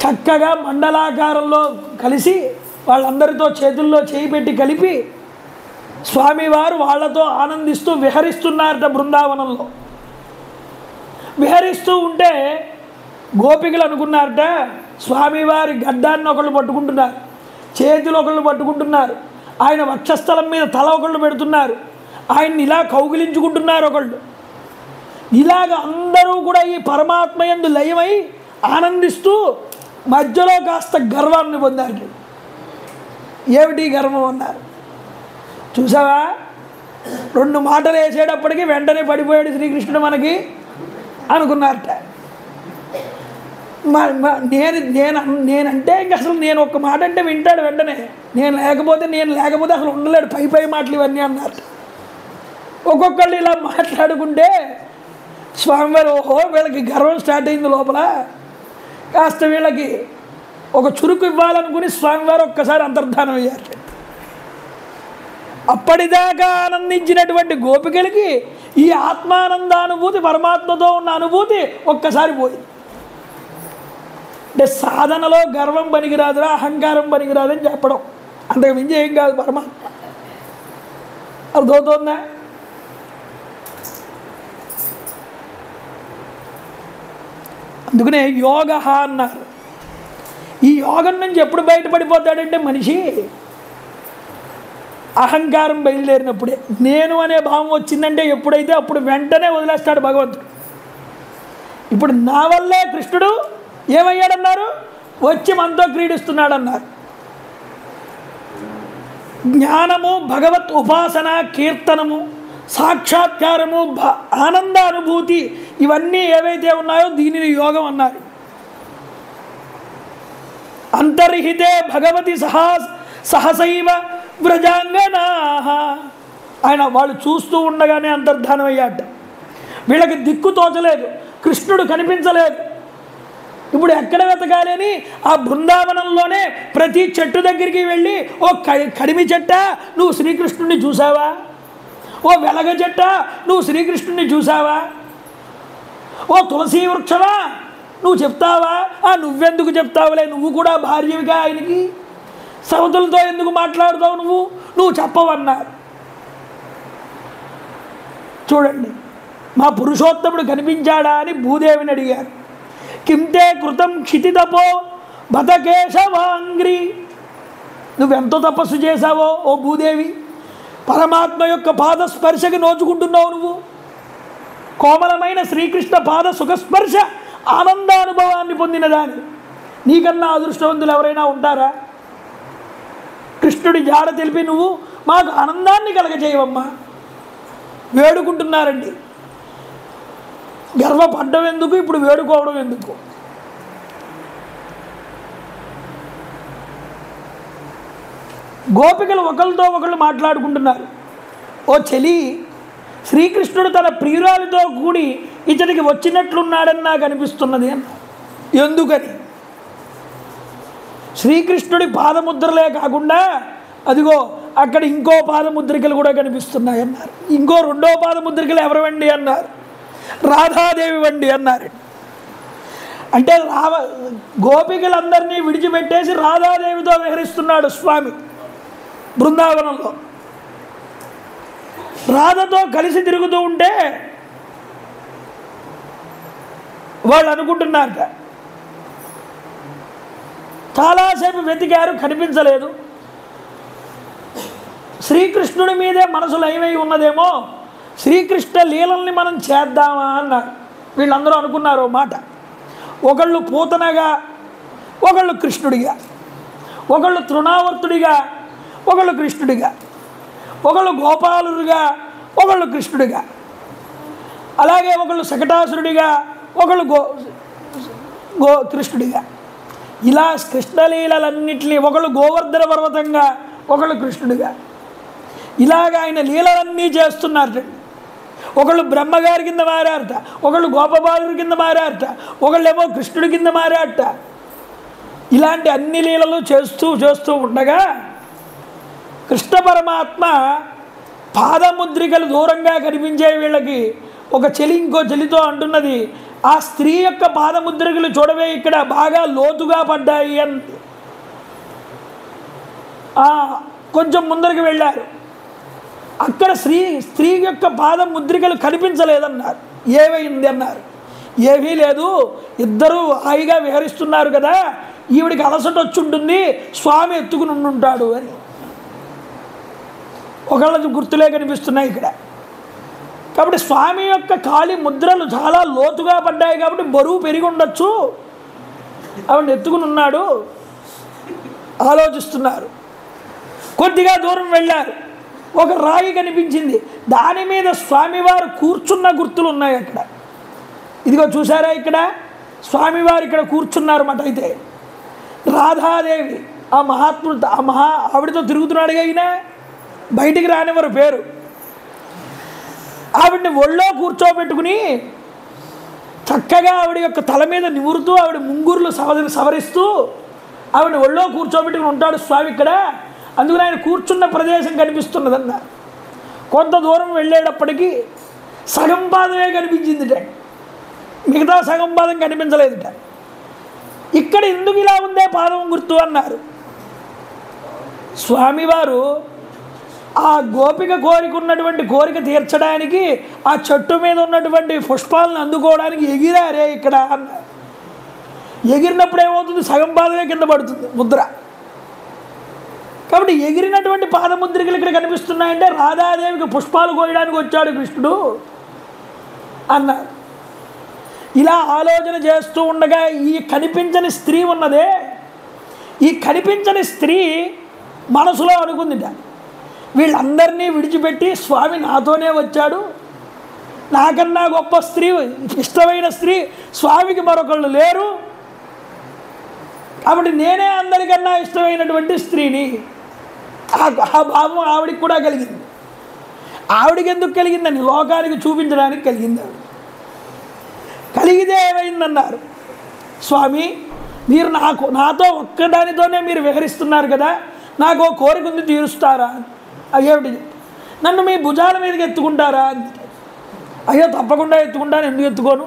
S1: చక్కగా మండలాకారంలో కలిసి వాళ్ళందరితో చేతుల్లో చేయి పెట్టి కలిపి స్వామివారు వాళ్ళతో ఆనందిస్తూ విహరిస్తున్నారట బృందావనంలో. విహరిస్తూ ఉంటే గోపికలు అనుకున్నారట స్వామివారి గడ్డాన్ని ఒకళ్ళు పట్టుకుంటున్నారు, చేతులు ఒకళ్ళు పట్టుకుంటున్నారు, ఆయన వక్షస్థలం మీద తల ఒకళ్ళు పెడుతున్నారు, ఆయన్ని ఇలా కౌగిలించుకుంటున్నారు ఒకళ్ళు. ఇలాగ అందరూ కూడా ఈ పరమాత్మ యందు లయమై ఆనందిస్తూ మధ్యలో కాస్త గర్వాన్ని పొందారు. ఏమిటి గర్వం అన్నారు? చూసావా, 2 మాటలు వేసేటప్పటికి వెంటనే పడిపోయాడు శ్రీకృష్ణుడు మనకి అనుకున్నారట. నేనంటే ఇంక అసలు నేను ఒక్క మాట అంటే వింటాడు వెంటనే, నేను లేకపోతే అసలు ఉండలేడు, పై మాటలు ఇవన్నీ అన్నారు. ఒక్కొక్కళ్ళు ఇలా మాట్లాడుకుంటే స్వామివారు ఓహో వీళ్ళకి గర్వం స్టార్ట్ అయింది లోపల, కాస్త వీళ్ళకి ఒక చురుకు ఇవ్వాలనుకుని స్వామివారు ఒక్కసారి అంతర్ధానం అయ్యారు. అప్పటిదాకా ఆనందించినటువంటి గోపికలకి ఈ ఆత్మానందానుభూతి, పరమాత్మతో ఉన్న అనుభూతి ఒక్కసారి పోయింది. అంటే సాధనలో గర్వం పనికిరాదురా, అహంకారం పనికిరాదని చెప్పడం, అంతకు మించి ఏం కాదు పరమాత్మ. అర్థమవుతోందా? అందుకనే యోగ అన్నారు. ఈ యోగం నుంచి ఎప్పుడు బయటపడిపోతాడంటే మనిషి అహంకారం బయలుదేరినప్పుడే. నేను అనే భావం వచ్చిందంటే ఎప్పుడైతే అప్పుడు వెంటనే వదిలేస్తాడు భగవంతుడు. ఇప్పుడు నా వల్లే కృష్ణుడు ఏమయ్యాడన్నారు? వచ్చి మనతో క్రీడిస్తున్నాడన్నారు. జ్ఞానము, భగవత్ ఉపాసన, కీర్తనము, సాక్షాత్కారము, ఆనందానుభూతి ఇవన్నీ ఏవైతే ఉన్నాయో దీనిని యోగం అన్నారు. అంతర్హితే భగవతి సహసైవ వ్రజాంగనా. ఆయన వాళ్ళు చూస్తూ ఉండగానే అంతర్ధానం అయ్యాట. వీళ్ళకి దిక్కు తోచలేదు, కృష్ణుడు కనిపించలేదు. ఇప్పుడు ఎక్కడ వెతకాలి అని ఆ బృందావనంలోనే ప్రతి చెట్టు దగ్గరికి వెళ్ళి, ఓ కడిమి చెట్ట నువ్వు శ్రీకృష్ణుడిని చూసావా? ఓ వెలగ చెట్ట నువ్వు శ్రీకృష్ణుడిని చూసావా? ఓ తులసి వృక్షమా నువ్వు చెప్తావా? నువ్వెందుకు చెప్తావులే, నువ్వు కూడా భార్యవిగా ఆయనకి, సవతులతో ఎందుకు మాట్లాడుతావు నువ్వు చెప్పవన్నారు. చూడండి, మా పురుషోత్తముడు కనిపించాడా అని భూదేవిని అడిగారు. కింతే కృతం క్షితితపో బతకేశవాంగ్రి. నువ్వెంతో తపస్సు చేశావో ఓ భూదేవి, పరమాత్మ యొక్క పాద స్పర్శకి నోచుకుంటున్నావు నువ్వు. కోమలమైన శ్రీకృష్ణ పాద సుఖస్పర్శ ఆనందానుభవాన్ని పొందిన దాని నీకన్నా అదృష్టవంతులు ఎవరైనా ఉంటారా? కృష్ణుడి జాడ తెలిపి నువ్వు మాకు ఆనందాన్ని కలగజేయవమ్మా. వేడుకుంటున్నారండి. గర్వపడ్డం ఎందుకు, ఇప్పుడు వేడుకోవడం ఎందుకు? గోపికలు ఒకరితో ఒకళ్ళు మాట్లాడుకుంటున్నారు. ఓ చెలి, శ్రీకృష్ణుడు తన ప్రియురాలితో కూడి ఇతడికి వచ్చినట్లున్నాడని నాకు అనిపిస్తున్నది అన్న. ఎందుకని? శ్రీకృష్ణుడి పాదముద్రలే కాకుండా అదిగో అక్కడ ఇంకో పాదముద్రికలు కూడా కనిపిస్తున్నాయి అన్నారు. ఇంకో రెండో పాదముద్రికలు ఎవరివండి అన్నారు? రాధాదేవి వండి అన్నారు. అంటే గోపికలందరినీ విడిచిపెట్టేసి రాధాదేవితో విహరిస్తున్నాడు స్వామి బృందావనంలో. రాధతో కలిసి తిరుగుతూ ఉంటే వాళ్ళు అనుకుంటున్నారట, చాలాసేపు వెతికారు, కనిపించలేదు. శ్రీకృష్ణుడి మీదే మనసు లయమై ఉన్నదేమో, శ్రీకృష్ణ లీలల్ని మనం చేద్దామా అన్నారు. వీళ్ళందరూ అనుకున్నారు మాట. ఒకళ్ళు పూతనగా, ఒకళ్ళు కృష్ణుడిగా, ఒకళ్ళు తృణావర్తుడిగా, ఒకళ్ళు కృష్ణుడిగా, ఒకళ్ళు గోపాలుడిగా, ఒకళ్ళు కృష్ణుడిగా, అలాగే ఒకళ్ళు శకటాసురుడిగా, ఒకళ్ళు కృష్ణుడిగా. ఇలా కృష్ణలీలన్నింటినీ ఒకళ్ళు గోవర్ధన పర్వతంగా, ఒకళ్ళు కృష్ణుడిగా, ఇలాగ ఆయన లీలలన్నీ చేస్తున్నారట. ఒకళ్ళు బ్రహ్మగారి కింద మారారట, ఒకళ్ళు గోపబాలుడి కింద మారారట, ఒకళ్ళేమో కృష్ణుడి కింద మారారట. ఇలాంటి అన్ని లీలలు చేస్తూ ఉండగా కృష్ణ పరమాత్మ పాదముద్రికలు దూరంగా కనిపించే వీళ్ళకి ఒక చెలి ఇంకో చెలితో అంటున్నది, ఆ స్త్రీ యొక్క పాదముద్రికలు చూడవే ఇక్కడ బాగా లోతుగా పడ్డాయి అని. కొంచెం ముందరికి వెళ్ళారు. అక్కడ స్త్రీ యొక్క పాదముద్రికలు కనిపించలేదన్నారు. ఏమైంది అన్నారు. ఏమీ లేదు, ఇద్దరూ హాయిగా విహరిస్తున్నారు కదా, ఈవిడికి అలసట వచ్చి ఉంటుంది, స్వామి ఎత్తుకుని ఉంటాడు అని. ఒకళ్ళ గుర్తులే కనిపిస్తున్నాయి ఇక్కడ. కాబట్టి స్వామి యొక్క కాళీ ముద్రలు చాలా లోతుగా పడ్డాయి కాబట్టి బరువు పెరిగి ఉండొచ్చు, ఆవిడ ఎత్తుకుని ఉన్నాడు ఆలోచిస్తున్నారు. కొద్దిగా దూరం వెళ్ళారు. ఒక రాయి కనిపించింది, దాని మీద స్వామివారు కూర్చున్న గుర్తులు ఉన్నాయి అక్కడ. ఇదిగో చూసారా, ఇక్కడ స్వామివారు ఇక్కడ కూర్చున్నారన్నమాట. అయితే రాధాదేవి ఆ మహాత్ముడు ఆవిడతో తిరుగుతున్నాడుగా ఈయన, బయటికి రానివ్వరు పేరు. ఆవిడ్ని ఒళ్ళో కూర్చోబెట్టుకుని చక్కగా ఆవిడ యొక్క తల మీద నిమురుతూ ఆవిడ ముంగురులు సవరిస్తూ ఆవిడ ఒళ్ళో కూర్చోబెట్టుకుని ఉంటాడు స్వామి ఇక్కడ. అందుకని ఆయన కూర్చున్న ప్రదేశం కనిపిస్తున్నదన్న. కొంత దూరం వెళ్ళేటప్పటికీ సగం పాదమే కనిపించిందిట, మిగతా సగం పాదం కనిపించలేదుట. ఇక్కడ ఎందుకు ఇలా ఉందే పాదం గుర్తు అన్నారు. స్వామివారు ఆ గోపిక ఉన్నటువంటి కోరిక తీర్చడానికి ఆ చెట్టు మీద ఉన్నటువంటి పుష్పాలను అందుకోవడానికి ఎగిరారే ఇక్కడ అన్నారు. ఎగిరినప్పుడు ఏమవుతుంది, సగం పాదమే కింద పడుతుంది ముద్ర. కాబట్టి ఎగిరినటువంటి పాదముద్రికలు ఇక్కడ కనిపిస్తున్నాయంటే రాధాదేవికి పుష్పాలు కోయడానికి వచ్చాడు కృష్ణుడు అన్నారు. ఇలా ఆలోచన చేస్తూ ఉండగా ఈ కనిపించని స్త్రీ ఉన్నదే, ఈ కనిపించని స్త్రీ మనసులో అనుకుందిట, వీళ్ళందరినీ విడిచిపెట్టి స్వామి నాతోనే వచ్చాడు, నాకన్నా గొప్ప స్త్రీ, ఇష్టమైన స్త్రీ స్వామికి మరొకళ్ళు లేరు, కాబట్టి నేనే అందరికన్నా ఇష్టమైనటువంటి స్త్రీని. ఆ భావం ఆవిడికి కూడా కలిగింది. ఆవిడికి ఎందుకు కలిగిందని లోకానికి చూపించడానికి కలిగింది. ఆవిడ కలిగితే ఏమైందన్నారు, స్వామి మీరు నాతో ఒక్కదానితోనే మీరు విహరిస్తున్నారు కదా, నాకు ఓ కోరిక ఉంది, తీరుస్తారా? అయ్యేమిటి, నన్ను మీ భుజాల మీదకి ఎత్తుకుంటారా? అయ్యో తప్పకుండా ఎత్తుకుంటాను, ఎందుకు ఎత్తుకోను,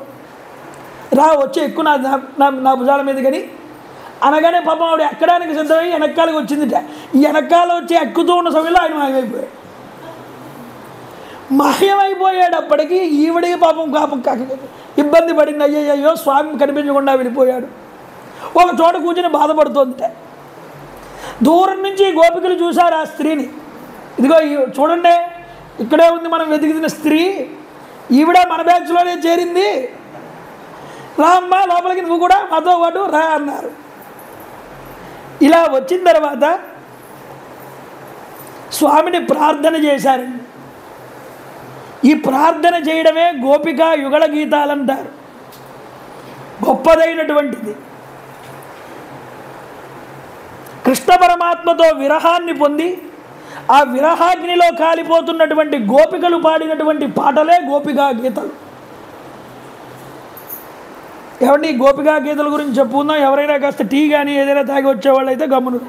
S1: రా వచ్చి ఎక్కువ నా భుజాల మీద. కానీ అనగానే పాపం ఆవిడ ఎక్కడానికి సిద్ధమై వెనక్కాలకి వచ్చిందిట. ఈ వెనక్కాల వచ్చి ఎక్కుతూ ఉన్న సమయంలో ఆయన మాయమైపోయాడు. మాయమైపోయేటప్పటికీ ఈవిడికి పాపం ఇబ్బంది పడింది. అయ్యయ్యో స్వామి కనిపించకుండా వెళ్ళిపోయాడు. ఒక చోట కూర్చొని బాధపడుతోందిట. దూరం నుంచి గోపికలు చూశారు ఆ స్త్రీని. ఇదిగో చూడండి, ఇక్కడే ఉంది మనం వెతికిన స్త్రీ, ఈవిడ మన బ్యాచ్లోనే చేరింది, రా అమ్మా లోపలికి, నువ్వు కూడా మాతో పాటు రా అన్నారు. ఇలా వచ్చిన తర్వాత స్వామిని ప్రార్థన చేశారండి. ఈ ప్రార్థన చేయడమే గోపికా యుగళ గీతాలంటారు. గొప్పదైనటువంటిది. కృష్ణ పరమాత్మతో విరహాన్ని పొంది ఆ విరహాగ్నిలో కాలిపోతున్నటువంటి గోపికలు పాడినటువంటి పాటలే గోపికా గీతలు. ఏమండి గోపికా గీతల గురించి చెప్పుకుందాం. ఎవరైనా కాస్త టీ కానీ ఏదైనా తాగి వచ్చేవాళ్ళు అయితే గమ్మును